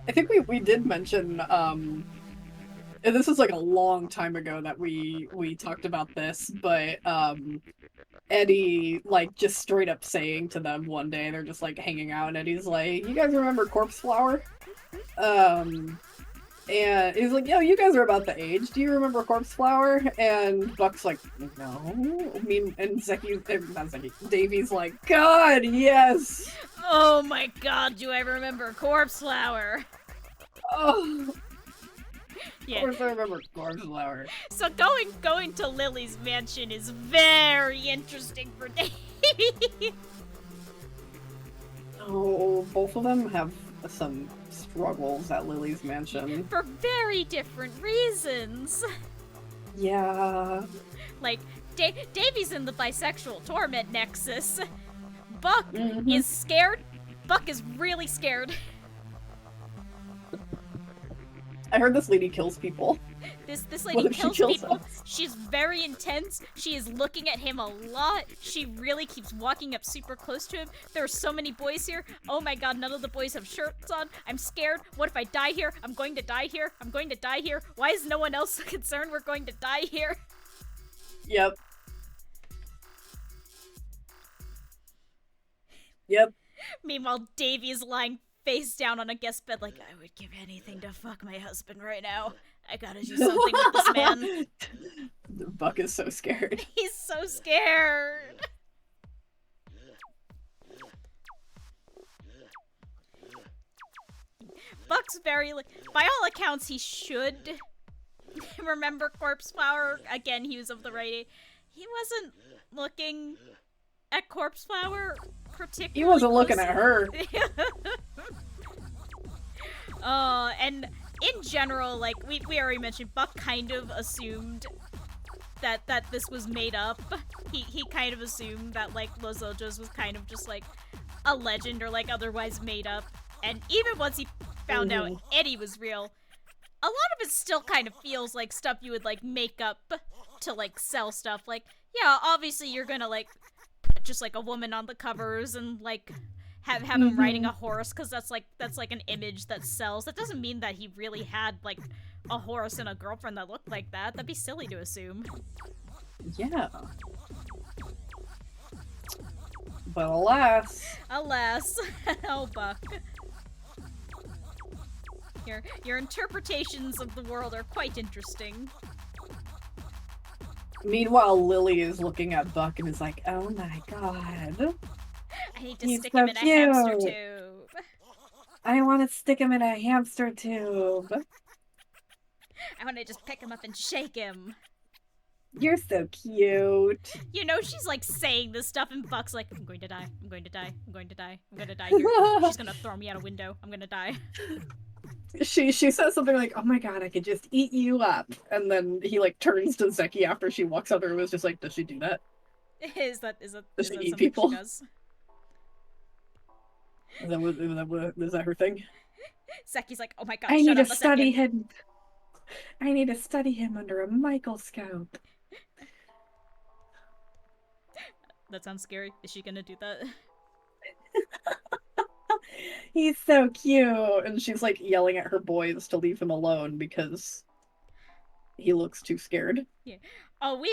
I think we did mention, and this was like a long time ago that we talked about this, but Eddie, like, just straight up saying to them one day, they're just like hanging out, and Eddie's like, you guys remember Corpse Flower? And he's like, yo, you guys are about the age. Do you remember Corpse Flower? And Buck's like, no. I mean, and not Zeki, Davy's like, God, yes! Oh my god, do I remember Corpse Flower? Oh, Yeah. of course I remember Corpse Flower. So going to Lily's mansion is very interesting for Davy. Oh, both of them have some struggles at Lily's mansion. For very different reasons. Yeah. Like, Davy's in the bisexual torment nexus. Buck is scared. Buck is really scared. I heard this lady kills people. This What lady if she kills kills people. us? She's very intense. She is looking at him a lot. She really keeps walking up super close to him. There are so many boys here. Oh my god, none of the boys have shirts on. I'm scared. What if I die here? I'm going to die here. I'm going to die here. Why is no one else concerned we're going to die here? Yep. Yep. Meanwhile, Davy is lying face down on a guest bed like, I would give anything to fuck my husband right now. I gotta do something with this man. Buck is so scared. He's so scared. Buck's very, like, by all accounts, he should remember Corpse Flower. Again, he was of the right age. He wasn't looking at Corpse Flower particularly. He wasn't looking at her. And in general, like, we already mentioned, Buck kind of assumed that this was made up. He kind of assumed that, like, Los Ojos was kind of just, like, a legend or, like, otherwise made up. And even once he found out Eddie was real, a lot of it still kind of feels like stuff you would, like, make up to, like, sell stuff. Like, yeah, obviously you're gonna, like, put just, like, a woman on the covers and, like, have him riding a horse, because that's like an image that sells. That doesn't mean that he really had, like, a horse and a girlfriend that looked like that. That'd be silly to assume. Yeah. But alas. Alas. Oh, Buck. Your interpretations of the world are quite interesting. Meanwhile, Lily is looking at Buck and is like, oh my god. I need to He's stick so him in a hamster cute. tube. I want to stick him in a hamster tube. I want to just pick him up and shake him. You're so cute. You know, she's, like, saying this stuff, and Buck's like, I'm going to die. I'm going to die. I'm going to die. I'm going to die here. She's going to throw me out a window. I'm going to die. She says something like, oh my god, I could just eat you up. And then he, like, turns to Zeki after she walks out the room and is just like, does she do that? Is that Does is she that eat something people? she does? Is that her thing? Zeki's like, oh my god, I shut need to up a study second. him. I need to study him under a microscope. That sounds scary. Is she gonna do that? He's so cute. And she's like yelling at her boys to leave him alone because he looks too scared. Yeah. Oh,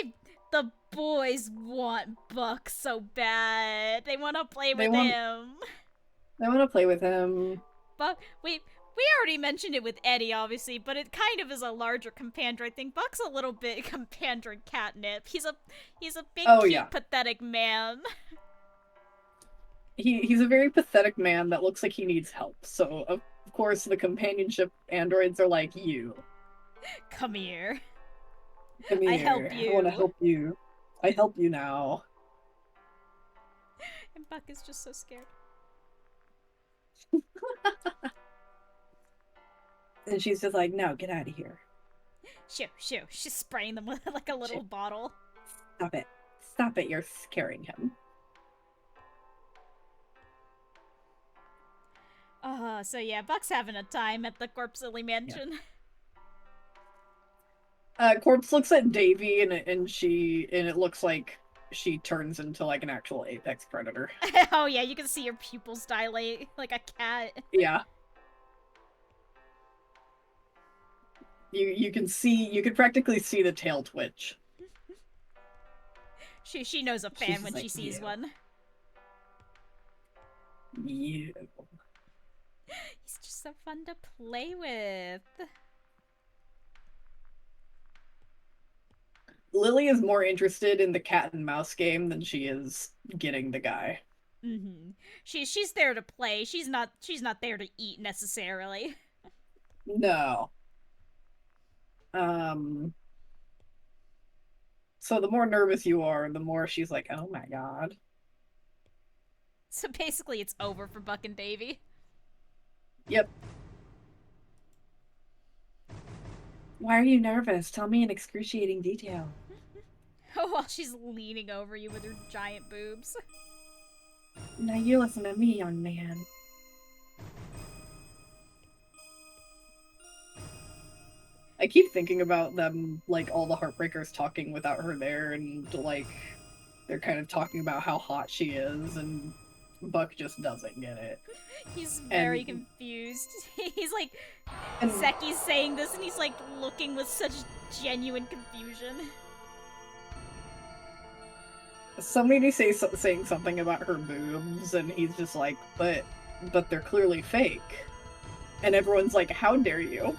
the boys want Buck so bad. They want to play They with want him. they want to play with him. Buck, we already mentioned it with Eddie, obviously, but it kind of is a larger companion. I think Buck's a little bit companion catnip. He's a big, Oh, cute, yeah. pathetic man. He's a very pathetic man that looks like he needs help. So of course the companionship androids are like, you. Come here. Come here. I help you. I want to help you. I help you now. And Buck is just so scared. And she's just like, no, get out of here. Shoo. She's spraying them with like a little bottle. Stop it. Stop it. You're scaring him. So yeah, Buck's having a time at the Corpse-Lily mansion. Yeah. Corpse looks at Davy and it looks like she turns into like an actual apex predator. Oh yeah, you can see your pupils dilate like a cat. Yeah. You can practically see the tail twitch. She knows a fan when like, she sees yeah. one. Yeah. He's just so fun to play with. Lily is more interested in the cat and mouse game than she is getting the guy. Mm-hmm. She's there to play. She's not there to eat necessarily. No. So the more nervous you are, the more she's like, oh my god. So basically it's over for Buck and Davy. Yep. Why are you nervous? Tell me in excruciating detail. While she's leaning over you with her giant boobs. Now you listen to me, young man. I keep thinking about them, like, all the Heartbreakers talking without her there, and, like, they're kind of talking about how hot she is, and Buck just doesn't get it. He's very confused. He's like, and Zeki's saying this, and he's like looking with such genuine confusion. Somebody saying something about her boobs, and he's just like, but they're clearly fake. And everyone's like, how dare you?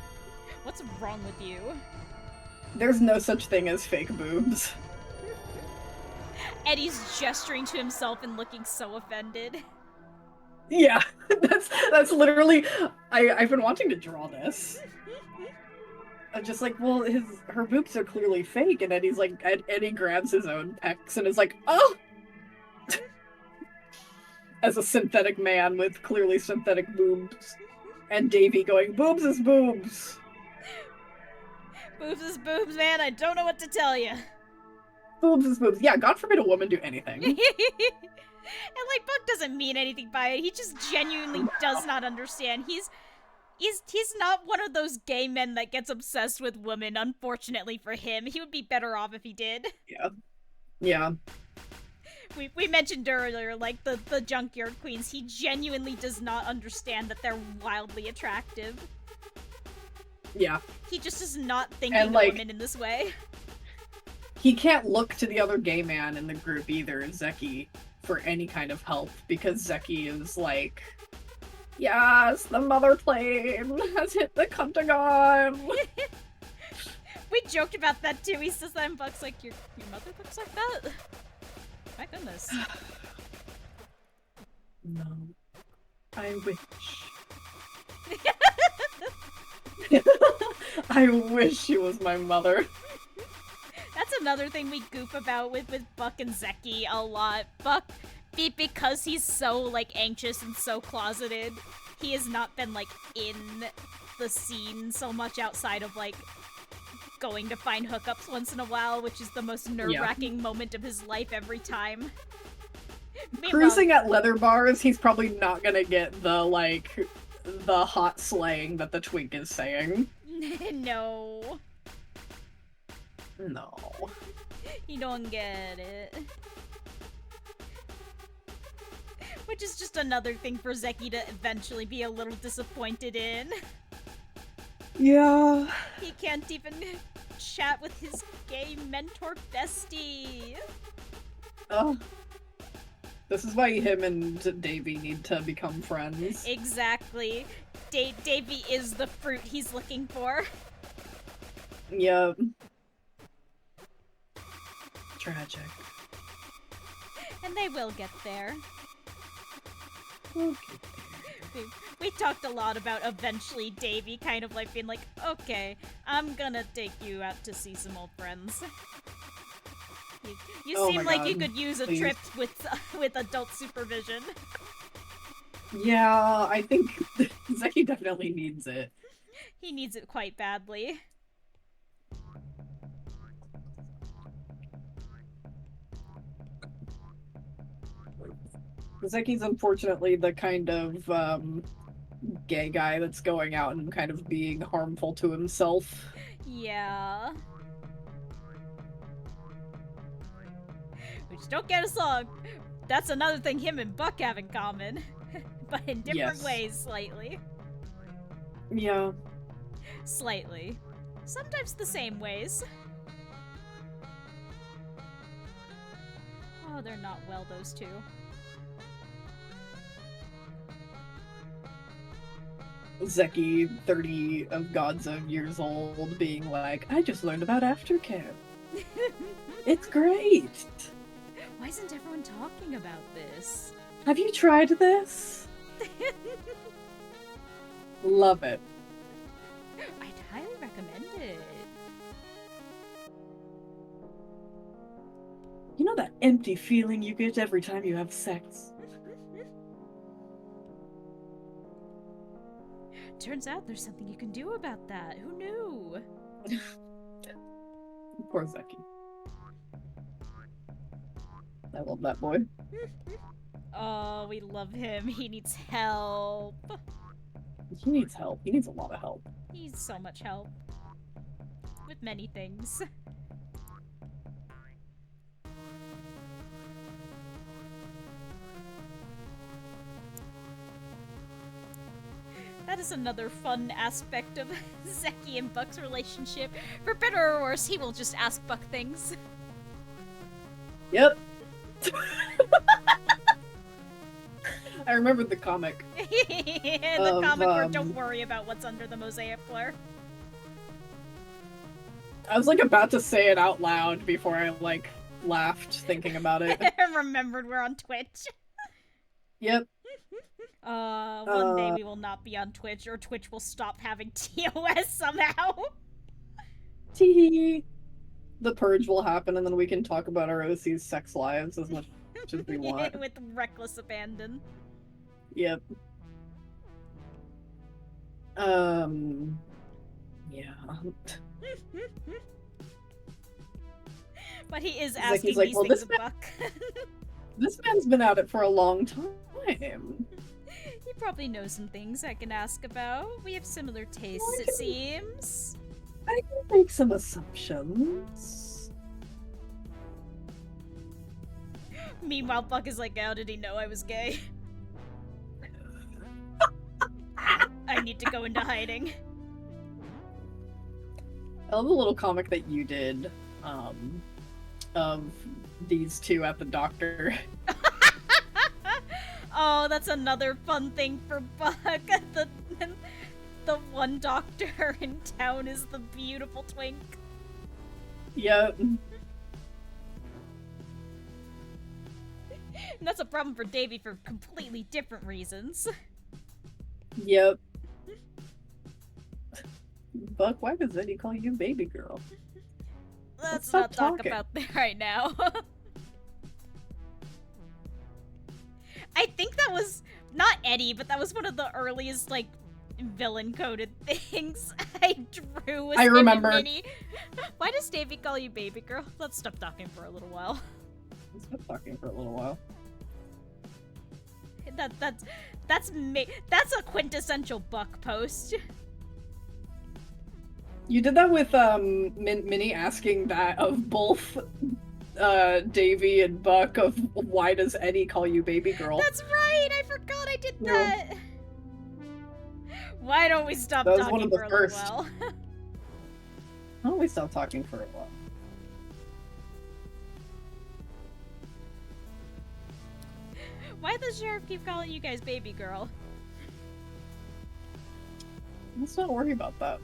What's wrong with you? There's no such thing as fake boobs. Eddie's gesturing to himself and looking so offended. Yeah, that's literally. I've been wanting to draw this. I'm just like, well, her boobs are clearly fake, and Eddie's like, Eddie grabs his own pecs and is like, oh. As a synthetic man with clearly synthetic boobs, and Davy going, boobs is boobs. Boobs is boobs, man. I don't know what to tell you. Boobs is boobs. Yeah, God forbid a woman do anything. And like Buck doesn't mean anything by it. He just genuinely does not understand. He's not one of those gay men that gets obsessed with women, unfortunately for him. He would be better off if he did. Yeah. Yeah. We mentioned earlier, like, the Junkyard Queens. He genuinely does not understand that they're wildly attractive. Yeah. He just is not thinking of like, women in this way. He can't look to the other gay man in the group either, Zeki, for any kind of help, because Zeki is like, yes, the mother plane has hit the Pentagon. We joked about that too. He says that, and Buck's like, your mother looks like that? My goodness. No. I wish. I wish she was my mother. That's another thing we goof about with Buck and Zeki a lot. Buck, because he's so, like, anxious and so closeted, he has not been, like, in the scene so much outside of, like, going to find hookups once in a while, which is the most nerve-wracking moment of his life every time. Cruising at leather bars, he's probably not gonna get the hot slang that the twink is saying. No. No. You don't get it. Which is just another thing for Zeki to eventually be a little disappointed in. Yeah. He can't even chat with his gay mentor bestie. Oh. This is why him and Davy need to become friends. Exactly. Davy is the fruit he's looking for. Yep. Tragic. And they will get there. Okay. We talked a lot about eventually Davy kind of like being like, okay, I'm gonna take you out to see some old friends. You seem like you could use a trip with adult supervision. Yeah, I think Zeki definitely needs it. He needs it quite badly. Zeki's unfortunately the kind of gay guy that's going out and kind of being harmful to himself. Yeah. Which, don't get us wrong, that's another thing him and Buck have in common. But in different ways, slightly. Yeah. Slightly. Sometimes the same ways. Oh, they're not well, those two. Zeki, 30 of God's own years old, being like, I just learned about aftercare. It's great! Why isn't everyone talking about this? Have you tried this? Love it. I'd highly recommend it. You know that empty feeling you get every time you have sex? Turns out there's something you can do about that. Who knew? Poor Zeki. I love that boy. Oh, we love him. He needs help. He needs help. He needs a lot of help. He needs so much help. With many things. That is another fun aspect of Zeki and Buck's relationship. For better or worse, he will just ask Buck things. Yep. I remember the comic. The comic where don't worry about what's under the mosaic floor. I was like about to say it out loud before I like laughed thinking about it. I remembered we're on Twitch. Yep. One day we will not be on Twitch, or Twitch will stop having TOS somehow. Tee. The purge will happen, and then we can talk about our OC's sex lives as much as we want. With reckless abandon. Yep. Yeah. But he is asking like, these well, things of Buck. This man's been at it for a long time. He probably knows some things I can ask about. We have similar tastes, it seems. I can make some assumptions. Meanwhile, Buck is like, how did he know I was gay? I need to go into hiding. I love the little comic that you did, of these two at the doctor. Oh, that's another fun thing for Buck. The one doctor in town is the beautiful twink. Yep. And that's a problem for Davy for completely different reasons. Yep. Buck, why does Eddie call you baby girl? Let's not talk about that right now. I think that was not Eddie, but that was one of the earliest, like, villain coded things I drew with I remember. Minnie. Why does Davey call you baby girl? Let's stop talking for a little while. Let's stop talking for a little while. That's a quintessential Buck post. You did that with Minnie asking that of both Davy and Buck of why does Eddie call you baby girl? That's right. I forgot I did that. Why don't we stop that was talking one of the for a first. little while? Why don't we stop talking for a while? Why does the sheriff keep calling you guys baby girl? Let's not worry about that.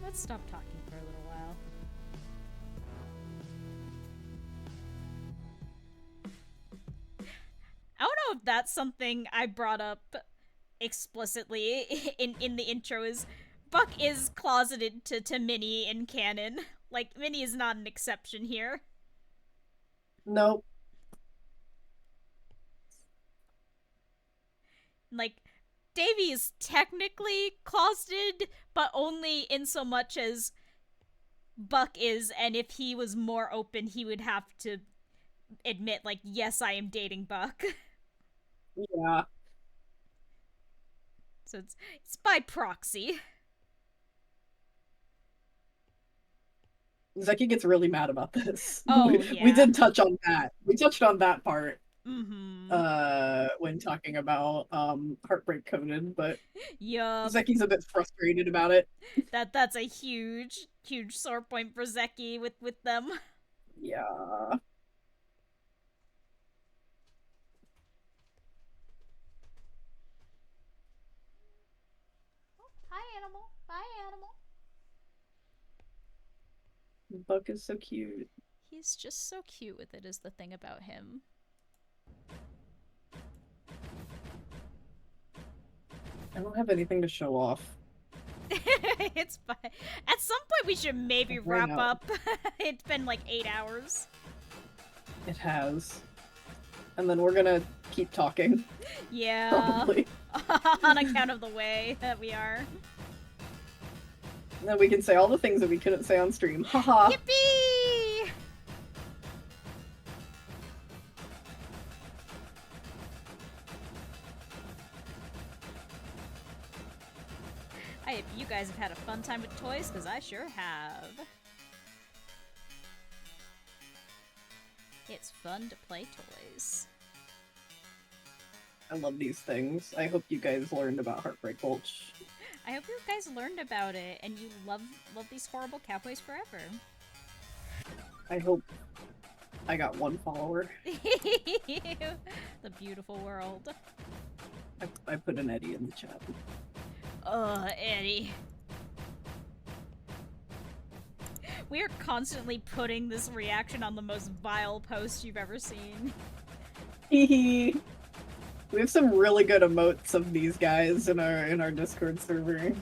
Let's stop talking for a little while. I don't know if that's something I brought up explicitly in the intro is Buck is closeted to Minnie in canon. Like, Minnie is not an exception here. Nope. Like, Davy is technically closeted, but only in so much as Buck is, and if he was more open, he would have to admit, like, yes, I am dating Buck. Yeah. So it's by proxy. Zeki gets really mad about this. Oh, we did touch on that. We touched on that part. Mm-hmm. When talking about Heartbreak Coded, but yup. Zeki's a bit frustrated about it. That's a huge sore point for Zeki with them. Yeah. Hi, animal. Bye, animal. Buck is so cute. He's just so cute with it is the thing about him. I don't have anything to show off. It's fine. At some point we should maybe wrap up. It's been like 8 hours. It has. And then we're gonna keep talking. Yeah. Probably. On account of the way that we are. And then we can say all the things that we couldn't say on stream. Haha. Yippee! I hope you guys have had a fun time with toys, because I sure have. It's fun to play toys. I love these things. I hope you guys learned about Heartbreak Gulch. I hope you guys learned about it, and you love these horrible Cowboys forever. I hope I got one follower. The beautiful world. I put an Eddie in the chat. Eddie. We are constantly putting this reaction on the most vile post you've ever seen. Hehe. We have some really good emotes of these guys in our Discord server.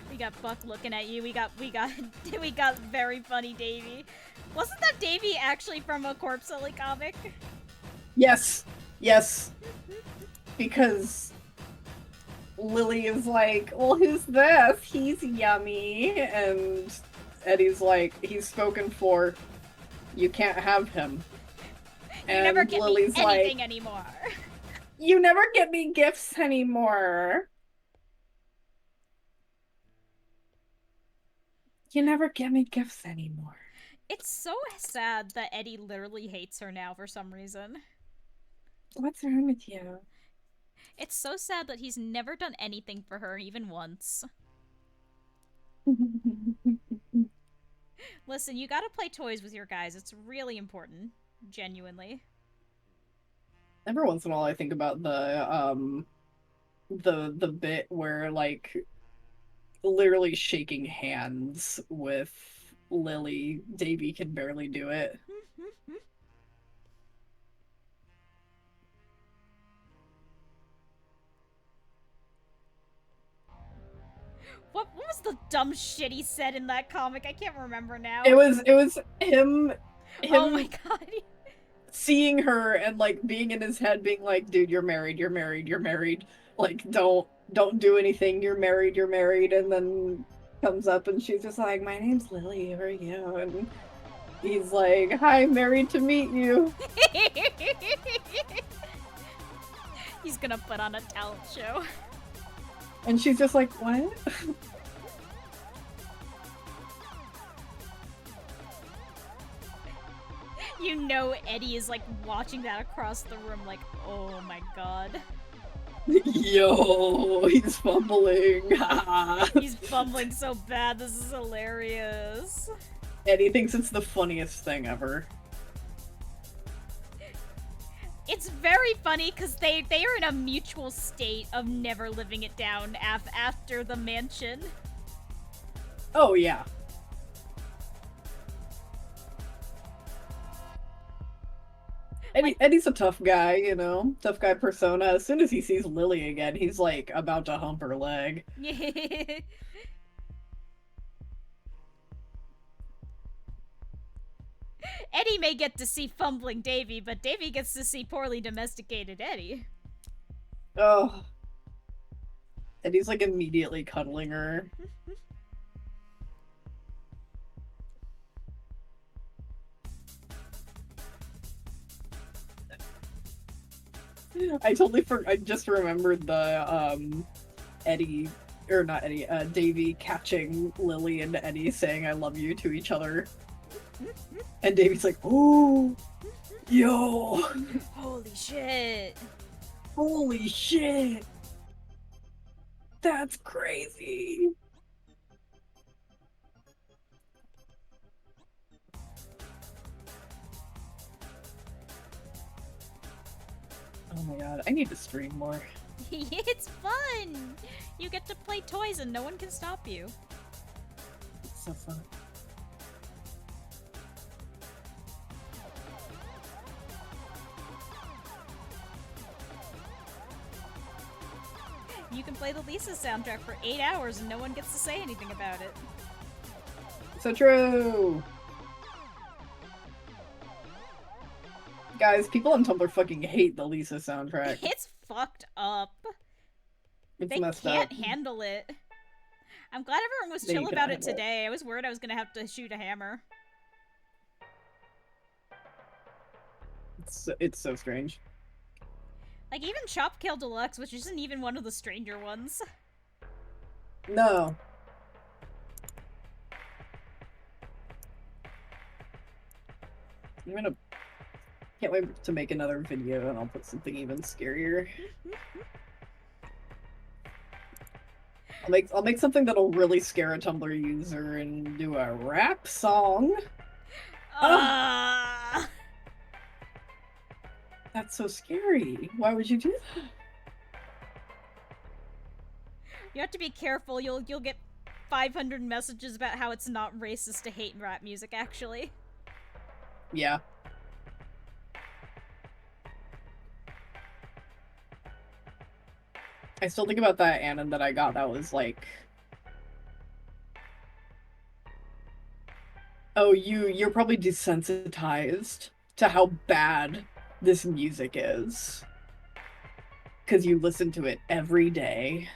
We got Buck looking at you. We got very funny Davy. Wasn't that Davy actually from a Corpse Ellie comic? Yes. Yes. Because Lily is like, well, who's this? He's yummy. And Eddie's like, he's spoken for. You can't have him. You never get Lily's me anything anymore. You never get me gifts anymore. You never get me gifts anymore. It's so sad that Eddie literally hates her now for some reason. What's wrong with you? It's so sad that he's never done anything for her, even once. Listen, you gotta play toys with your guys. It's really important. Genuinely. Every once in a while I think about the bit where, like, literally shaking hands with Lily, Davy can barely do it. What was the dumb shit he said in that comic? I can't remember now. It was him Oh my god. seeing her and like being in his head being like, dude, you're married, you're married, you're married. Like don't do anything, you're married, you're married, and then comes up and she's just like, my name's Lily, how are you? And he's like, hi, married to meet you. He's gonna put on a talent show. And she's just like, what? You know Eddie is like watching that across the room like, oh my god. Yo, he's fumbling. He's fumbling so bad, this is hilarious. Eddie thinks it's the funniest thing ever. It's very funny because they are in a mutual state of never living it down after the mansion. Oh, yeah. Eddie's a tough guy, you know? Tough guy persona. As soon as he sees Lily again, he's like about to hump her leg. Eddie may get to see fumbling Davy, but Davy gets to see poorly domesticated Eddie. Oh. Eddie's like immediately cuddling her. I just remembered the Eddie, or not Eddie, Davy catching Lily and Eddie saying I love you to each other. And Davy's like, oh, yo. Holy shit. Holy shit. That's crazy. Oh my god, I need to stream more. It's fun! You get to play toys and no one can stop you. It's so fun. You can play the Lisa soundtrack for 8 hours and no one gets to say anything about it. So true! Guys, people on Tumblr fucking hate the Lisa soundtrack. It's fucked up. It's messed up. They can't handle it. I'm glad everyone was chill about it today. I was worried I was gonna have to shoot a hammer. It's so strange. Like, even Chop Kill Deluxe, which isn't even one of the stranger ones. No. Can't wait to make another video and I'll put something even scarier. I'll make something that'll really scare a Tumblr user and do a rap song. That's so scary. Why would you do that? You have to be careful. You'll get 500 messages about how it's not racist to hate rap music, actually. Yeah. I still think about that Anon that I got that was like, oh, you're probably desensitized to how bad this music is. 'Cause you listen to it every day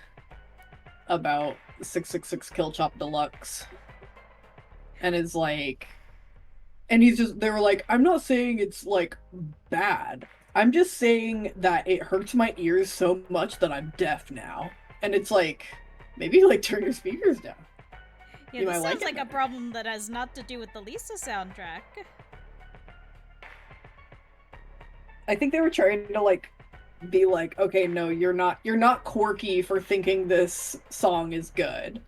about 666 Kill Chop Deluxe. And it's like, and they were like, I'm not saying it's like bad. I'm just saying that it hurts my ears so much that I'm deaf now. And it's like, maybe like turn your speakers down. Yeah, this sounds like a problem that has not to do with the Lisa soundtrack. I think they were trying to like be like, okay, no, you're not quirky for thinking this song is good.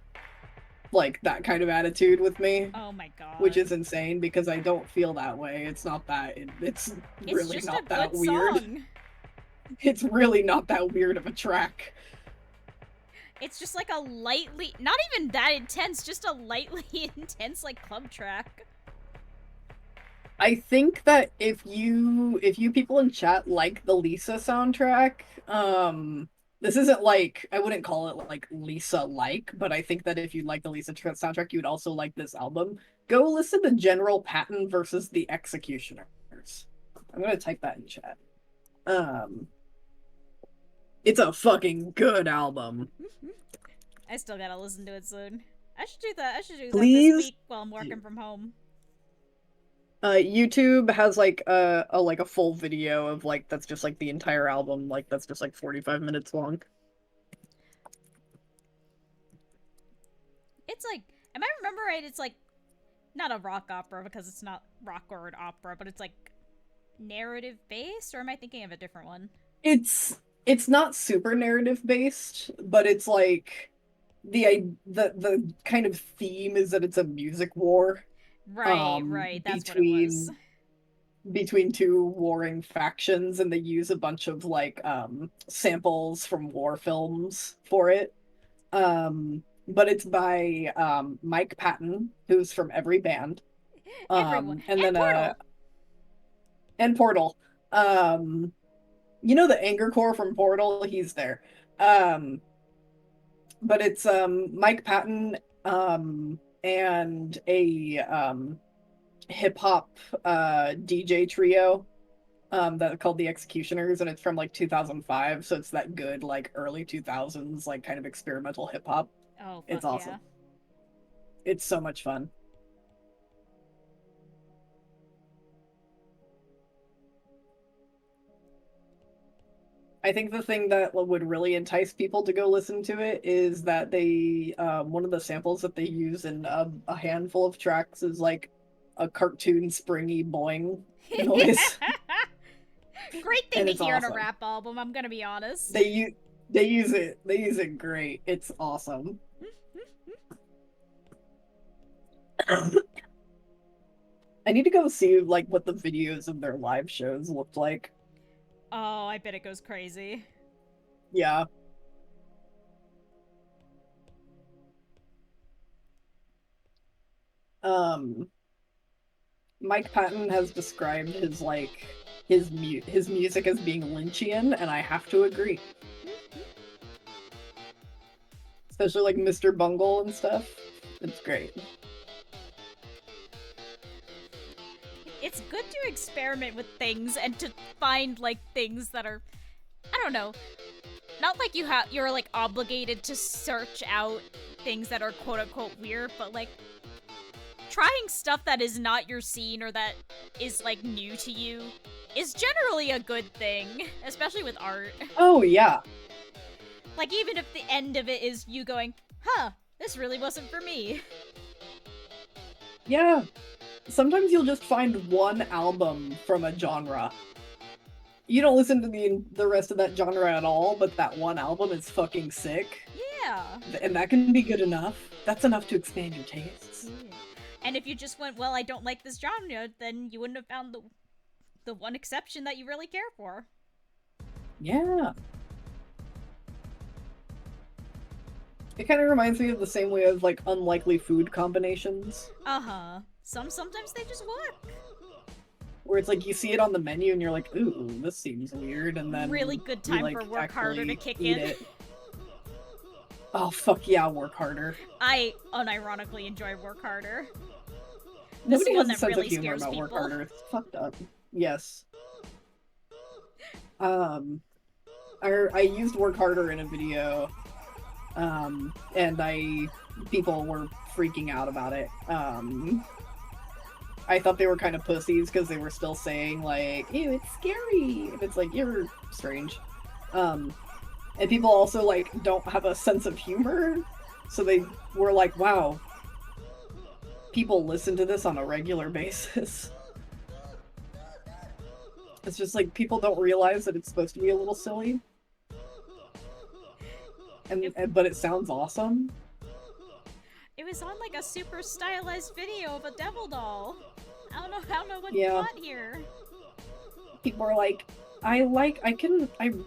Like that kind of attitude with me. Oh my god. Which is insane because I don't feel that way. It's not that it's really just not a that good weird. Song. It's really not that weird of a track. It's just like a lightly, not even that intense, just a lightly intense like club track. I think that if you people in chat like the Lisa soundtrack, this isn't like, I wouldn't call it like Lisa-like, but I think that if you like the Lisa soundtrack, you would also like this album. Go listen to General Patton versus the Executioners. I'm gonna type that in chat. It's a fucking good album. I still gotta listen to it soon. I should do that. I should do that Please this week while I'm working from home. YouTube has like a full video of like that's just like the entire album, like that's just like 45 minutes long. It's like, am I remember right? It's like not a rock opera because it's not rock or an opera, but it's like narrative based, or am I thinking of a different one? It's not super narrative based, but it's like the kind of theme is that it's a music war. Right. That's what it was. Between two warring factions, and they use a bunch of like samples from war films for it. But it's by Mike Patton, who's from every band. Everyone. And then Portal. And Portal. You know the Anger Core from Portal? He's there. But it's Mike Patton and a hip hop DJ trio that called the Executioners, and it's from like 2005, so it's that good like early 2000s like kind of experimental hip hop. Oh, It's awesome. Yeah. It's so much fun. I think the thing that would really entice people to go listen to it is that they one of the samples that they use in a handful of tracks is like a cartoon springy boing noise. Great thing to hear awesome. in a rap album, I'm gonna be honest. They use it great. It's awesome. I need to go see like what the videos of their live shows looked like. Oh, I bet it goes crazy. Yeah. Mike Patton has described his like his music as being Lynchian, and I have to agree. Especially like Mr. Bungle and stuff. It's great. It's good to experiment with things and to find like things that are, I don't know, not like you're like obligated to search out things that are quote unquote weird, but like trying stuff that is not your scene or that is like new to you is generally a good thing, especially with art. Oh yeah. Like even if the end of it is you going, huh, this really wasn't for me. Yeah. Sometimes you'll just find one album from a genre. You don't listen to the rest of that genre at all, but that one album is fucking sick. Yeah. And that can be good enough. That's enough to expand your tastes. Yeah. And if you just went, well, I don't like this genre, then you wouldn't have found the one exception that you really care for. Yeah. It kind of reminds me of the same way of like unlikely food combinations. Uh-huh. Sometimes they just work. Where it's like you see it on the menu and you're like, ooh, this seems weird, and then really good time you, like, for work harder to kick eat in. it. Oh fuck yeah, work harder. I unironically enjoy work harder. Nobody has a that sense really of humor scares about work people. harder. It's fucked up. Yes. I used work harder in a video, and people were freaking out about it. I thought they were kind of pussies because they were still saying like, ew, it's scary. And it's like, you're strange. And people also like don't have a sense of humor. So they were like, wow, people listen to this on a regular basis. It's just like people don't realize that it's supposed to be a little silly. But it sounds awesome. It was on like a super stylized video of a devil doll. I don't know what Yeah. you want here. People are like, I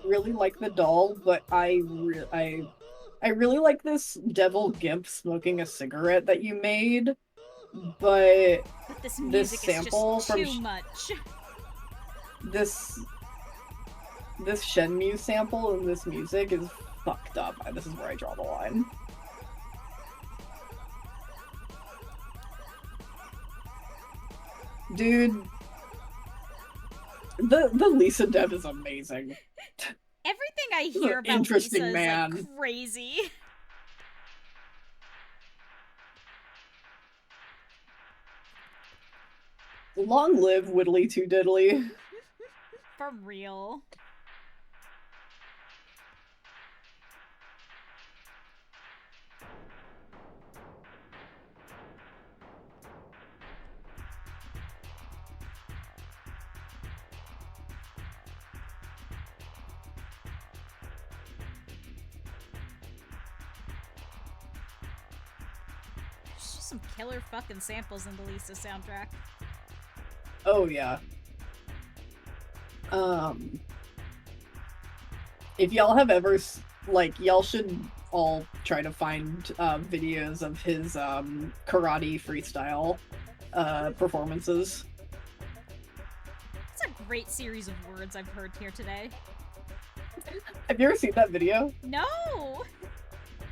really like the doll, but I really like this devil gimp smoking a cigarette that you made, but this music sample is just too much. This Shenmue sample in this music is fucked up. This is where I draw the line. Dude, The Lisa dev is amazing. Everything I hear about interesting Lisa man. is like crazy. Long live Whittly Too Diddly. For real. There's just some killer fucking samples in the Lisa soundtrack. Oh yeah. If y'all have ever like, y'all should all try to find videos of his karate freestyle performances. It's a great series of words I've heard here today. Have you ever seen that video? No!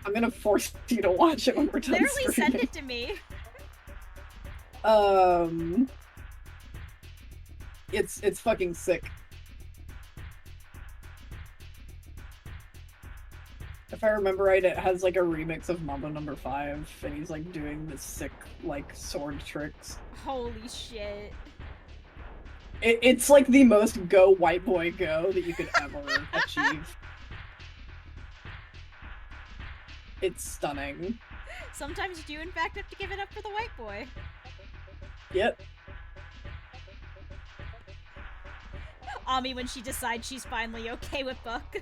I'm gonna force you to watch it when we're done Literally streaming. send it to me. It's fucking sick. If I remember right, it has like a remix of Mambo No. 5, and he's like doing this sick like sword tricks. Holy shit. It's like the most go white boy go that you could ever achieve. It's stunning. Sometimes you do in fact have to give it up for the white boy. Yep. Ami when she decides she's finally okay with Buck.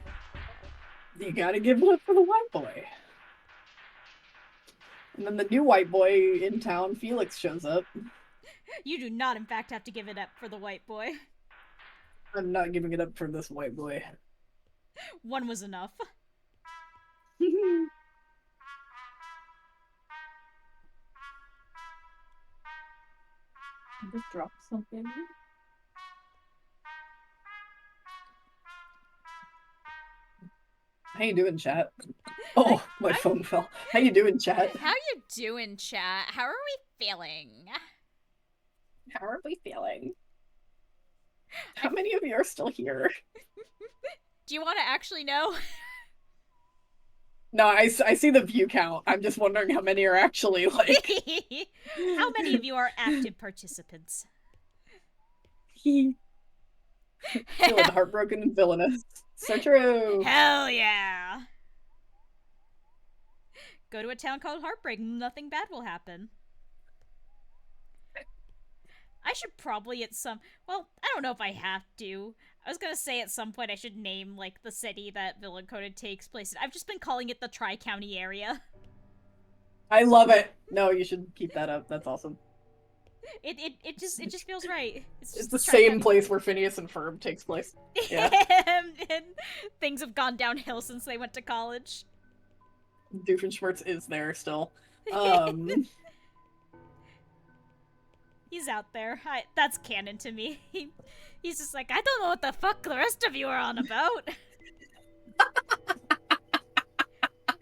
You gotta give it up for the white boy. And then the new white boy in town, Felix, shows up. You do not in fact have to give it up for the white boy. I'm not giving it up for this white boy. One was enough. Just drop something. How you doing, chat? Oh, my phone fell. How you doing, chat? How you doing, chat? How are we feeling? How are we feeling? How many of you are still here? Do you want to actually know? No, I see the view count. I'm just wondering how many are actually, like... How many of you are active participants? Feeling heartbroken and villainous. So true. Hell yeah! Go to a town called Heartbreak, nothing bad will happen. I should probably at some... Well, I don't know if I have to. I was gonna say at some point I should name, like, the city that Villain Coded takes place in. I've just been calling it the Tri-County area. I love it. No, you should keep that up. That's awesome. It just feels right. It's the same place where Phineas and Ferb takes place. Yeah. And things have gone downhill since they went to college. Doofenshmirtz is there still. He's out there. That's canon to me. He's just like, I don't know what the fuck the rest of you are on about.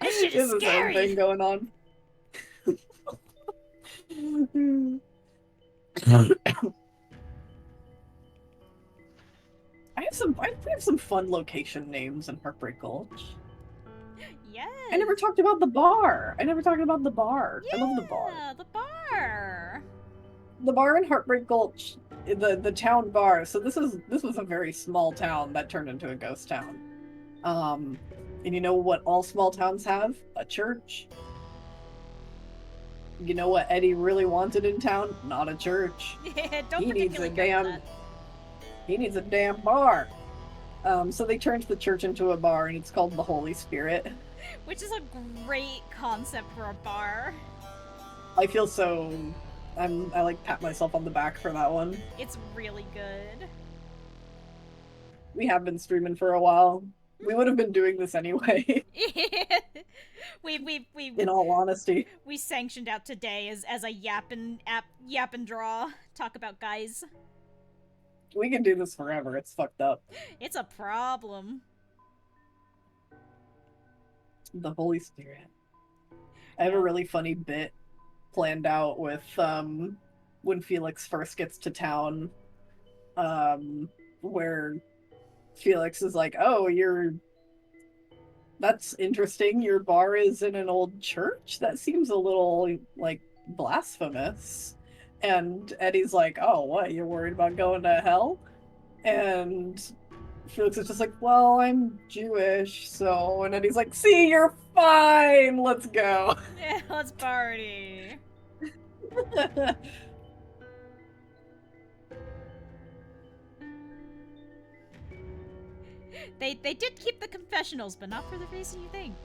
This shit is scary. There's a thing going on. I have some fun location names in Heartbreak Gulch. Yes. I never talked about the bar. I love the bar. Yeah, the bar. The bar in Heartbreak Gulch, the town bar. So this was a very small town that turned into a ghost town. And you know what all small towns have? A church. You know what Eddie really wanted in town? Not a church. Don't He needs a particularly care for damn. that. He needs a damn bar. So they turned the church into a bar, and it's called the Holy Spirit. Which is a great concept for a bar. I feel so. I like pat myself on the back for that one. It's really good. We have been streaming for a while. We would have been doing this anyway. we In all honesty, we sanctioned out today as a yap and draw. Talk about guys. we can do this forever. It's fucked up. It's a problem. The Holy Spirit. I have a really funny bit planned out with when Felix first gets to town. where Felix is like, "Oh, that's interesting. Your bar is in an old church? That seems a little, like, blasphemous." And Eddie's like, "Oh, what? You're worried about going to hell?" And Felix is just like, "Well, I'm Jewish, so..." And Eddie's like, "See, you're fine! Let's go." Yeah, let's party. They did keep the confessionals, but not for the reason you think.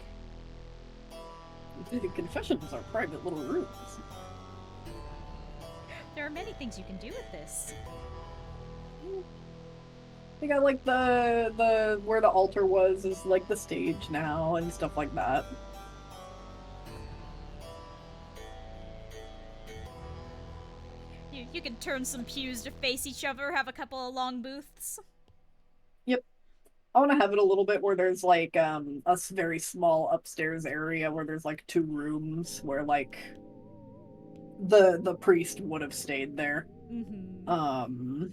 The confessionals are private little rooms. There are many things you can do with this. They got like the where the altar was is like the stage now and stuff like that. You can turn some pews to face each other, have a couple of long booths. Yep. I want to have it a little bit where there's like a very small upstairs area where there's like 2 rooms where like the priest would have stayed there. Mm-hmm.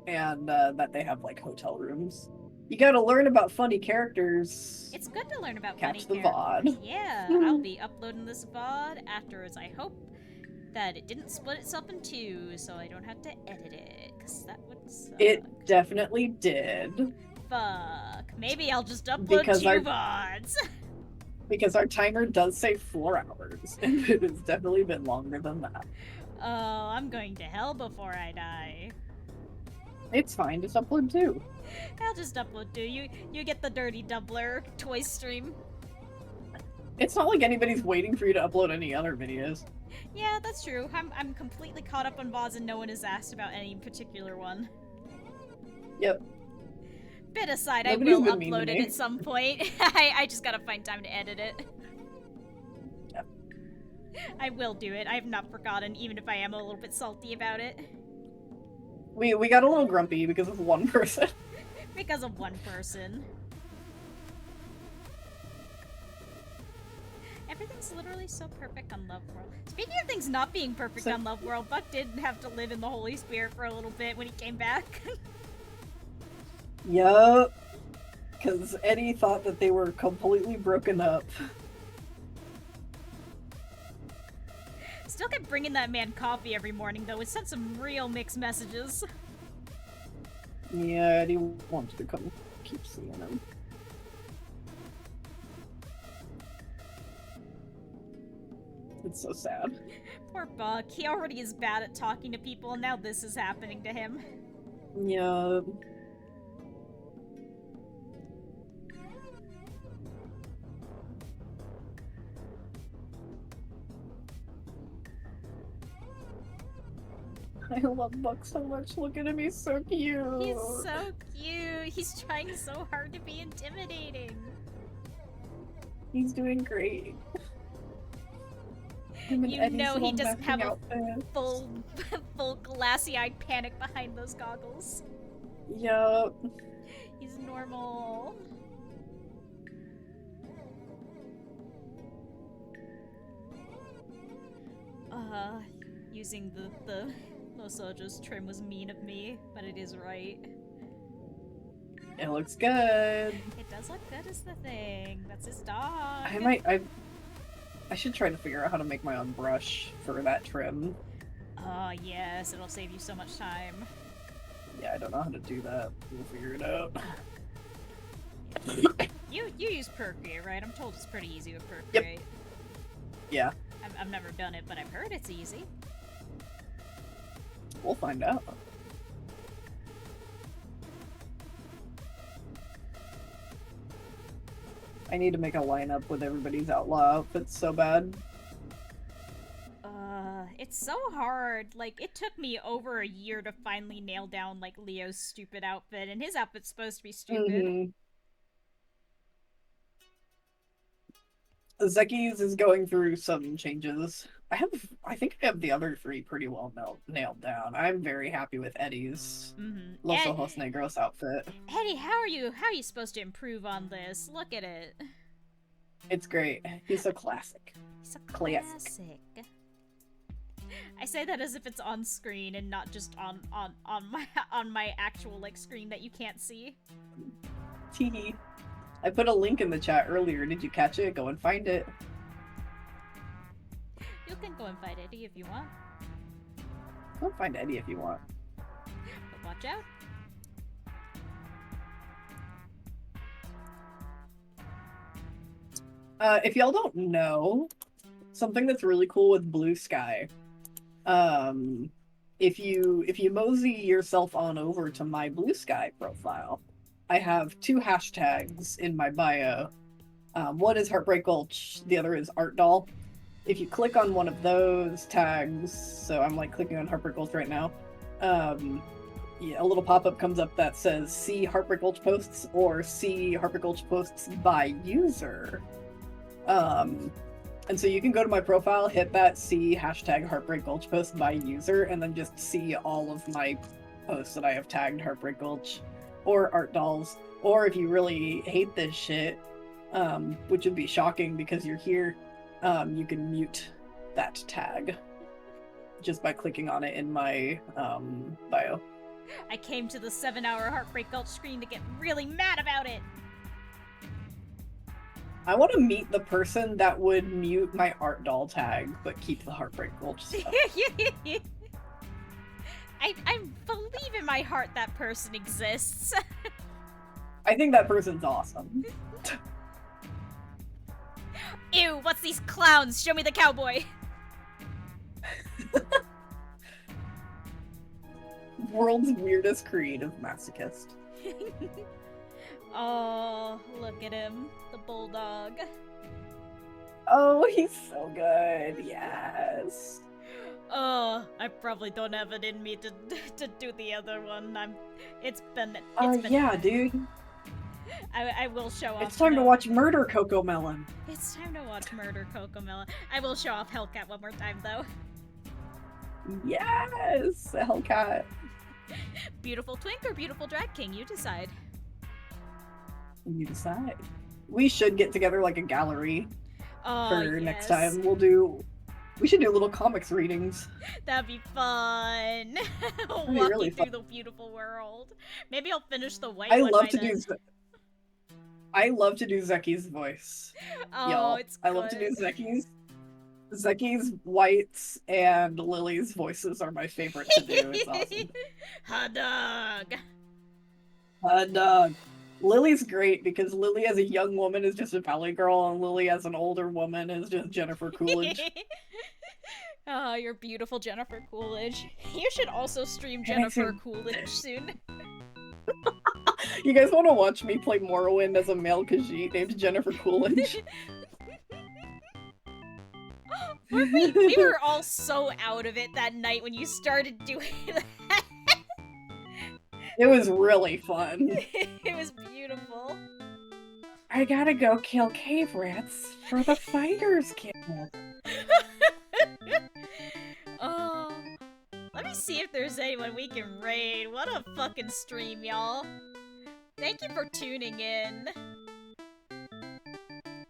And that they have like hotel rooms. You got to learn about funny characters. It's good to learn about Catch funny the characters. VOD. Yeah, I'll be uploading this VOD afterwards. I hope that it didn't split itself in 2, so I don't have to edit it, because that would suck. It definitely did. Fuck. Maybe I'll just upload 2 VODs. Because our timer does say 4 hours, and it has definitely been longer than that. Oh, I'm going to hell before I die. It's fine, just upload 2. I'll just upload 2. You get the dirty doubler toy stream. It's not like anybody's waiting for you to upload any other videos. Yeah, that's true. I'm completely caught up on VODs and no one has asked about any particular one. Yep. Bit aside, Nobody's I will been upload mean to it me. at some point. I just gotta find time to edit it. Yep. I will do it. I have not forgotten, even if I am a little bit salty about it. We got a little grumpy because of one person. Because of one person. Everything's literally so perfect on Love World. Speaking of things not being perfect on Love World, Buck did have to live in the Holy Spirit for a little bit when he came back. Yup. Because Eddie thought that they were completely broken up. Still kept bringing that man coffee every morning, though. It sent some real mixed messages. Yeah, Eddie wanted to come keep seeing him. It's so sad. Poor Buck. He already is bad at talking to people, and now this is happening to him. Yeah. I love Buck so much. Look at him, he's so cute. He's so cute. He's trying so hard to be intimidating. He's doing great. You know he doesn't have a full glassy-eyed panic behind those goggles. Yup. He's normal. Using the Los Ojos trim was mean of me, but it is right. It looks good. It does look good is the thing. That's his dog. I should try to figure out how to make my own brush for that trim. Yes, it'll save you so much time. Yeah, I don't know how to do that. We'll figure it out. You use Procreate, right? I'm told it's pretty easy with Procreate. Yep. Yeah. I've never done it, but I've heard it's easy. We'll find out. I need to make a lineup with everybody's outlaw outfits so bad. It's so hard. Like, it took me over a year to finally nail down, like, Leo's stupid outfit, and his outfit's supposed to be stupid. Zeki's is going through some changes. I think I have the other 3 pretty well nailed down. I'm very happy with Eddie's Los Ojos Negros outfit. Eddie, how are you supposed to improve on this? Look at it. It's great. He's a classic. He's a classic. I say that as if it's on screen and not just on my actual like screen that you can't see. Teehee. I put a link in the chat earlier. Did you catch it? Go and find it. You can go and find Eddie if you want. Go and find Eddie if you want. But watch out. If y'all don't know, something that's really cool with Blue Sky, if you mosey yourself on over to my Blue Sky profile, I have 2 hashtags in my bio. One is Heartbreak Gulch, the other is Art Doll. If you click on one of those tags, so I'm like clicking on Heartbreak Gulch right now, yeah, a little pop-up comes up that says see Heartbreak Gulch posts or see Heartbreak Gulch posts by user. And so you can go to my profile, hit that see hashtag Heartbreak Gulch post by user, and then just see all of my posts that I have tagged Heartbreak Gulch or Art Dolls. Or if you really hate this shit, which would be shocking because you're here, you can mute that tag just by clicking on it in my bio. I came to the 7-hour Heartbreak Gulch screen to get really mad about it. I want to meet the person that would mute my Art Doll tag, but keep the Heartbreak Gulch stuff. I believe in my heart that person exists. I think that person's awesome. Ew, what's these clowns? Show me the cowboy. World's weirdest creative masochist. Oh, look at him. The bulldog. Oh, he's so good. Yes. Oh, I probably don't have it in me to do the other one. It's been yeah, dude. I will show off. It's time to watch Murder Cocomelon. It's time to watch Murder Cocomelon. I will show off Hellcat one more time though. Yes, Hellcat. Beautiful twink or beautiful drag king, you decide. You decide. We should get together like a gallery for next yes. time. We should do little comics readings. That'd be fun. Walking really through fun. the beautiful world. Maybe I'll finish the white I one love by to then. I love to do Zeki's voice. Oh, y'all. it's I love to do Zeki's. Zeki's, White's, and Lily's voices are my favorite to do. It's awesome. Hot dog. And Lily's great because Lily as a young woman is just a Valley girl, and Lily as an older woman is just Jennifer Coolidge. Oh, you're beautiful, Jennifer Coolidge. You should also stream Jennifer Coolidge soon. You guys want to watch me play Morrowind as a male Khajiit named Jennifer Coolidge? we were all so out of it that night when you started doing that. It was really fun. It was beautiful. I gotta go kill cave rats for the fighters kit. Oh, let me see if there's anyone we can raid. What a fucking stream, y'all. Thank you for tuning in.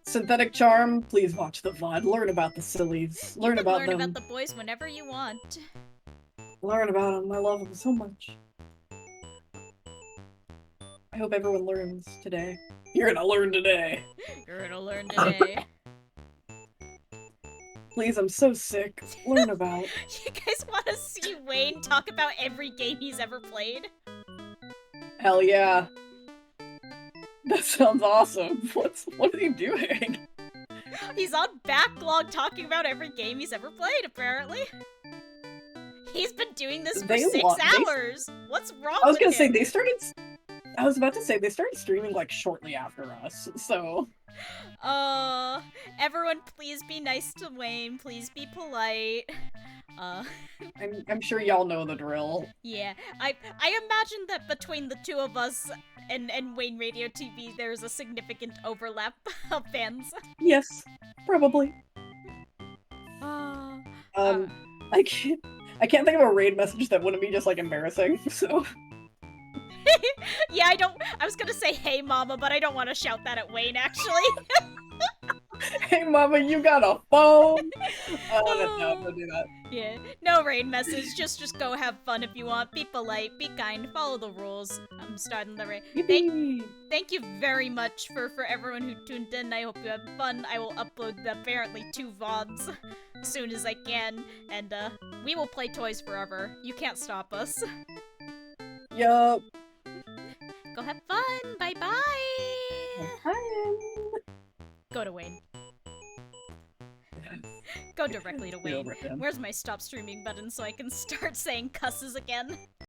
Synthetic Charm, please watch the VOD. Learn about the sillies. Learn about them. Learn about the boys whenever you want. Learn about them. I love them so much. I hope everyone learns today. You're gonna learn today. You're gonna learn today. Please, I'm so sick. Learn about. You guys want to see Wayne talk about every game he's ever played? Hell yeah. That sounds awesome. What is he doing? He's on backlog talking about every game he's ever played, apparently. He's been doing this for 6 hours. What's wrong with him? I was gonna say, I was about to say, they started streaming, like, shortly after us, so... Everyone please be nice to Wayne, please be polite. I'm sure y'all know the drill. Yeah, I imagine that between the two of us and Wayne Radio TV, there's a significant overlap of fans. Yes, probably. Uh, I can't think of a raid message that wouldn't be just, like, embarrassing, so... Yeah, I was gonna say hey mama, but I don't want to shout that at Wayne, actually. Hey, mama, you got a phone? Oh, no, don't do that. Yeah, no raid message. Just go have fun if you want. Be polite, be kind, follow the rules. I'm starting the raid. Yippee! Thank you very much for everyone who tuned in. I hope you had fun. I will upload the apparently 2 VODs as soon as I can, and we will play toys forever. You can't stop us. Yup. Go have fun. Bye bye. Bye. Go to Wayne. Go directly to Wayne. Where's my stop streaming button so I can start saying cusses again?